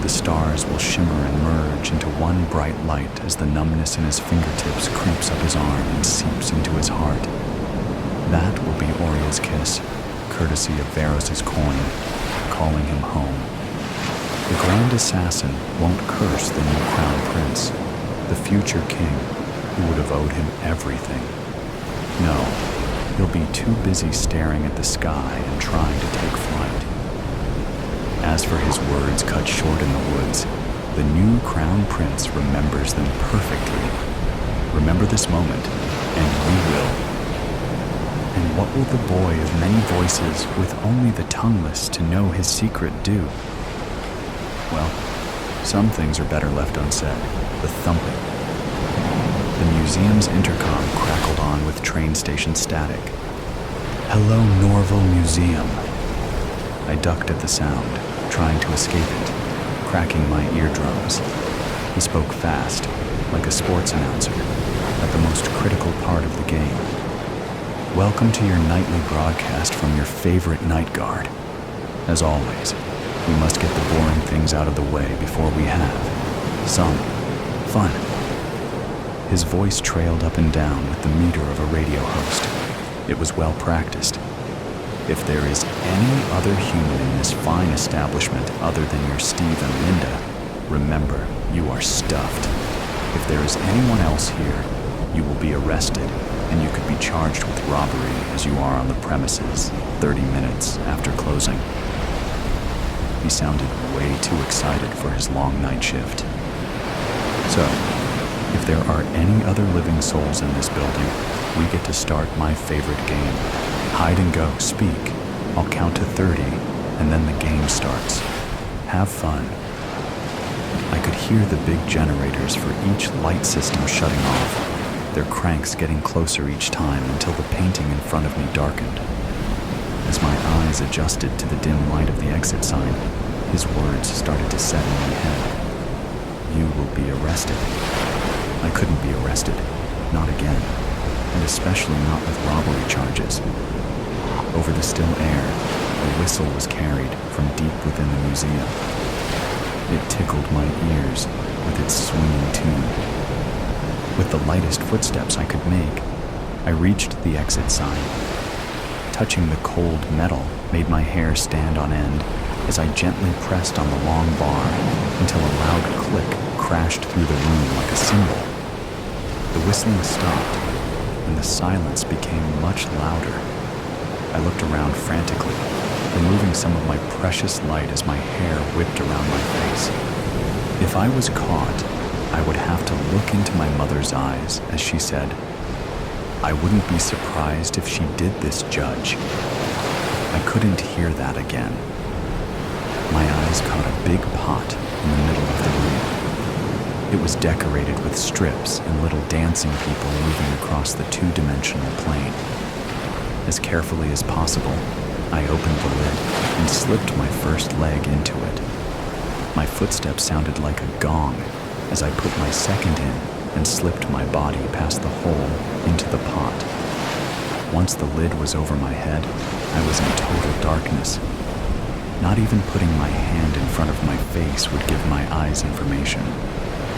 The stars will shimmer and merge into one bright light as the numbness in his fingertips creeps up his arm and seeps into his heart. That will be Oria's kiss, courtesy of Varos's coin, calling him home. The grand assassin won't curse the new Crown Prince, the future king, who would have owed him everything. No, he'll be too busy staring at the sky and trying to take flight. As for his words cut short in the woods, the new Crown Prince remembers them perfectly. Remember this moment, and we will. And what will the boy of many voices with only the tongueless to know his secret do? Well, some things are better left unsaid. The thumping. The museum's intercom crackled on with train station static. Hello, Norval Museum. I ducked at the sound, trying to escape it, cracking my eardrums. He spoke fast, like a sports announcer, at the most critical part of the game. Welcome to your nightly broadcast from your favorite night guard. As always, we must get the boring things out of the way before we have some fun. His voice trailed up and down with the meter of a radio host. It was well practiced. If there is any other human in this fine establishment other than your Steve and Linda, remember, you are stuffed. If there is anyone else here, you will be arrested, and you could be charged with robbery as you are on the premises 30 minutes after closing. He sounded way too excited for his long night shift. So, if there are any other living souls in this building, we get to start my favorite game. Hide and go, speak. I'll count to 30, and then the game starts. Have fun. I could hear the big generators for each light system shutting off, their cranks getting closer each time until the painting in front of me darkened. As my eyes adjusted to the dim light of the exit sign, his words started to set in my head. You will be arrested. I couldn't be arrested. Not again. And especially not with robbery charges. Over the still air, a whistle was carried from deep within the museum. It tickled my ears with its swinging tune. With the lightest footsteps I could make, I reached the exit sign. Touching the cold metal made my hair stand on end as I gently pressed on the long bar until a loud click crashed through the room like a cymbal. The whistling stopped, and the silence became much louder. I looked around frantically, removing some of my precious light as my hair whipped around my face. If I was caught, I would have to look into my mother's eyes as she said, "I wouldn't be surprised if she did this, Judge." I couldn't hear that again. My eyes caught a big pot in the middle of the room. It was decorated with strips and little dancing people moving across the two-dimensional plane. As carefully as possible, I opened the lid and slipped my first leg into it. My footsteps sounded like a gong as I put my second in and slipped my body past the hole into the pot. Once the lid was over my head, I was in total darkness. Not even putting my hand in front of my face would give my eyes information.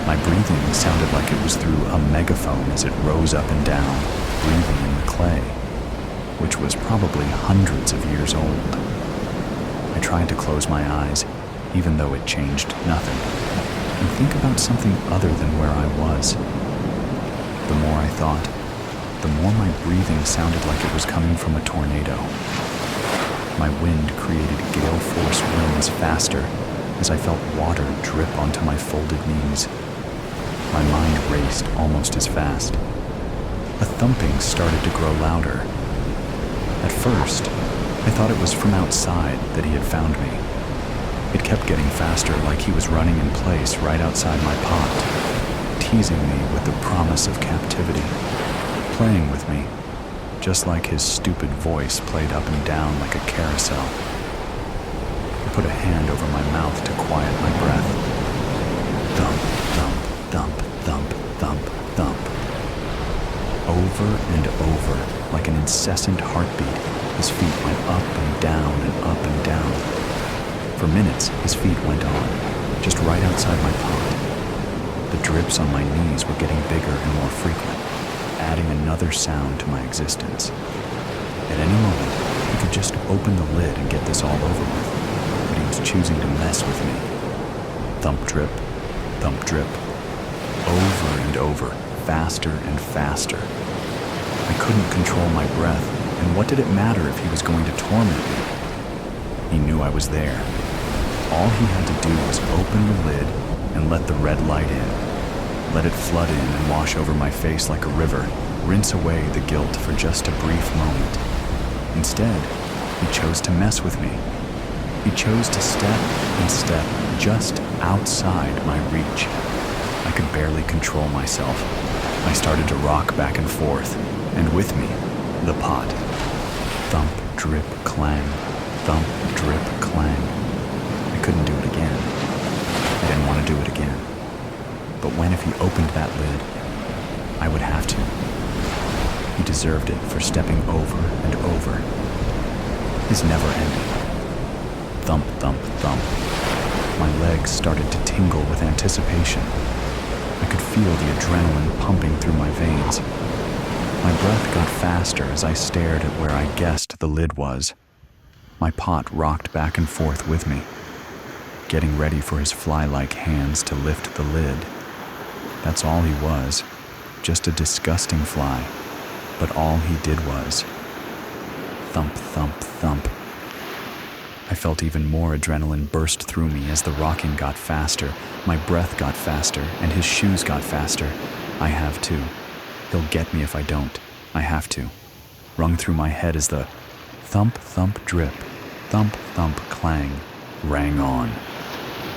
My breathing sounded like it was through a megaphone as it rose up and down, breathing in the clay, which was probably hundreds of years old. I tried to close my eyes, even though it changed nothing, and think about something other than where I was. The more I thought, the more my breathing sounded like it was coming from a tornado. My wind created gale force winds faster as I felt water drip onto my folded knees. My mind raced almost as fast. A thumping started to grow louder. At first, I thought it was from outside that he had found me. It kept getting faster, like he was running in place right outside my pot, teasing me with the promise of captivity, playing with me, just like his stupid voice played up and down like a carousel. I put a hand over my mouth to quiet my breath. Thump, thump, thump, thump, thump, thump. Over and over, like an incessant heartbeat, his feet went up and down and up and down. For minutes, his feet went on, just right outside my pot. The drips on my knees were getting bigger and more frequent, adding another sound to my existence. At any moment, he could just open the lid and get this all over with, but he was choosing to mess with me. Thump drip, over and over, faster and faster. I couldn't control my breath, and what did it matter if he was going to torment me? He knew I was there. All he had to do was open the lid and let the red light in. Let it flood in and wash over my face like a river, rinse away the guilt for just a brief moment. Instead, he chose to mess with me. He chose to step and step just outside my reach. I could barely control myself. I started to rock back and forth, and with me, the pot. Thump, drip, clang. Thump, drip, clang. I couldn't do it again. I didn't want to do it again. But when if he opened that lid, I would have to. He deserved it for stepping over and over. His never ending. Thump, thump, thump. My legs started to tingle with anticipation. I could feel the adrenaline pumping through my veins. My breath got faster as I stared at where I guessed the lid was. My pot rocked back and forth with me, getting ready for his fly-like hands to lift the lid. That's all he was, just a disgusting fly, but all he did was thump, thump, thump. I felt even more adrenaline burst through me as the rocking got faster, my breath got faster, and his shoes got faster. I have to. He'll get me if I don't. I have to. Rung through my head as the thump, thump, drip, thump, thump, clang rang on.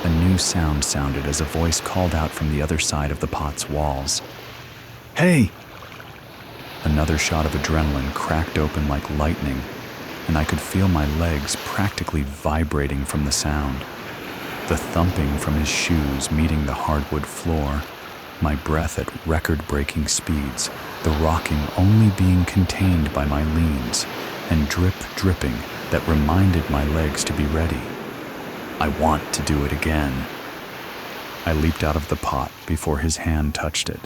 A new sound sounded as a voice called out from the other side of the pot's walls. "Hey!" Another shot of adrenaline cracked open like lightning, and I could feel my legs practically vibrating from the sound. The thumping from his shoes meeting the hardwood floor, my breath at record-breaking speeds, the rocking only being contained by my leans, and drip dripping that reminded my legs to be ready. I want to do it again. I leaped out of the pot before his hand touched it.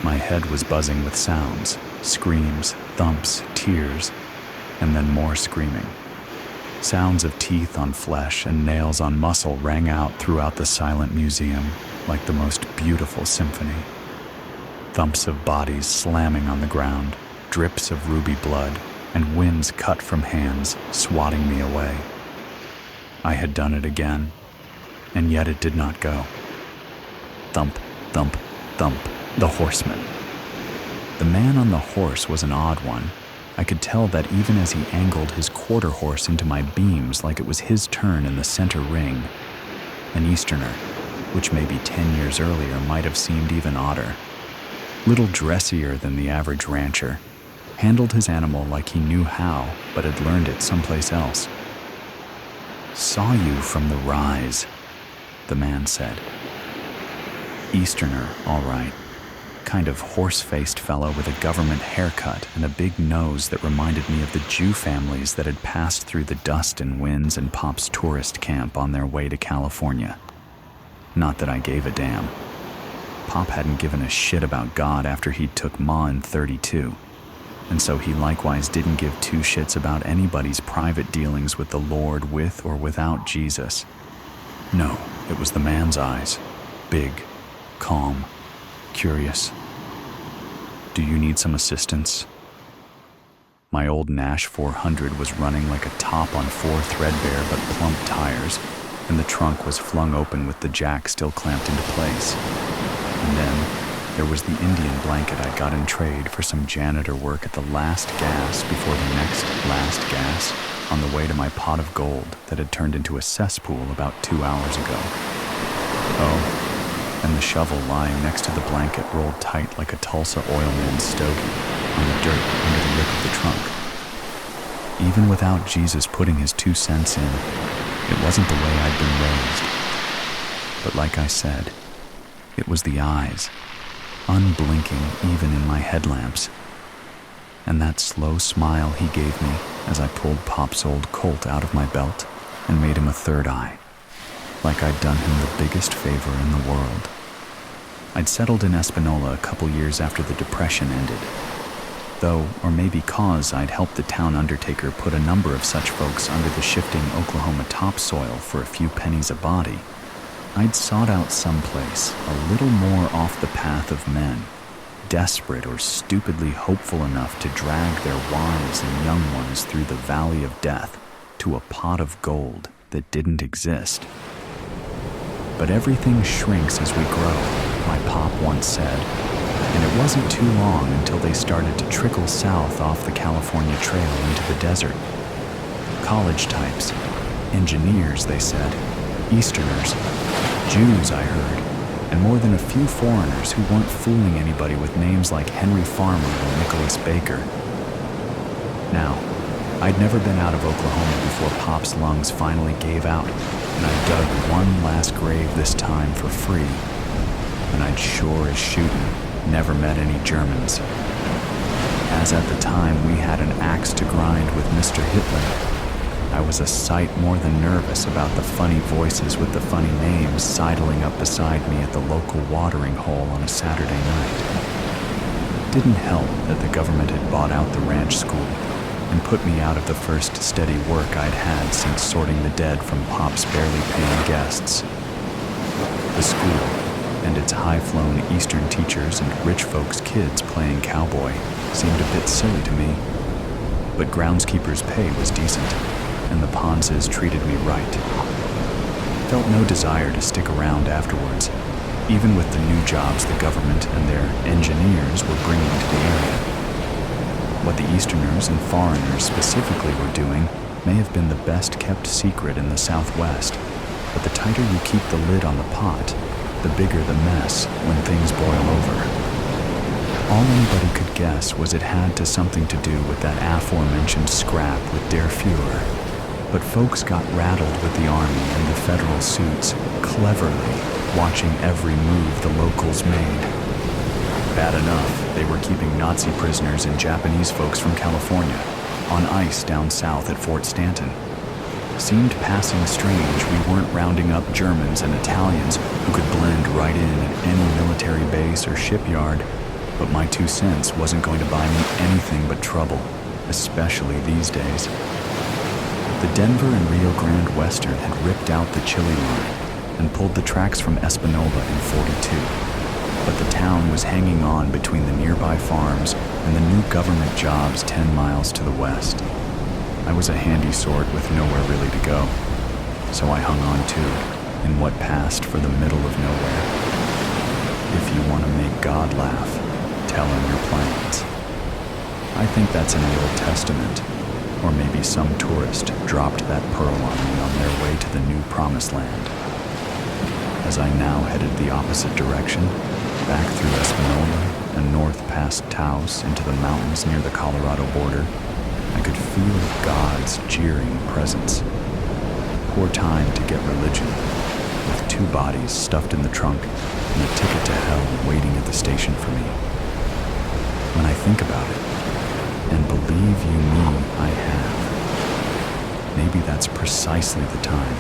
My head was buzzing with sounds, screams, thumps, tears, and then more screaming. Sounds of teeth on flesh and nails on muscle rang out throughout the silent museum like the most beautiful symphony. Thumps of bodies slamming on the ground, drips of ruby blood, and winds cut from hands swatting me away. I had done it again, and yet it did not go. Thump, thump, thump, the horseman. The man on the horse was an odd one. I could tell that even as he angled his quarter horse into my beams like it was his turn in the center ring. An Easterner, which maybe 10 years earlier might have seemed even odder. Little dressier than the average rancher, handled his animal like he knew how, but had learned it someplace else. "Saw you from the rise," the man said. Easterner, all right. Kind of horse-faced fellow with a government haircut and a big nose that reminded me of the Jew families that had passed through the dust and winds in Pop's tourist camp on their way to California. Not that I gave a damn. Pop hadn't given a shit about God after he'd took Ma in 32, and so he likewise didn't give two shits about anybody's private dealings with the Lord with or without Jesus. No, it was the man's eyes. Big, calm, curious. "Do you need some assistance?" My old Nash 400 was running like a top on 4 threadbare but plump tires, and the trunk was flung open with the jack still clamped into place. And then there was the Indian blanket I got in trade for some janitor work at the last gas before the next last gas on the way to my pot of gold that had turned into a cesspool about 2 hours ago. Oh, and the shovel lying next to the blanket rolled tight like a Tulsa oilman's stogie on the dirt under the lip of the trunk. Even without Jesus putting his 2 cents in, it wasn't the way I'd been raised. But like I said, it was the eyes, unblinking even in my headlamps. And that slow smile he gave me as I pulled Pop's old Colt out of my belt and made him a third eye, like I'd done him the biggest favor in the world. I'd settled in Espanola a couple years after the Depression ended, though, or maybe cause I'd helped the town undertaker put a number of such folks under the shifting Oklahoma topsoil for a few pennies a body, I'd sought out someplace a little more off the path of men, desperate or stupidly hopeful enough to drag their wives and young ones through the valley of death to a pot of gold that didn't exist. But everything shrinks as we grow, my pop once said, and it wasn't too long until they started to trickle south off the California Trail into the desert. College types, engineers, they said, Easterners, Jews, I heard, and more than a few foreigners who weren't fooling anybody with names like Henry Farmer or Nicholas Baker. Now, I'd never been out of Oklahoma before Pop's lungs finally gave out, and I dug one last grave this time for free, and I'd sure as shootin' never met any Germans. As at the time we had an axe to grind with Mr. Hitler, I was a sight more than nervous about the funny voices with the funny names sidling up beside me at the local watering hole on a Saturday night. Didn't help that the government had bought out the ranch school, and put me out of the first steady work I'd had since sorting the dead from Pop's barely paying guests. The school and its high-flown Eastern teachers and rich folks' kids playing cowboy seemed a bit silly to me, but groundskeeper's pay was decent, and the Ponces treated me right. Felt no desire to stick around afterwards, even with the new jobs the government and their engineers were bringing to the area. What the Easterners and foreigners specifically were doing may have been the best-kept secret in the Southwest, but the tighter you keep the lid on the pot, the bigger the mess when things boil over. All anybody could guess was it had something to do with that aforementioned scrap with Der Fuhrer, but folks got rattled with the army and the federal suits, cleverly watching every move the locals made. Bad enough, they were keeping Nazi prisoners and Japanese folks from California on ice down south at Fort Stanton. Seemed passing strange we weren't rounding up Germans and Italians who could blend right in at any military base or shipyard, but my 2 cents wasn't going to buy me anything but trouble, especially these days. The Denver and Rio Grande Western had ripped out the Chile line and pulled the tracks from Espanola in 42, but the town was hanging on between the nearby farms and the new government jobs 10 miles to the west. I was a handy sort with nowhere really to go, so I hung on too, in what passed for the middle of nowhere. If you want to make God laugh, tell him your plans. I think that's in the Old Testament, or maybe some tourist dropped that pearl on me on their way to the new promised land. As I now headed the opposite direction, back through Espanola and north past Taos into the mountains near the Colorado border, I could feel God's jeering presence. Poor time to get religion, with 2 bodies stuffed in the trunk and a ticket to hell waiting at the station for me. When I think about it, and believe you me, I have, maybe that's precisely the time.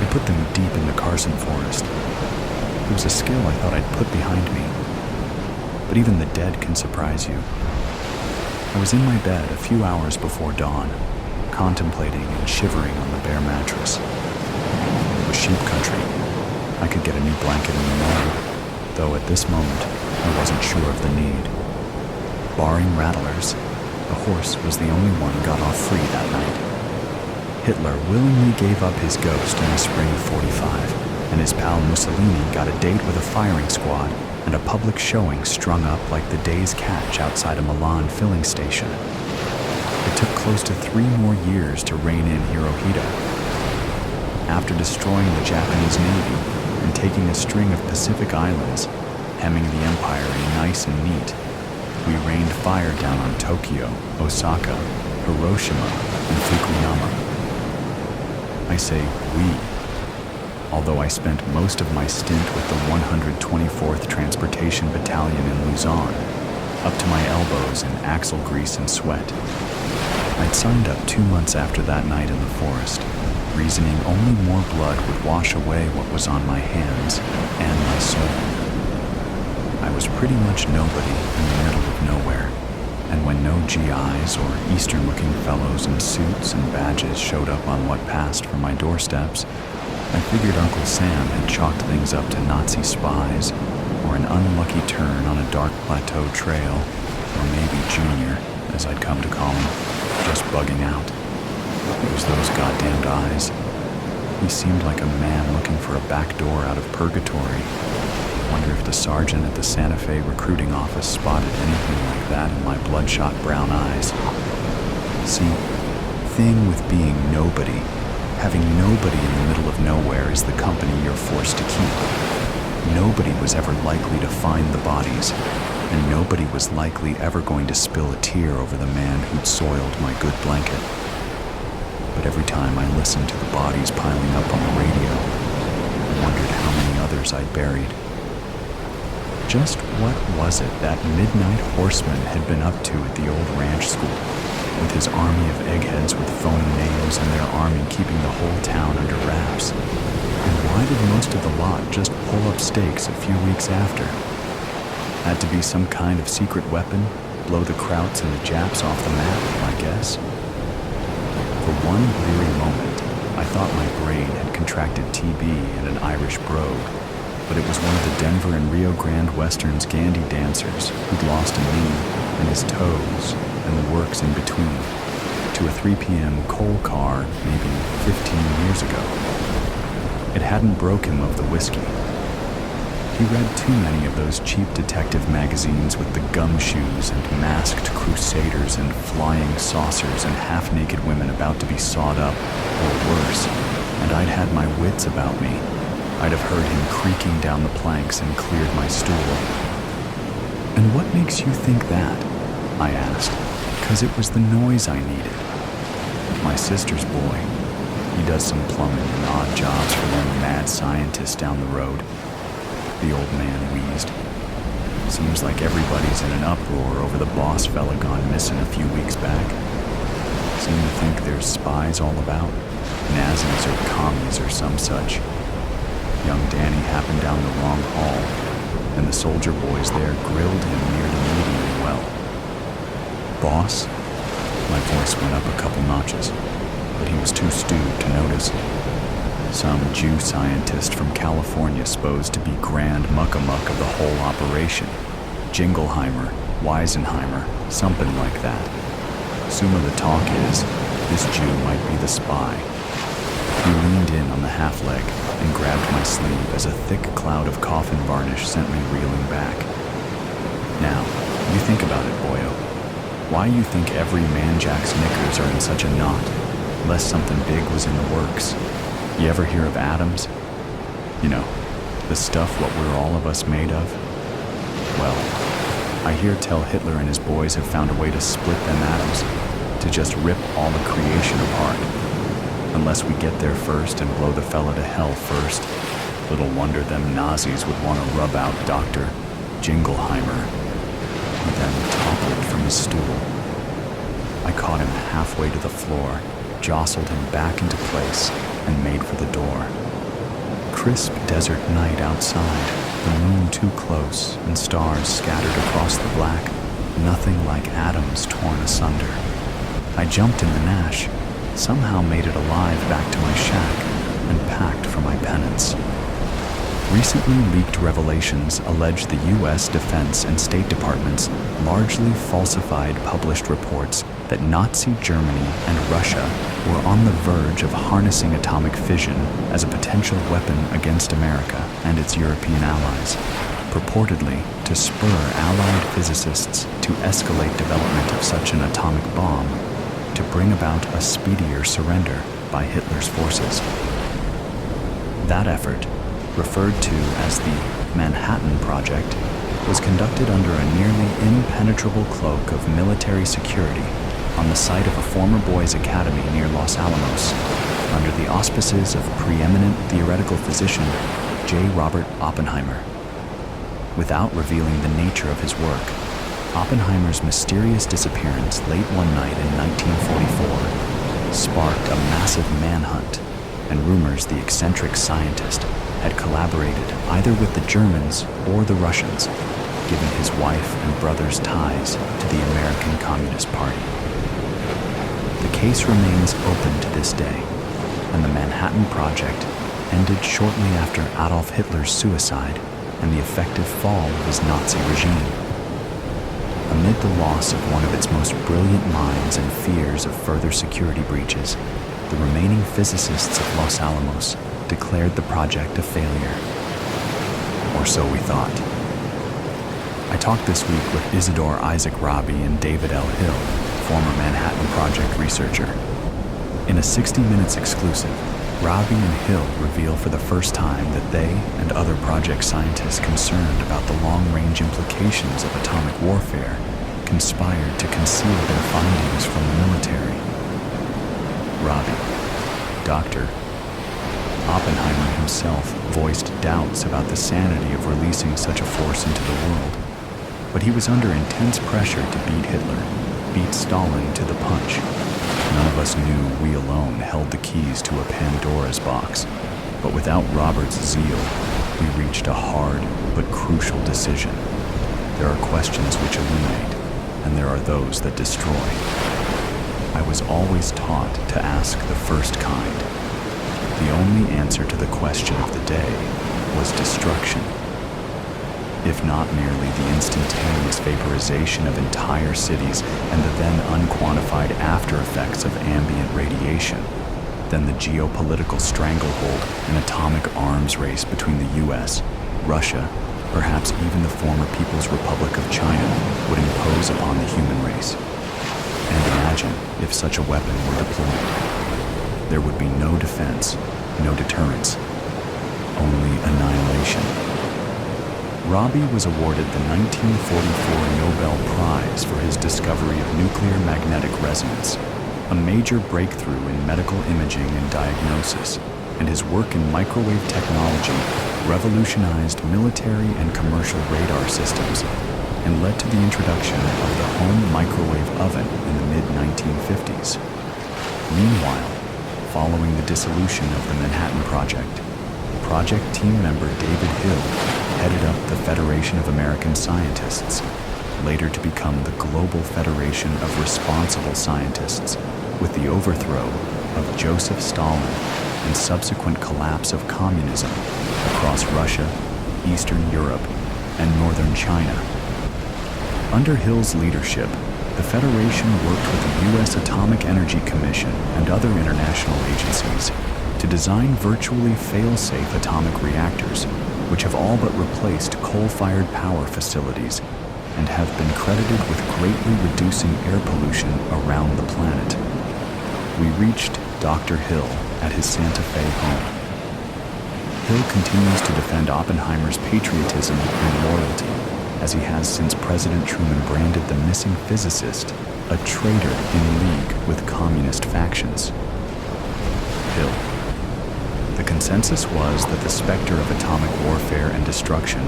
I put them deep in the Carson forest. It was a skill I thought I'd put behind me. But even the dead can surprise you. I was in my bed a few hours before dawn, contemplating and shivering on the bare mattress. It was sheep country. I could get a new blanket in the morning, though at this moment I wasn't sure of the need. Barring rattlers, the horse was the only one got off free that night. Hitler willingly gave up his ghost in the spring of 45, and his pal Mussolini got a date with a firing squad and a public showing strung up like the day's catch outside a Milan filling station. It took close to 3 more years to rein in Hirohito. After destroying the Japanese Navy and taking a string of Pacific islands, hemming the empire in nice and neat, we rained fire down on Tokyo, Osaka, Hiroshima, and Fukuyama. I say we, although I spent most of my stint with the 124th Transportation Battalion in Luzon, up to my elbows in axle grease and sweat. I'd signed up 2 months after that night in the forest, reasoning only more blood would wash away what was on my hands and my soul. I was pretty much nobody in the middle of nowhere, and when no GIs or Eastern-looking fellows in suits and badges showed up on what passed for my doorsteps, I figured Uncle Sam had chalked things up to Nazi spies, or an unlucky turn on a dark plateau trail, or maybe Junior, as I'd come to call him, just bugging out. It was those goddamned eyes. He seemed like a man looking for a back door out of purgatory. Wonder if the sergeant at the Santa Fe recruiting office spotted anything like that in my bloodshot brown eyes. See, thing with being nobody, having nobody in the middle of nowhere is the company you're forced to keep. Nobody was ever likely to find the bodies, and nobody was likely ever going to spill a tear over the man who'd soiled my good blanket. But every time I listened to the bodies piling up on the radio, I wondered how many others I'd buried. Just what was it that midnight horseman had been up to at the old ranch school, with his army of eggheads with phony names and their army keeping the whole town under wraps? And why did most of the lot just pull up stakes a few weeks after? Had to be some kind of secret weapon, blow the Krauts and the Japs off the map, guess? For one bleary moment, I thought my brain had contracted TB and an Irish brogue, but it was one of the Denver and Rio Grande Western's Gandy dancers who'd lost a knee and his toes and the works in between to a 3 p.m. coal car maybe 15 years ago. It hadn't broke him of the whiskey. He read too many of those cheap detective magazines with the gumshoes and masked crusaders and flying saucers and half-naked women about to be sawed up, or worse, and I'd had my wits about me. I'd have heard him creaking down the planks and cleared my stool. "And what makes you think that?" I asked, 'cause it was the noise I needed. "My sister's boy. He does some plumbing and odd jobs for them mad scientists down the road." The old man wheezed. "Seems like everybody's in an uproar over the boss fella gone missing a few weeks back. Seem to think there's spies all about, Nazis or commies or some such. Young Danny happened down the wrong hall, and the soldier boys there grilled him nearly medium well." "Boss?" My voice went up a couple notches, but he was too stewed to notice. "Some Jew scientist from California supposed to be grand muck-a-muck of the whole operation. Jingleheimer, Weisenheimer, something like that. Some of the talk is, this Jew might be the spy." He leaned in on the half-leg and grabbed my sleeve as a thick cloud of coffin varnish sent me reeling back. "Now, you think about it, boyo. Why you think every man-jack's knickers are in such a knot, unless something big was in the works? You ever hear of atoms? You know, the stuff what we're all of us made of? Well, I hear tell Hitler and his boys have found a way to split them atoms, to just rip all the creation apart. Unless we get there first and blow the fella to hell first, little wonder them Nazis would want to rub out Dr. Jingleheimer." He then toppled from his stool. I caught him halfway to the floor, jostled him back into place, and made for the door. Crisp desert night outside, the moon too close and stars scattered across the black, nothing like atoms torn asunder. I jumped in the Nash, somehow made it alive back to my shack, and packed for my penance. Recently leaked revelations allege the U.S. Defense and State Departments largely falsified published reports that Nazi Germany and Russia were on the verge of harnessing atomic fission as a potential weapon against America and its European allies, purportedly to spur Allied physicists to escalate development of such an atomic bomb to bring about a speedier surrender by Hitler's forces. That effort, referred to as the Manhattan Project, was conducted under a nearly impenetrable cloak of military security on the site of a former boys' academy near Los Alamos, under the auspices of preeminent theoretical physician J. Robert Oppenheimer. Without revealing the nature of his work, Oppenheimer's mysterious disappearance late one night in 1944 sparked a massive manhunt, and rumors the eccentric scientist had collaborated either with the Germans or the Russians, given his wife and brother's ties to the American Communist Party. The case remains open to this day, and the Manhattan Project ended shortly after Adolf Hitler's suicide and the effective fall of his Nazi regime. Amid the loss of one of its most brilliant minds and fears of further security breaches, the remaining physicists of Los Alamos declared the project a failure. Or so we thought. I talked this week with Isidore Isaac Rabi and David L. Hill, former Manhattan Project researcher. In a 60 Minutes exclusive, Rabi and Hill reveal for the first time that they and other project scientists concerned about the long-range implications of atomic warfare conspired to conceal their findings from the military. Rabi, Dr. Oppenheimer himself voiced doubts about the sanity of releasing such a force into the world, but he was under intense pressure to beat Hitler, beat Stalin to the punch. None of us knew we alone held the keys to a Pandora's box, but without Robert's zeal, we reached a hard but crucial decision. There are questions which illuminate, and there are those that destroy. I was always taught to ask the first kind. The only answer to the question of the day was destruction. If not merely the instantaneous vaporization of entire cities and the then unquantified after effects of ambient radiation, then the geopolitical stranglehold and atomic arms race between the US, Russia, perhaps even the former People's Republic of China would impose upon the human race. And imagine if such a weapon were deployed. There would be no defense, no deterrence, only annihilation. Robbie was awarded the 1944 Nobel Prize for his discovery of nuclear magnetic resonance, a major breakthrough in medical imaging and diagnosis, and his work in microwave technology revolutionized military and commercial radar systems and led to the introduction of the home microwave oven in the mid-1950s. Meanwhile, following the dissolution of the Manhattan Project, Project team member David Hill headed up the Federation of American Scientists, later to become the Global Federation of Responsible Scientists, with the overthrow of Joseph Stalin and subsequent collapse of communism across Russia, Eastern Europe, and Northern China. Under Hill's leadership, the Federation worked with the U.S. Atomic Energy Commission and other international agencies to design virtually fail-safe atomic reactors, which have all but replaced coal-fired power facilities and have been credited with greatly reducing air pollution around the planet. We reached Dr. Hill at his Santa Fe home. Hill continues to defend Oppenheimer's patriotism and loyalty, as he has since President Truman branded the missing physicist a traitor in league with communist factions. Hill. The consensus was that the specter of atomic warfare and destruction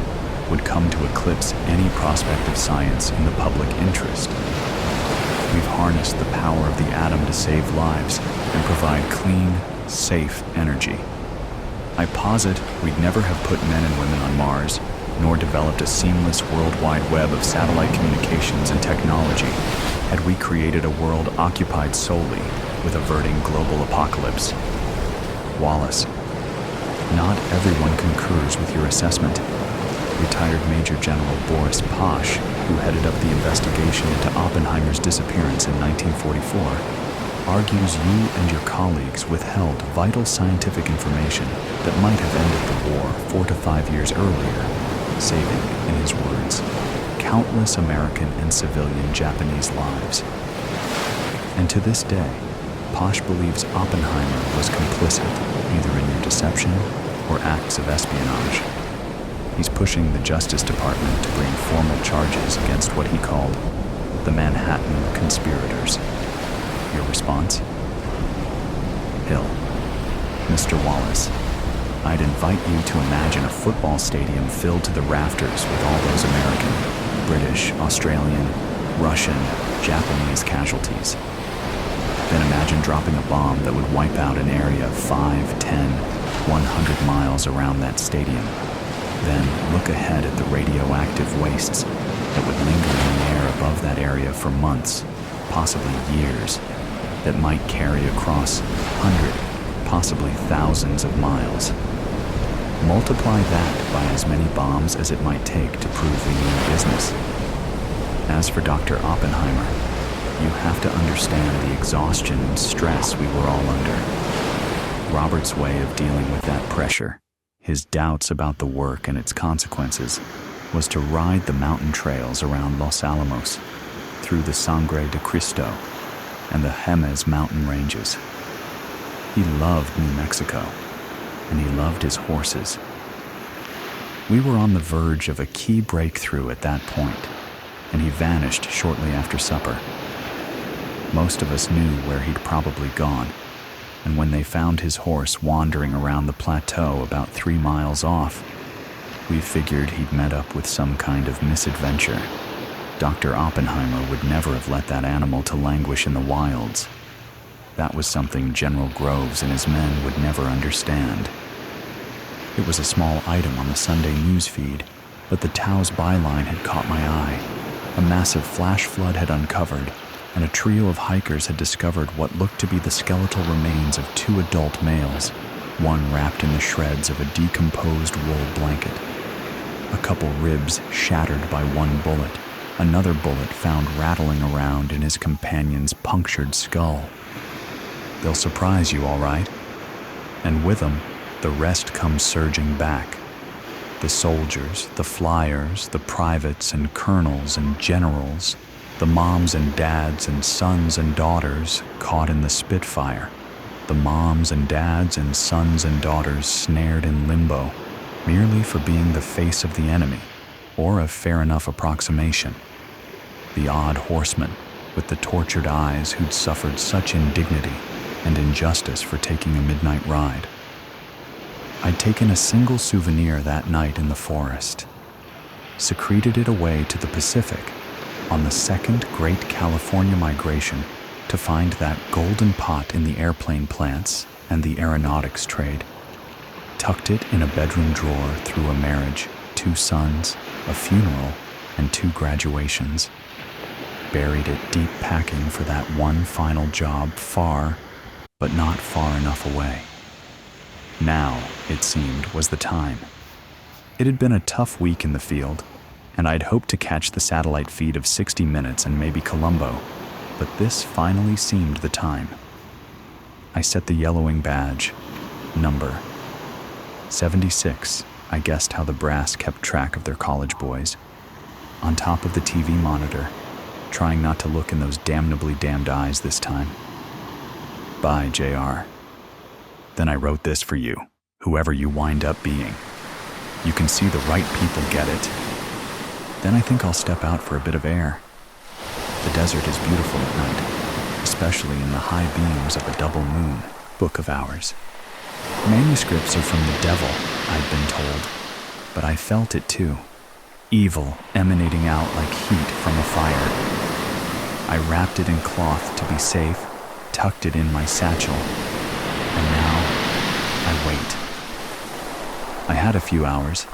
would come to eclipse any prospect of science in the public interest. We've harnessed the power of the atom to save lives and provide clean, safe energy. I posit we'd never have put men and women on Mars, nor developed a seamless worldwide web of satellite communications and technology had we created a world occupied solely with averting global apocalypse. Wallace. Not everyone concurs with your assessment. Retired Major General Boris Posh, who headed up the investigation into Oppenheimer's disappearance in 1944, argues you and your colleagues withheld vital scientific information that might have ended the war 4 to 5 years earlier, saving, in his words, countless American and civilian Japanese lives. And to this day, Posh believes Oppenheimer was complicit either in your deception or acts of espionage. He's pushing the Justice Department to bring formal charges against what he called the Manhattan conspirators. Your response? Hill. Mr. Wallace, I'd invite you to imagine a football stadium filled to the rafters with all those American, British, Australian, Russian, Japanese casualties. Then imagine dropping a bomb that would wipe out an area 5, 10, 100 miles around that stadium. Then look ahead at the radioactive wastes that would linger in the air above that area for months, possibly years, that might carry across 100, possibly thousands of miles. Multiply that by as many bombs as it might take to prove we mean business. As for Dr. Oppenheimer, you have to understand the exhaustion and stress we were all under. Robert's way of dealing with that pressure, his doubts about the work and its consequences, was to ride the mountain trails around Los Alamos, through the Sangre de Cristo, and the Jemez mountain ranges. He loved New Mexico, and he loved his horses. We were on the verge of a key breakthrough at that point, and he vanished shortly after supper. Most of us knew where he'd probably gone, and when they found his horse wandering around the plateau about 3 miles off, we figured he'd met up with some kind of misadventure. Dr. Oppenheimer would never have let that animal to languish in the wilds. That was something General Groves and his men would never understand. It was a small item on the Sunday news feed, but the Tao's byline had caught my eye. A massive flash flood had uncovered, and a trio of hikers had discovered what looked to be the skeletal remains of 2 adult males, one wrapped in the shreds of a decomposed wool blanket. A couple ribs shattered by one bullet, another bullet found rattling around in his companion's punctured skull. They'll surprise you, all right. And with them, the rest comes surging back. The soldiers, the flyers, the privates and colonels and generals, the moms and dads and sons and daughters caught in the Spitfire, the moms and dads and sons and daughters snared in limbo, merely for being the face of the enemy, or a fair enough approximation. The odd horseman with the tortured eyes who'd suffered such indignity and injustice for taking a midnight ride. I'd taken a single souvenir that night in the forest, secreted it away to the Pacific on the second great California migration to find that golden pot in the airplane plants and the aeronautics trade, tucked it in a bedroom drawer through a marriage, 2 sons, a funeral, and 2 graduations, buried it deep packing for that one final job far, but not far enough away. Now, it seemed, was the time. It had been a tough week in the field, and I'd hoped to catch the satellite feed of 60 Minutes and maybe Columbo, but this finally seemed the time. I set the yellowing badge, number 76, I guessed how the brass kept track of their college boys, on top of the TV monitor, trying not to look in those damnably damned eyes this time. Bye, JR. Then I wrote this for you, whoever you wind up being. You can see the right people get it. Then I think I'll step out for a bit of air. The desert is beautiful at night, especially in the high beams of a double moon, book of hours. Manuscripts are from the devil, I'd been told, but I felt it too. Evil emanating out like heat from a fire. I wrapped it in cloth to be safe, tucked it in my satchel, and now I wait. I had a few hours,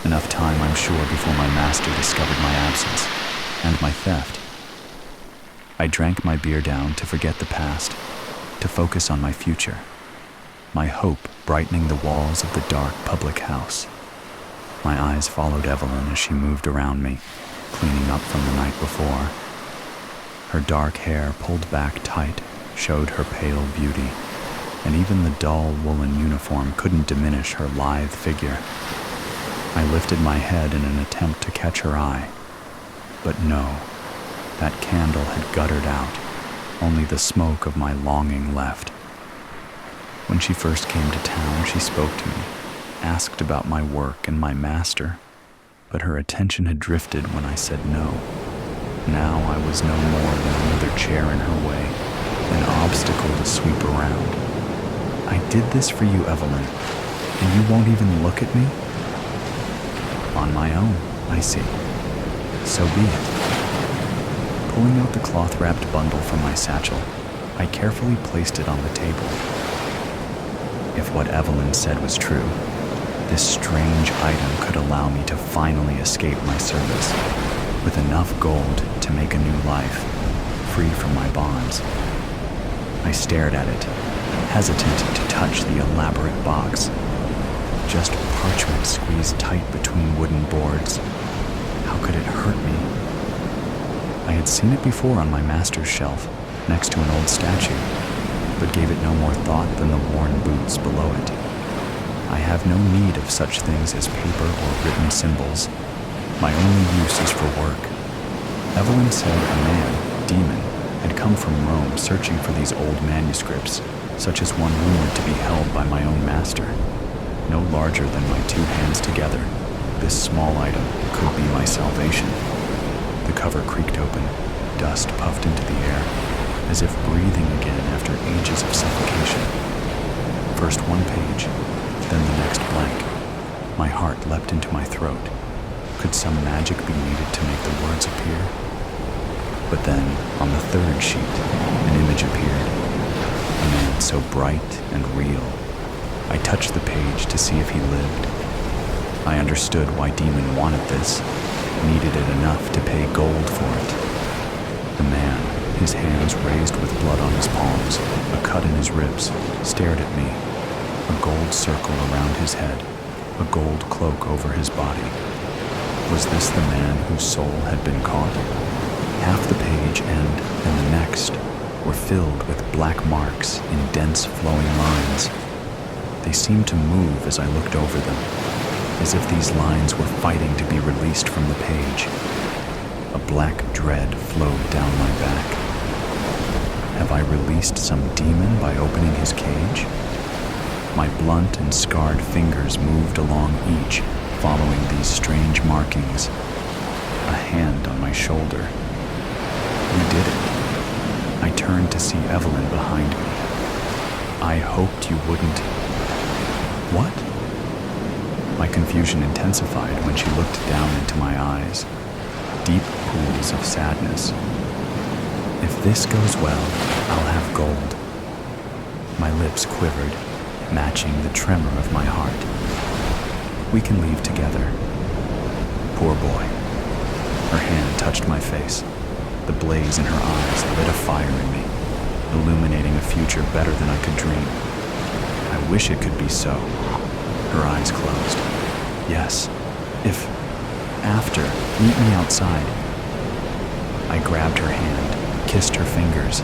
enough time, I'm sure, before my master discovered my absence and my theft. I drank my beer down to forget the past, to focus on my future, my hope brightening the walls of the dark public house. My eyes followed Evelyn as she moved around me, cleaning up from the night before. Her dark hair pulled back tight showed her pale beauty, and even the dull woolen uniform couldn't diminish her lithe figure. I lifted my head in an attempt to catch her eye, but no, that candle had guttered out, only the smoke of my longing left. When she first came to town, she spoke to me, asked about my work and my master, but her attention had drifted when I said no. Now I was no more than another chair in her way, an obstacle to sweep around. I did this for you, Evelyn, and you won't even look at me? On my own, I see. So be it. Pulling out the cloth-wrapped bundle from my satchel, I carefully placed it on the table. If what Evelyn said was true, this strange item could allow me to finally escape my service, with enough gold to make a new life, free from my bonds. I stared at it, hesitant to touch the elaborate box. Just parchment squeezed tight between wooden boards. How could it hurt me? I had seen it before on my master's shelf, next to an old statue, but gave it no more thought than the worn boots below it. I have no need of such things as paper or written symbols. My only use is for work. Evelyn said a man, demon, had come from Rome searching for these old manuscripts, such as one rumored to be held by my own master. No larger than my two hands together, this small item could be my salvation. The cover creaked open, dust puffed into the air, as if breathing again after ages of suffocation. First one page, then the next blank. My heart leapt into my throat. Could some magic be needed to make the words appear? But then, on the third sheet, an image appeared. A man so bright and real. I touched the page to see if he lived. I understood why Demon wanted this, needed it enough to pay gold for it. The man his hands raised with blood on his palms, a cut in his ribs, stared at me. A gold circle around his head, a gold cloak over his body. Was this the man whose soul had been caught? Half the page and the next were filled with black marks in dense flowing lines. They seemed to move as I looked over them, as if these lines were fighting to be released from the page. A black dread flowed down my back. Have I released some demon by opening his cage? My blunt and scarred fingers moved along each, following these strange markings. A hand on my shoulder. We did it. I turned to see Evelyn behind me. I hoped you wouldn't. What? My confusion intensified when she looked down into my eyes. Deep pools of sadness. If this goes well, I'll have gold. My lips quivered, matching the tremor of my heart. We can leave together. Poor boy. Her hand touched my face. The blaze in her eyes lit a fire in me, illuminating a future better than I could dream. I wish it could be so. Her eyes closed. Yes, if after, meet me outside. I grabbed her hand, kissed her fingers.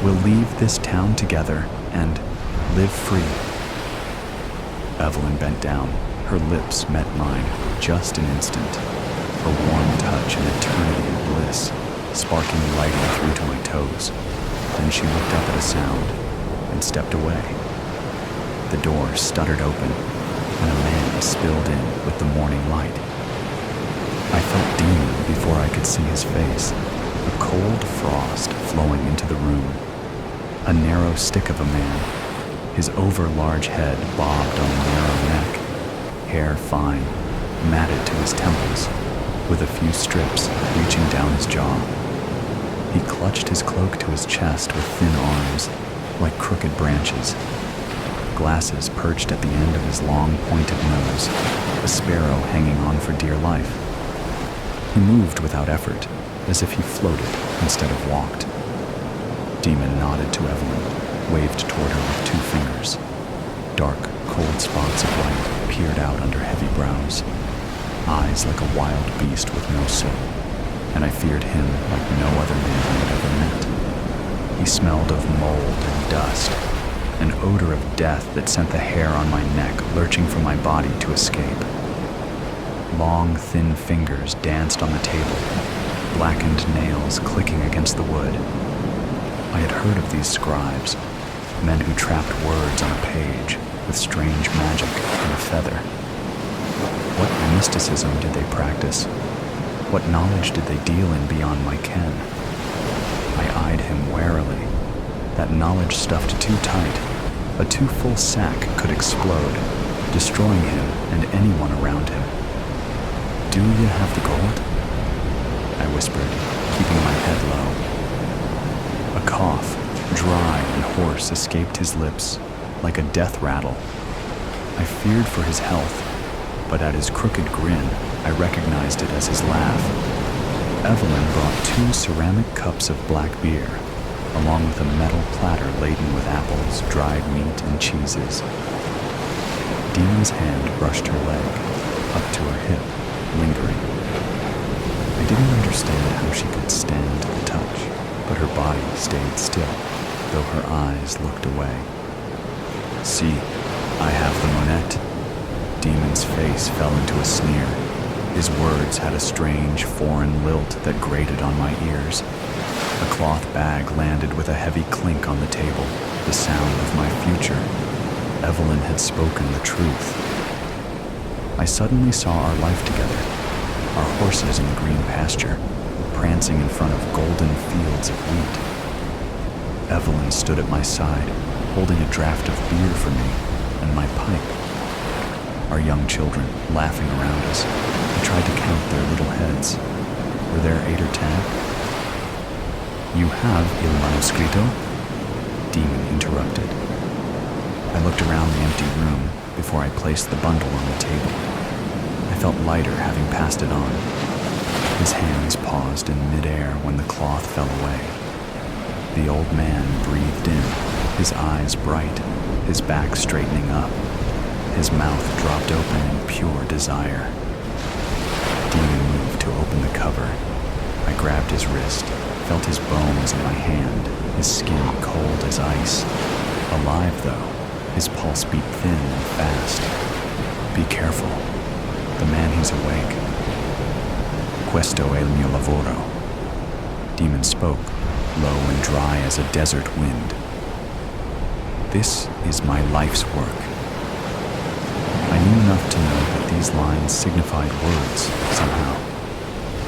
We'll leave this town together and live free. Evelyn bent down. Her lips met mine, just an instant. Her warm touch an eternity of bliss, sparking lightly through to my toes. Then she looked up at a sound and stepped away. The door stuttered open, and a man spilled in with the morning light. I felt demon before I could see his face, a cold frost flowing into the room. A narrow stick of a man, his over-large head bobbed on a narrow neck, hair fine, matted to his temples, with a few strips reaching down his jaw. He clutched his cloak to his chest with thin arms, like crooked branches. Glasses perched at the end of his long, pointed nose, a sparrow hanging on for dear life. He moved without effort, as if he floated instead of walked. Demon nodded to Evelyn, waved toward her with 2 fingers. Dark, cold spots of light peered out under heavy brows, eyes like a wild beast with no soul, and I feared him like no other man I had ever met. He smelled of mold and dust, an odor of death that sent the hair on my neck lurching from my body to escape. Long, thin fingers danced on the table, blackened nails clicking against the wood. I had heard of these scribes, men who trapped words on a page with strange magic and a feather. What mysticism did they practice? What knowledge did they deal in beyond my ken? I eyed him warily. That knowledge stuffed too tight. A too full sack could explode, destroying him and anyone around him. Do you have the gold? I whispered, keeping my head low. A cough, dry and hoarse, escaped his lips, like a death rattle. I feared for his health, but at his crooked grin, I recognized it as his laugh. Evelyn brought 2 ceramic cups of black beer, along with a metal platter laden with apples, dried meat, and cheeses. Demon's hand brushed her leg, up to her hip, lingering. I didn't understand how she could stand the touch, but her body stayed still, though her eyes looked away. See, I have the monette. Demon's face fell into a sneer. His words had a strange, foreign lilt that grated on my ears. A cloth bag landed with a heavy clink on the table, the sound of my future. Evelyn had spoken the truth. I suddenly saw our life together, our horses in the green pasture, prancing in front of golden fields of wheat. Evelyn stood at my side, holding a draught of beer for me and my pipe. Our young children laughing around us. I tried to count their little heads. Were there 8 or 10? You have il manoscrito? Demon interrupted. I looked around the empty room before I placed the bundle on the table. I felt lighter having passed it on. His hands paused in midair when the cloth fell away. The old man breathed in, his eyes bright, his back straightening up. His mouth dropped open in pure desire. Demon moved to open the cover. I grabbed his wrist, felt his bones in my hand, his skin cold as ice. Alive though, his pulse beat thin and fast. Be careful. The man, he's awake. Questo è il mio lavoro. Demon spoke, low and dry as a desert wind. This is my life's work. I knew enough to know that these lines signified words, somehow.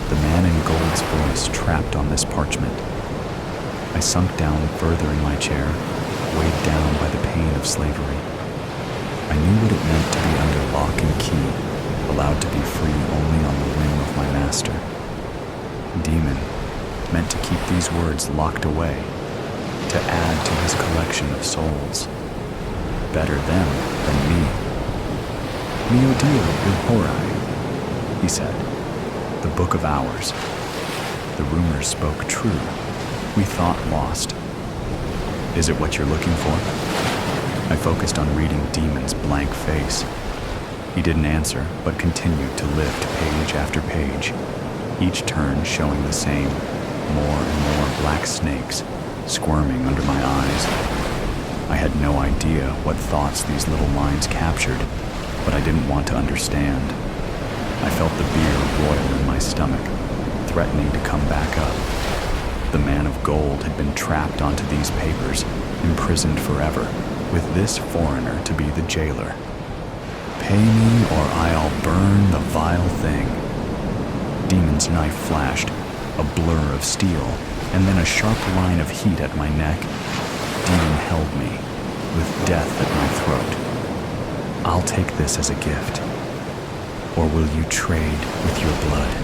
The man in gold's voice trapped on this parchment. I sunk down further in my chair, weighed down by the pain of slavery. I knew what it meant to be under lock and key, allowed to be free only on the whim of my master. Demon meant to keep these words locked away, to add to his collection of souls. Better them than me. Mio Dio il Horai, he said. The Book of Hours. The rumors spoke true. We thought lost. Is it what you're looking for? I focused on reading Demon's blank face. He didn't answer, but continued to lift page after page, each turn showing the same, more and more black snakes squirming under my eyes. I had no idea what thoughts these little lines captured, but I didn't want to understand. I felt the beer boil in my stomach, threatening to come back up. The man of gold had been trapped onto these papers, imprisoned forever, with this foreigner to be the jailer. Pay me or I'll burn the vile thing. Demon's knife flashed, a blur of steel, and then a sharp line of heat at my neck. Demon held me, with death at my throat. I'll take this as a gift. Or will you trade with your blood?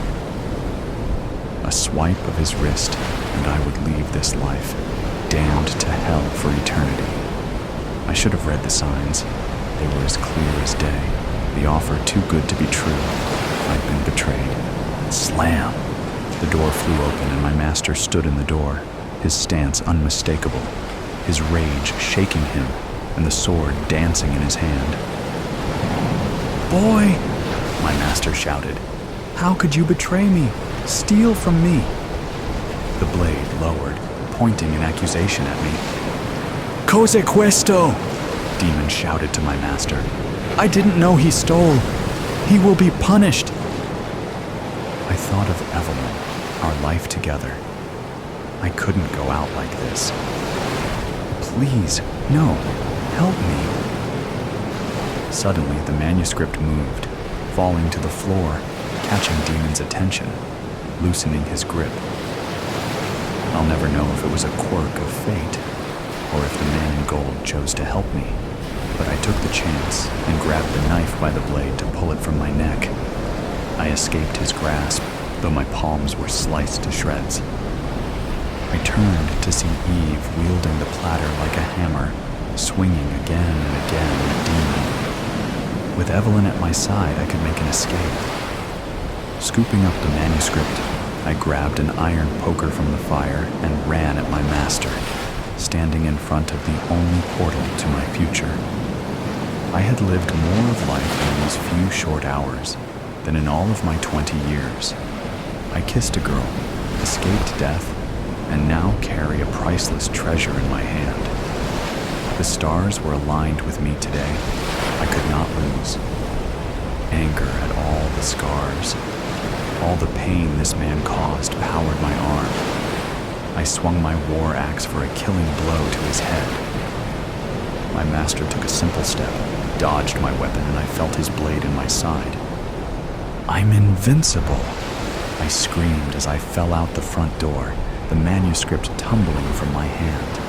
A swipe of his wrist, and I would leave this life, damned to hell for eternity. I should have read the signs. They were as clear as day, the offer too good to be true. I'd been betrayed. Slam! The door flew open and my master stood in the door, his stance unmistakable, his rage shaking him, and the sword dancing in his hand. "Boy!" my master shouted. "How could you betray me? Steal from me!" The blade lowered, pointing an accusation at me. "Cos'è questo?" Demon shouted to my master. "I didn't know he stole. He will be punished." I thought of Evelyn, our life together. I couldn't go out like this. "Please, no, help me." Suddenly, the manuscript moved, falling to the floor, catching Demon's attention, loosening his grip. I'll never know if it was a quirk of fate, or if the man in gold chose to help me, but I took the chance and grabbed the knife by the blade to pull it from my neck. I escaped his grasp, though my palms were sliced to shreds. I turned to see Eve wielding the platter like a hammer, swinging again and again at Demon. With Evelyn at my side, I could make an escape. Scooping up the manuscript, I grabbed an iron poker from the fire and ran at my master, standing in front of the only portal to my future. I had lived more of life in these few short hours than in all of my 20 years. I kissed a girl, escaped death, and now carry a priceless treasure in my hand. The stars were aligned with me today. I could not lose. Anger at all the scars. All the pain this man caused powered my arm. I swung my war axe for a killing blow to his head. My master took a simple step, dodged my weapon, and I felt his blade in my side. "I'm invincible!" I screamed as I fell out the front door, the manuscript tumbling from my hand.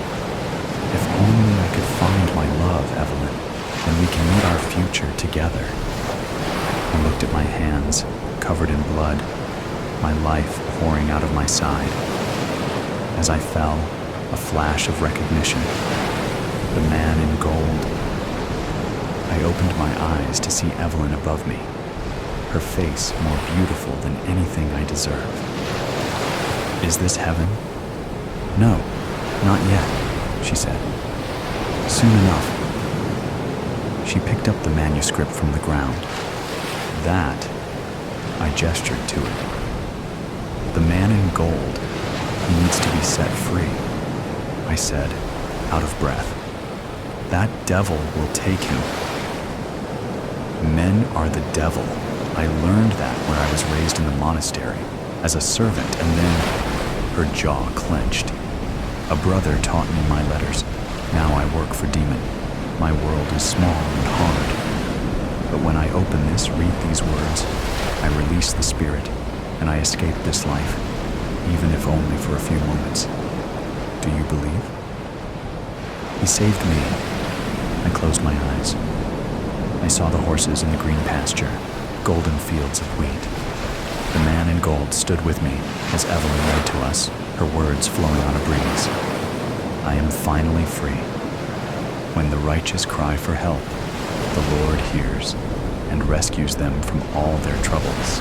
If only I could find my love, Evelyn, then we can meet our future together. I looked at my hands, covered in blood, my life pouring out of my side. As I fell, a flash of recognition. The man in gold. I opened my eyes to see Evelyn above me. her face more beautiful than anything I deserve. Is this heaven? No, not yet, she said. Soon enough. She picked up the manuscript from the ground. That, I gestured to it. The man in gold, he needs to be set free, I said, out of breath. That devil will take him. Men are the devil. I learned that where I was raised in the monastery, as a servant, and then her jaw clenched. A brother taught me my letters. Now I work for Demon. My world is small and hard. But when I open this, read these words, I release the spirit, and I escape this life, even if only for a few moments. Do you believe? He saved me. I closed my eyes. I saw the horses in the green pasture, golden fields of wheat. The man in gold stood with me as Evelyn read to us, her words flowing on a breeze. I am finally free. When the righteous cry for help, the Lord hears and rescues them from all their troubles.